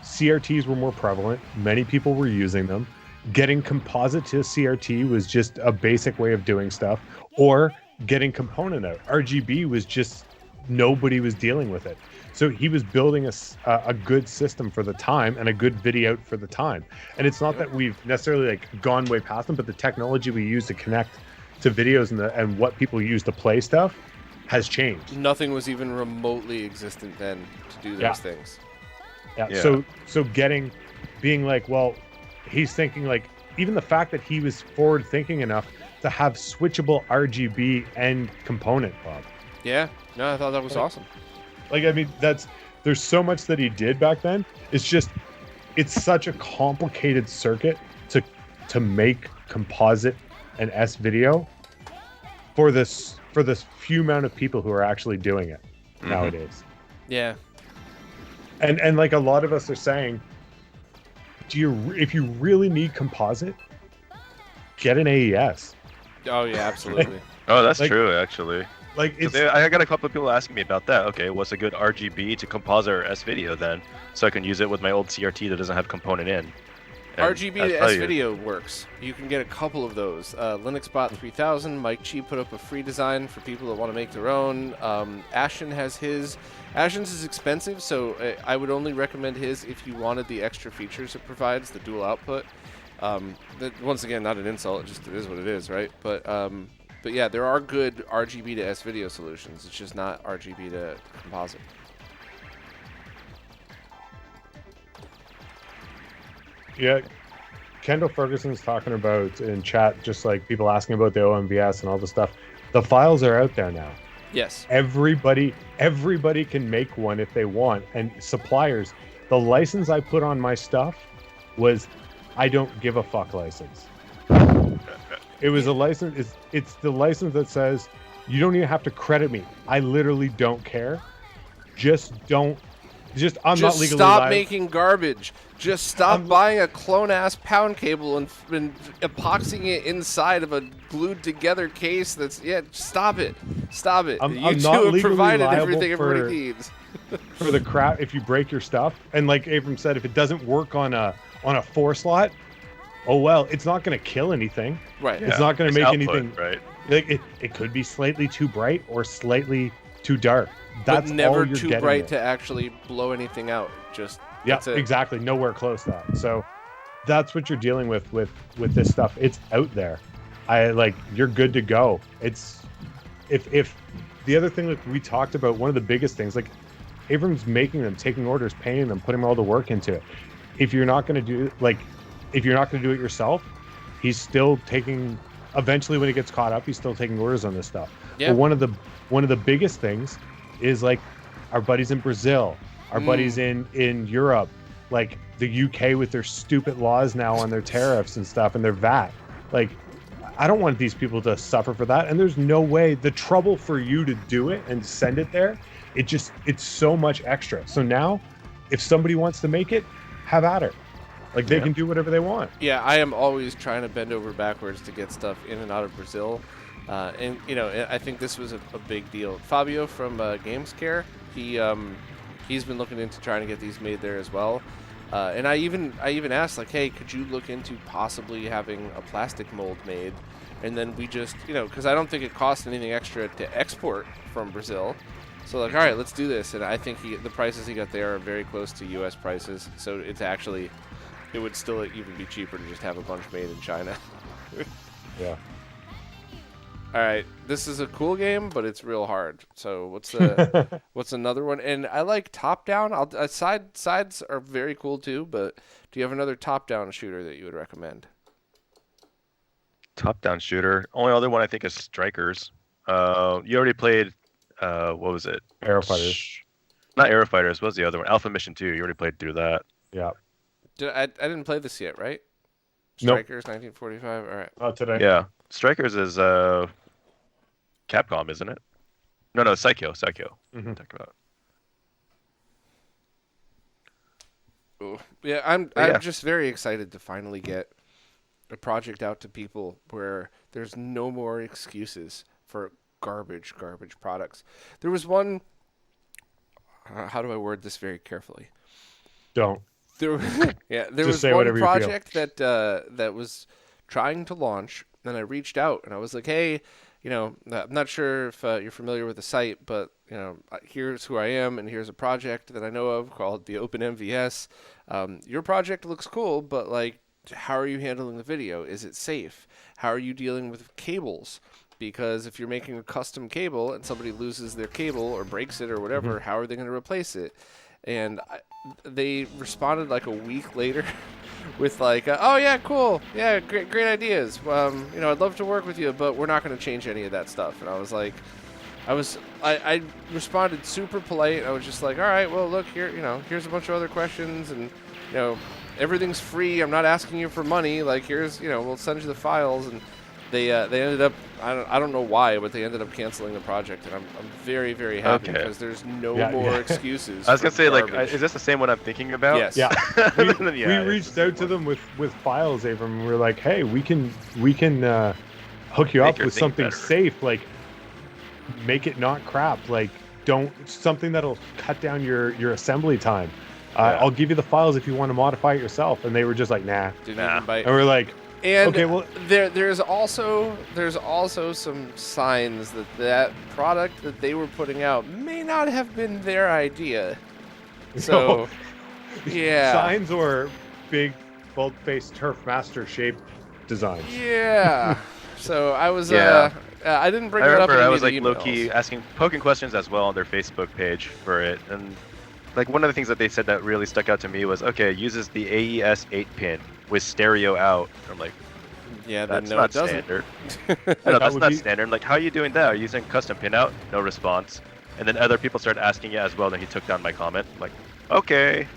CRTs were more prevalent. Many people were using them. Getting composite to CRT was just a basic way of doing stuff, or getting component out. RGB was just, nobody was dealing with it. So he was building a good system for the time and a good video out for the time. And it's not that we've necessarily like gone way past them, but the technology we use to connect to videos and what people use to play stuff has changed. Nothing was even remotely existent then to do those things. Yeah. So being like, well, he's thinking like, even the fact that he was forward thinking enough to have switchable RGB and component, Bob. Yeah. No, I thought that was awesome. Like, I mean, there's so much that he did back then. It's such a complicated circuit to make composite and S video for this few amount of people who are actually doing it nowadays. Yeah. And like a lot of us are saying, if you really need composite, get an AES. Oh yeah, absolutely. Oh, that's true, actually. Like I got a couple of people asking me about that. Okay, what's a good RGB to composite or S video then, so I can use it with my old CRT that doesn't have component in. And RGB to S video works. You can get a couple of those. LinuxBot 3000, Mike Chi put up a free design for people that want to make their own. Ashen has his. Ashen's is expensive, so I would only recommend his if you wanted the extra features it provides, the dual output. Once again, not an insult, it is what it is, right? But yeah, there are good RGB to S video solutions. It's just not RGB to composite. Yeah, Kendall Ferguson's talking about in chat, just like people asking about the OMVS and all the stuff. The files are out there now. Yes. Everybody can make one if they want. And suppliers, the license I put on my stuff was I don't give a fuck license. It was a license. It's the license that says you don't even have to credit me. I literally don't care. Just don't I'm not legally stop liable. making garbage. Just stop buying a clone-ass pound cable and epoxying it inside of a glued-together case. Stop it. Stop it. I'm You not two have legally provided liable everything for- everybody needs. For the crap, if you break your stuff, and like Abram said, if it doesn't work on a 4 slot, oh well, it's not going to kill anything. Right. It's not going to make output, anything. right? Like it could be slightly too bright or slightly too dark. That's But never all you're too getting bright there. to actually blow anything out. Just Yeah, that's it. exactly. Nowhere close to that. So that's what you're dealing with this stuff. It's out there. You're good to go. It's if the other thing that we talked about, one of the biggest things, like Abram's making them, taking orders, paying them, putting all the work into it. If you're not going to do it yourself, he's still taking. Eventually, when he gets caught up, he's still taking orders on this stuff. Yeah. But one of the biggest things is like our buddies in Brazil, our buddies in Europe, like the UK with their stupid laws now on their tariffs and stuff and their VAT. Like, I don't want these people to suffer for that. And there's no way. The trouble for you to do it and send it there, it's so much extra. So now, if somebody wants to make it, have at it. Like, they can do whatever they want. Yeah, I am always trying to bend over backwards to get stuff in and out of Brazil. And I think this was a big deal. Fabio from Gamescare, he's been looking into trying to get these made there as well. And I even asked, like, hey, could you look into possibly having a plastic mold made? And then we just, because I don't think it costs anything extra to export from Brazil. So, like, all right, let's do this. And I think the prices he got there are very close to U.S. prices. So it would still even be cheaper to just have a bunch made in China. Yeah. All right, this is a cool game, but it's real hard. So what's another one? And I like top-down. Sides are very cool too. But do you have another top-down shooter that you would recommend? Top-down shooter. Only other one I think is Strikers. You already played. What was it? Aerofighters. Not Aerofighters. What was the other one? Alpha Mission 2. You already played through that. Yeah. I didn't play this yet, right? Nope. Strikers, 1945. All right. Not today. Yeah. Strikers is Capcom, isn't it? No, Psycho. Mhm. Talk about. Ooh. Yeah, I'm just very excited to finally get a project out to people where there's no more excuses for garbage products. There was one. How do I word this very carefully? Don't. There Just was say one whatever you feel. project that was trying to launch, and I reached out and I was like, hey, I'm not sure if you're familiar with the site, but here's who I am, and here's a project that I know of called the Open MVS. Your project looks cool, but like, how are you handling the video? Is it safe? How are you dealing with cables? Because if you're making a custom cable and somebody loses their cable or breaks it or whatever, how are they going to replace it? And they responded like a week later with like, oh yeah, cool, yeah, great ideas. I'd love to work with you, but we're not going to change any of that stuff. And I was like, I responded super polite. I was just like, all right, well look here, here's a bunch of other questions, and everything's free. I'm not asking you for money. Like here's, we'll send you the files. And they ended up, I don't know why, but they ended up canceling the project, and I'm very, very happy because there's no more excuses. I was gonna say, garbage. like, is this the same one I'm thinking about? Yes. Yeah. We Yeah, reached out to them with files, Abram. And we were like, hey, we can hook you Make up your with thing something better. safe. Like, make it not crap. Like, something that'll cut down your assembly time. I'll give you the files if you want to modify it yourself. And they were just like, nah. Didn't even bite. And we're like, And okay, well, there's also some signs that product that they were putting out may not have been their idea. So, yeah. signs or big bolt-faced turf master shape designs. Yeah. So I was Yeah. I didn't bring I it up. remember in I any was of like the low key poking questions as well on their Facebook page for it, and like one of the things that they said that really stuck out to me was, okay, it uses the AES 8-pin with stereo out. I'm like, Yeah, then that's no, not it doesn't. standard. I know, that's would not be- standard. Like, how are you doing that? Are you using custom pinout? No response. And then other people started asking it as well, and he took down my comment. I'm like, okay.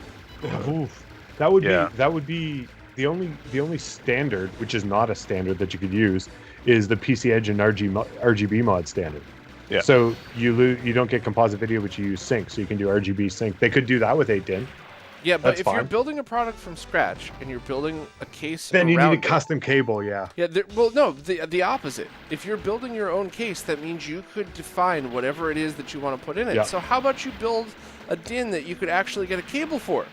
Oof. That would Yeah. be the only standard, which is not a standard that you could use, is the PC Edge and RGB mod standard. Yeah. So you don't get composite video, but you use sync, so you can do RGB sync. They could do that with 8-din. Yeah, but That's if you're fine. building a product from scratch and you're building a case Then you need a around it- custom cable, yeah. Yeah, well, no, the opposite. If you're building your own case, that means you could define whatever it is that you want to put in it. Yeah. So how about you build a DIN that you could actually get a cable for?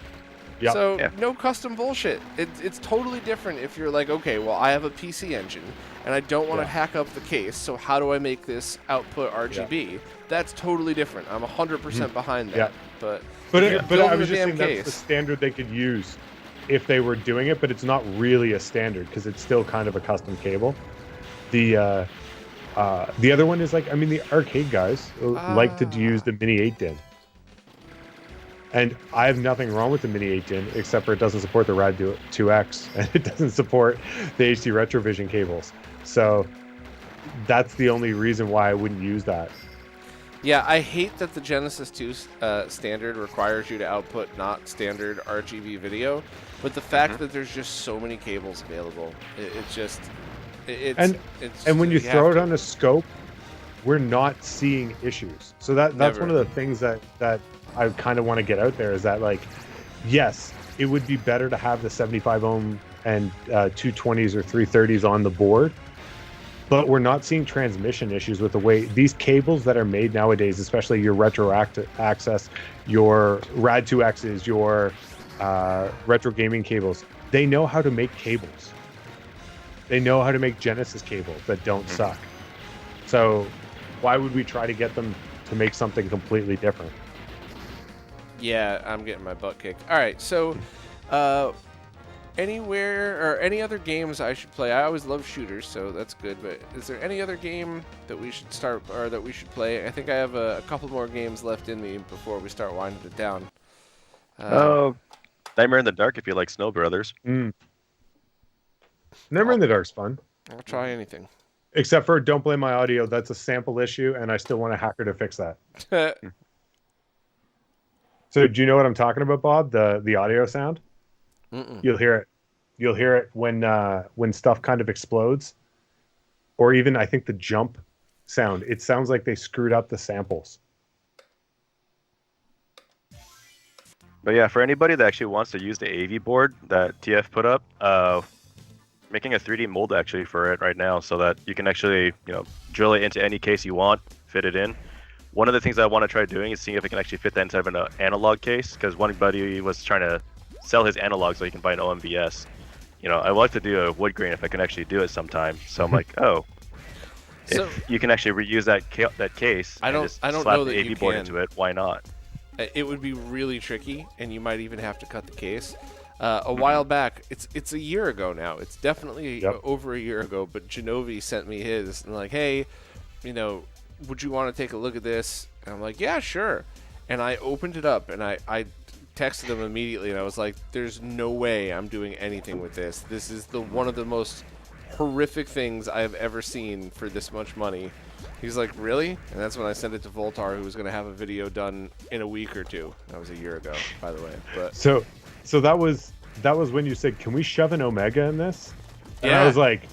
Yeah. So Yeah. no custom bullshit. It's totally different if you're like, okay, well, I have a PC engine and I don't want to Yeah. hack up the case, so how do I make this output RGB? That's totally different. I'm 100% behind that. Yeah. But But if you're I building was the just damn saying that's the standard they could use if they were doing it, but it's not really a standard because it's still kind of a custom cable. The other one is like, I mean, the arcade guys like to use the mini 8-din. And I have nothing wrong with the mini 8-din, except for it doesn't support the Rad 2X, and it doesn't support the HD Retrovision cables. So that's the only reason why I wouldn't use that. yeah, I hate that the Genesis 2 standard requires you to output not standard RGB video, but the fact that there's just so many cables available, it's And when you have throw it to. on a scope, we're not seeing issues. So that's Never. one of the things that I kind of want to get out there is that, like, yes, it would be better to have the 75 ohm and 220s or 330s on the board, but we're not seeing transmission issues with the way these cables that are made nowadays, especially your retro access, your Rad 2Xs, your retro gaming cables. They know how to make cables. They know how to make Genesis cables that don't suck. So why would we try to get them to make something completely different? Yeah, I'm getting my butt kicked. All right, so anywhere or any other games I should play? I always love shooters, so that's good. But is there any other game that we should start or that we should play? I think I have a couple more games left in me before we start winding it down. Nightmare in the Dark if you like Snow Brothers. Never in the Dark's fun. I'll try anything. Except for Don't Blame My Audio. That's a sample issue, and I still want a hacker to fix that. So do you know what I'm talking about, Bob? The audio sound? Mm-mm. You'll hear it. You'll hear it when stuff kind of explodes. Or even, I think, the jump sound. It sounds like they screwed up the samples. But yeah, for anybody that actually wants to use the AV board that TF put up, making a 3D mold actually for it right now so that you can actually, drill it into any case you want, fit it in. One of the things I want to try doing is seeing if I can actually fit that inside of an analog case, because one buddy was trying to sell his analog so he can buy an OMVS. I would like to do a wood grain if I can actually do it sometime. So I'm like, So- if you can actually reuse that case I and don't- just I don't slap know the that you AV board can. into it, why not? It would be really tricky, and you might even have to cut the case. A while back, it's a year ago now. It's definitely over a year ago. But Genovi sent me his, and like, hey, would you want to take a look at this? And I'm like, yeah, sure. And I opened it up, and I texted him immediately, and I was like, there's no way I'm doing anything with this. This is one of the most horrific things I have ever seen for this much money. He's like, really? And that's when I sent it to Voltar, who was going to have a video done in a week or two. That was a year ago, by the way. But So that was when you said, can we shove an Omega in this? And Yeah. I was like,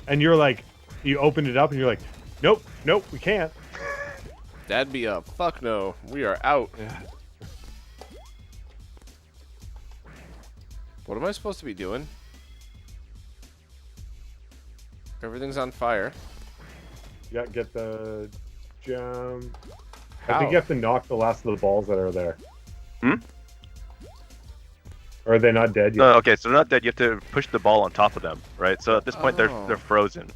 and you're like, you opened it up and you're like, nope, we can't. that'd be a fuck no. We are out. What am I supposed to be doing? Everything's on fire. Yeah, get the jump. I How? think you have to knock the last of the balls that are there. Hmm? Or are they not dead yet? No, okay, so they're not dead. You have to push the ball on top of them, right? So at this point, Oh. they're frozen.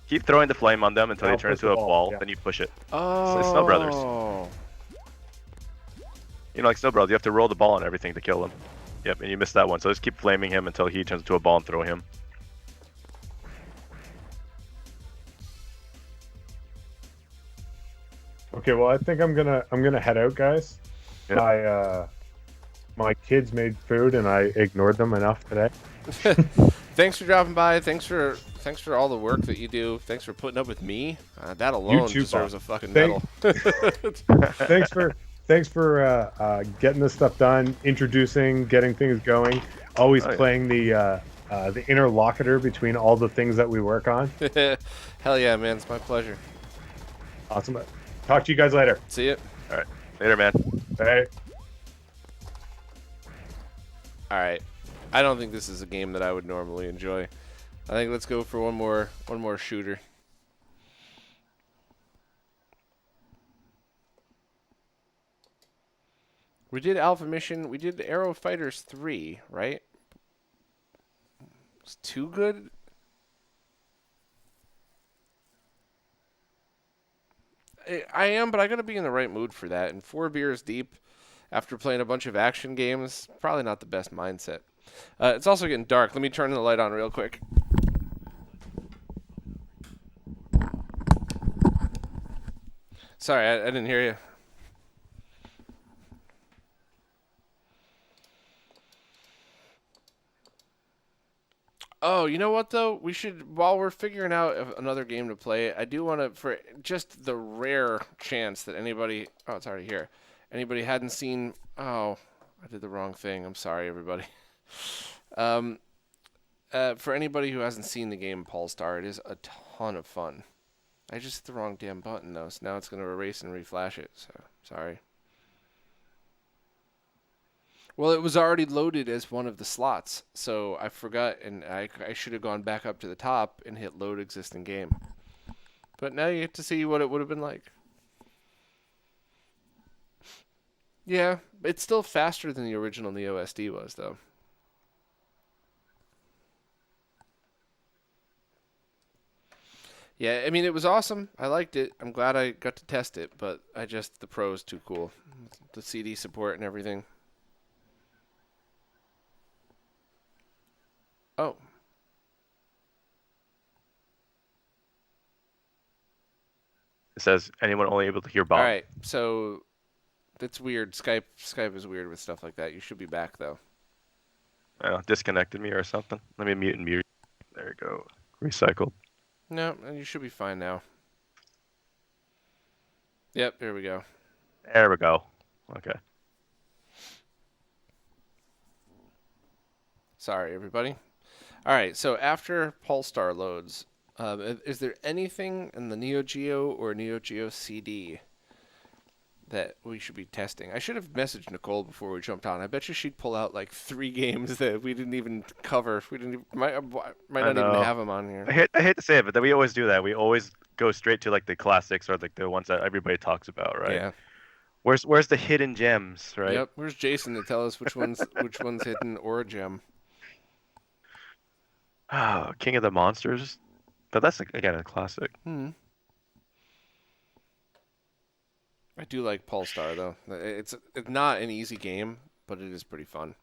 Keep throwing the flame on them until I'll they turn push into the a ball, ball, yeah. then you push it. Oh. It's Snow Brothers. Like Snow Brothers, you have to roll the ball and everything to kill him. Yep, and you missed that one. So just keep flaming him until he turns into a ball and throw him. Okay, well, I think I'm gonna head out, guys. Yep. My kids made food and I ignored them enough today. Thanks for dropping by. Thanks for all the work that you do. Thanks for putting up with me. That alone too, deserves Bob. a fucking Thank- medal. Thanks for getting this stuff done, introducing, getting things going, always Oh, yeah. playing the interlocutor between all the things that we work on. Hell yeah, man. It's my pleasure. Awesome. Talk to you guys later. See it. Later, man. Hey. All right. I don't think this is a game that I would normally enjoy. I think let's go for one more shooter. We did Alpha Mission. We did Aero Fighters 3, right? It's too good. I am, but I gotta be in the right mood for that. And 4 beers deep, after playing a bunch of action games, probably not the best mindset. It's also getting dark. Let me turn the light on real quick. Sorry, I didn't hear you. Oh, you know what, though? We should, while we're figuring out another game to play, I do want to, for just the rare chance that anybody, oh, it's already here, anybody hadn't seen, oh, I did the wrong thing. I'm sorry, everybody. For anybody who hasn't seen the game Polestar, it is a ton of fun. I just hit the wrong damn button, though, so now it's going to erase and reflash it, so sorry. Well, it was already loaded as one of the slots, so I forgot, and I should have gone back up to the top and hit load existing game. But now you get to see what it would have been like. Yeah, it's still faster than the original Neo SD was, though. Yeah, I mean, it was awesome. I liked it. I'm glad I got to test it, but the Pro is too cool. The CD support and everything. Oh. It says anyone only able to hear Bob. All right, so that's weird. Skype is weird with stuff like that. You should be back, though. Oh, disconnected me or something. Let me mute and mute. There you go. Recycled. No, you should be fine now. Yep, there we go. There we go. Okay. Sorry, everybody. All right, so after Polestar loads, is there anything in the Neo Geo or Neo Geo CD that we should be testing? I should have messaged Nicole before we jumped on. I bet you she'd pull out like 3 games that we didn't even cover. We didn't might not even have them on here. I hate to say it, but we always do that. We always go straight to like the classics or like the ones that everybody talks about, right? Yeah. Where's the hidden gems, right? Yep. Where's Jason to tell us which one's hidden or a gem? Oh, King of the Monsters. But that's again a classic. I do like Polestar though. It's not an easy game, but it is pretty fun.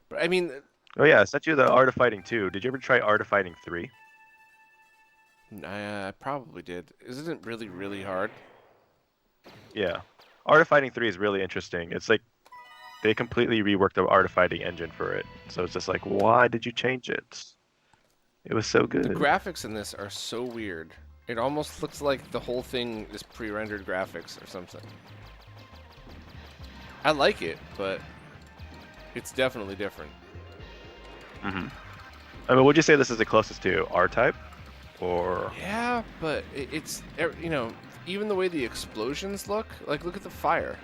But I mean, Oh yeah, I sent you the Art of Fighting 2. Did you ever try Art of Fighting 3? I probably did. Isn't it really, really hard? Yeah. Art of Fighting 3 is really interesting. It's like they completely reworked the Art of Fighting engine for it. So it's just like, why did you change it? It was so good. The graphics in this are so weird. It almost looks like the whole thing is pre-rendered graphics or something. I like it, but it's definitely different. I mean, would you say this is the closest to R-Type? Or... Yeah, but it's, you know, even the way the explosions look at the fire.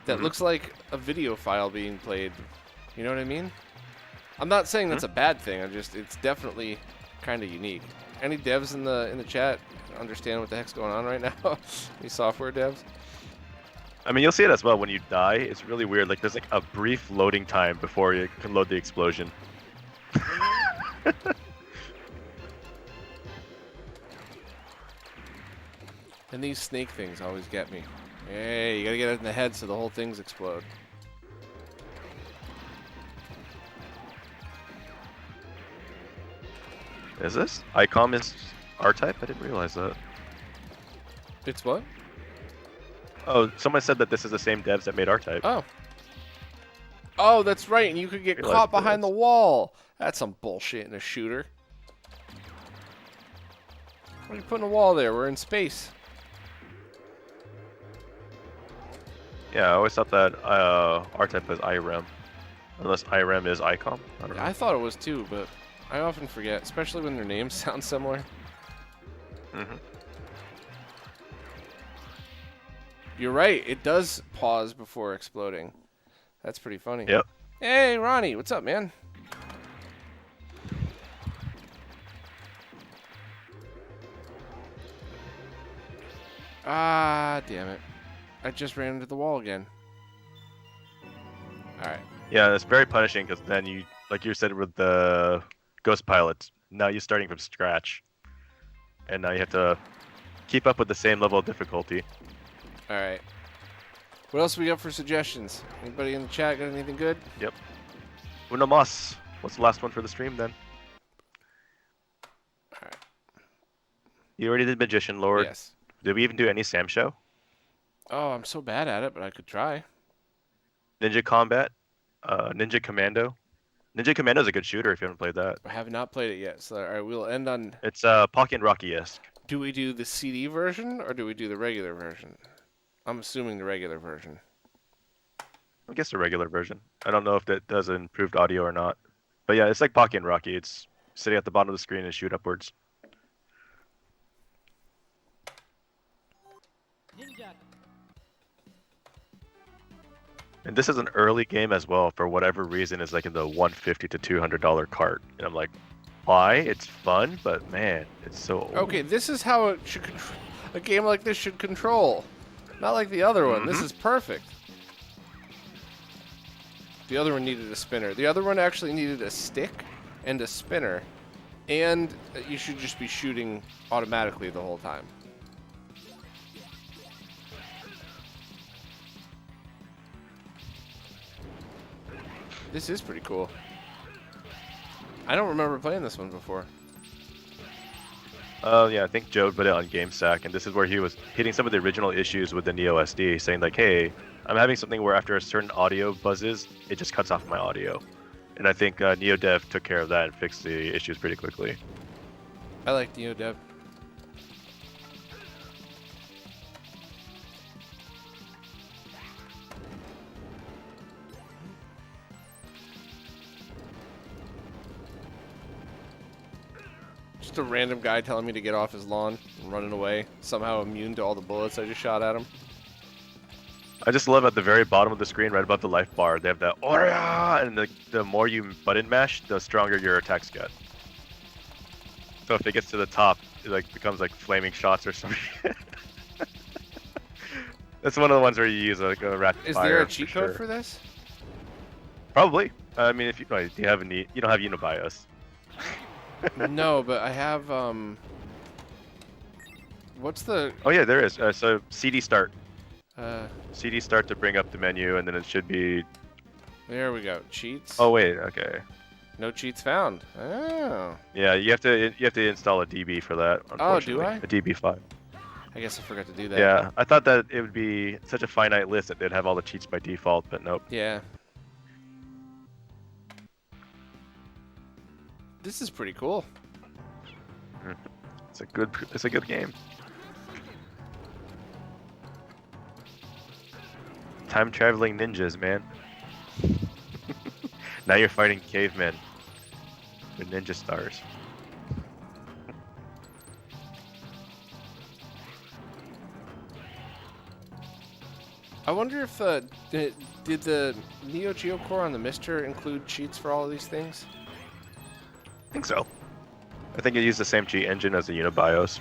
That looks like a video file being played. You know what I mean? I'm not saying that's a bad thing. It's definitely kind of unique. Any devs in the chat understand what the heck's going on right now? Any software devs? I mean, you'll see it as well when you die. It's really weird. Like, there's like a brief loading time before you can load the explosion. And these snake things always get me. Hey, you gotta get it in the head so the whole things explode. Is this? ICOM is R-Type? I didn't realize that. It's what? Oh, someone said that this is the same devs that made R-Type. Oh. Oh, that's right, and you could get caught behind the wall. That's some bullshit in a shooter. Why are you putting a wall there? We're in space. Yeah, I always thought that R-Type was IREM. Unless IREM is ICOM. I don't know. I thought it was too, but I often forget, especially when their names sound similar. You're right. It does pause before exploding. That's pretty funny. Yep. Hey, Ronnie. What's up, man? Ah, damn it. I just ran into the wall again. Alright. Yeah, it's very punishing because then you, like you said with the Ghost Pilots, now you're starting from scratch. And now you have to keep up with the same level of difficulty. Alright. What else we got for suggestions? Anybody in the chat got anything good? Yep. Uno mas. What's the last one for the stream then? Alright. You already did Magician Lord. Yes. Did we even do any Sam Show? Oh, I'm so bad at it, but I could try. Ninja Combat? Ninja Commando? Ninja Commando is a good shooter if you haven't played that. I have not played it yet, so alright, we'll end on... It's Pocky and Rocky-esque. Do we do the CD version, or do we do the regular version? I'm assuming the regular version. I guess the regular version. I don't know if that does improved audio or not. But yeah, it's like Pocky and Rocky. It's sitting at the bottom of the screen and shoot upwards. And this is an early game as well. For whatever reason, it's like in the $150 to $200 cart. And I'm like, why? It's fun, but man, it's so old. Okay, this is how it should a game like this should control. Not like the other one. This is perfect. The other one needed a spinner. The other one actually needed a stick and a spinner. And you should just be shooting automatically the whole time. This is pretty cool. I don't remember playing this one before. Yeah, I think Joe put it on GameSack, and this is where he was hitting some of the original issues with the Neo SD, saying like, hey, I'm having something where after a certain audio buzzes, it just cuts off my audio. And I think NeoDev took care of that and fixed the issues pretty quickly. I like NeoDev. Just a random guy telling me to get off his lawn and running away, somehow immune to all the bullets I just shot at him. I just love at the very bottom of the screen, right above the life bar, they have that Oria, and the more you button mash, the stronger your attacks get. So if it gets to the top, it like becomes like flaming shots or something. That's one of the ones where you use like a rapid fire. Is there a cheat code for this? Probably. I mean, if you do you have any, you don't have Unibios. No, but I have what's the? Oh yeah, there is. So CD start. CD start to bring up the menu, and then it should be. There we go. Cheats. Oh wait, okay. No cheats found. Oh. Yeah, you have to install a DB for that. Oh, do I? A DB5. I guess I forgot to do that. Yeah, I thought that it would be such a finite list that they'd have all the cheats by default, but nope. Yeah. This is pretty cool. It's a good game. Time traveling ninjas, man. Now you're fighting cavemen with ninja stars. I wonder if did the Neo Geo core on the Mister include cheats for all of these things? I think so. I think it used the same cheat engine as the Unibios.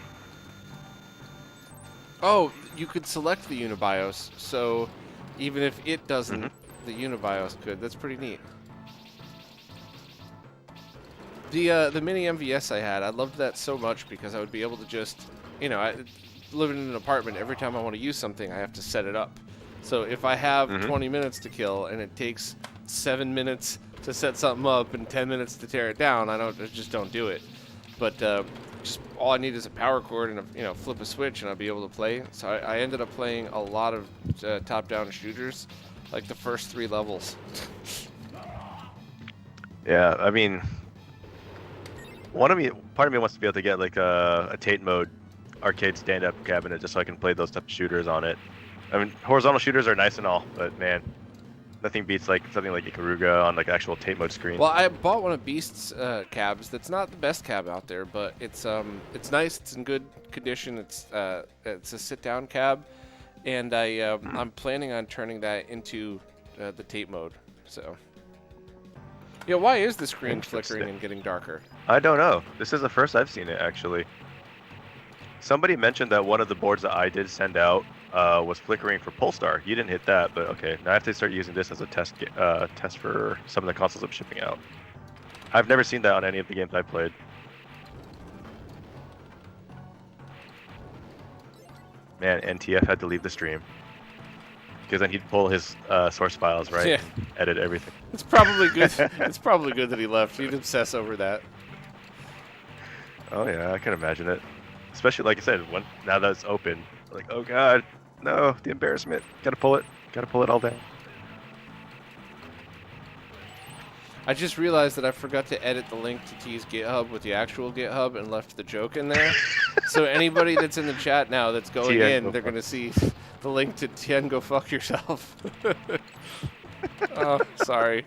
Oh, you could select the Unibios, so even if it doesn't, the Unibios could. That's pretty neat. The mini MVS I had, I loved that so much because I would be able to just, you know, living in an apartment, every time I want to use something, I have to set it up. So if I have 20 minutes to kill and it takes 7 minutes to set something up and 10 minutes to tear it down, I just don't do it. But just all I need is a power cord and flip a switch and I'll be able to play. So I ended up playing a lot of top-down shooters, like the first 3 levels. Yeah, I mean, part of me wants to be able to get like a Tate mode arcade stand-up cabinet just so I can play those type of shooters on it. I mean, horizontal shooters are nice and all, but man, nothing beats like something like Ikaruga on like actual Tate mode screen. Well, I bought one of Beast's cabs. That's not the best cab out there, but it's nice. It's in good condition. It's a sit-down cab, and I'm planning on turning that into the tape mode. So, yeah, why is the screen flickering and getting darker? I don't know. This is the first I've seen it, actually. Somebody mentioned that one of the boards that I did send out was flickering for Polestar. You didn't hit that, but okay. Now I have to start using this as a test for some of the consoles I'm shipping out. I've never seen that on any of the games I played. Man, NTF had to leave the stream. Because then he'd pull his source files, right? Yeah. And edit everything. It's probably good. It's probably good that he left. He'd obsess over that. Oh yeah, I can imagine it. Especially like I said, now that it's open, like, oh god, no, the embarrassment. Gotta pull it all down. I just realized that I forgot to edit the link to T's GitHub with the actual GitHub and left the joke in there. So anybody that's in the chat now that's going in, they're gonna see the link to Tien Go Fuck Yourself. Oh, sorry.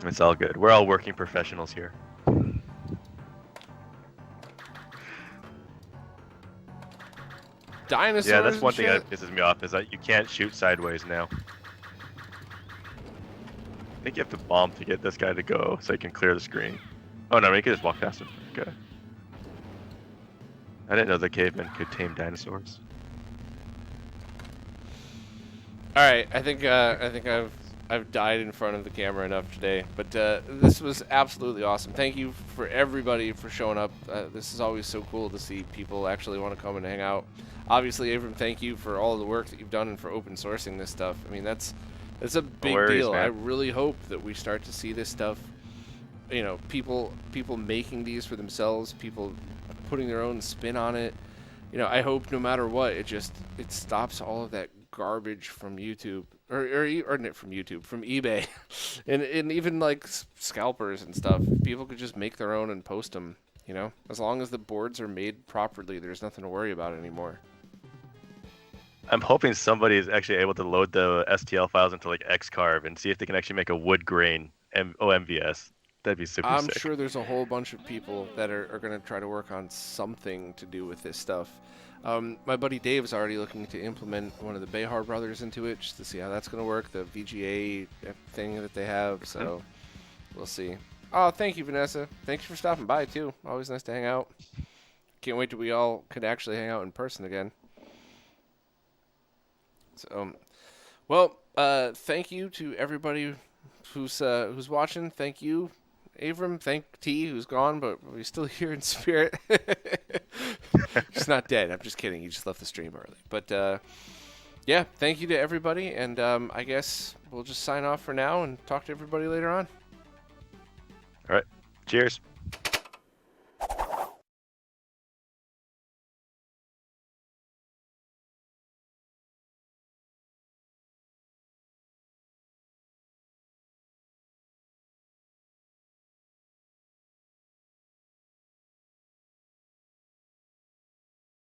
It's all good. We're all working professionals here. Dinosaurs. Yeah, that's one thing shit? that pisses me off is that you can't shoot sideways now. I think you have to bomb to get this guy to go so you can clear the screen. Oh no, you can just walk past him. Okay. I didn't know the cavemen could tame dinosaurs. All right, I think I've died in front of the camera enough today, but this was absolutely awesome. Thank you for everybody for showing up. This is always so cool to see people actually want to come and hang out. Obviously, Abram, thank you for all the work that you've done and for open sourcing this stuff. I mean, that's a big deal. Man. I really hope that we start to see this stuff. You know, people making these for themselves, people putting their own spin on it. You know, I hope no matter what, it stops all of that garbage from YouTube or not from YouTube, from eBay, and even like scalpers and stuff. People could just make their own and post them. You know, as long as the boards are made properly, there's nothing to worry about anymore. I'm hoping somebody is actually able to load the STL files into like Xcarve and see if they can actually make a wood grain MVS. That'd be super I'm sick. sure there's a whole bunch of people that are going to try to work on something to do with this stuff. My buddy Dave's already looking to implement one of the Behar brothers into it just to see how that's going to work, the VGA thing that they have. So we'll see. Oh, thank you, Vanessa. Thanks for stopping by, too. Always nice to hang out. Can't wait till we all could actually hang out in person again. So, well, thank you to everybody who's watching. Thank you, Abram. Thank T, who's gone, but he's still here in spirit. He's not dead. I'm just kidding. He just left the stream early. But, yeah, thank you to everybody. And I guess we'll just sign off for now and talk to everybody later on. All right. Cheers.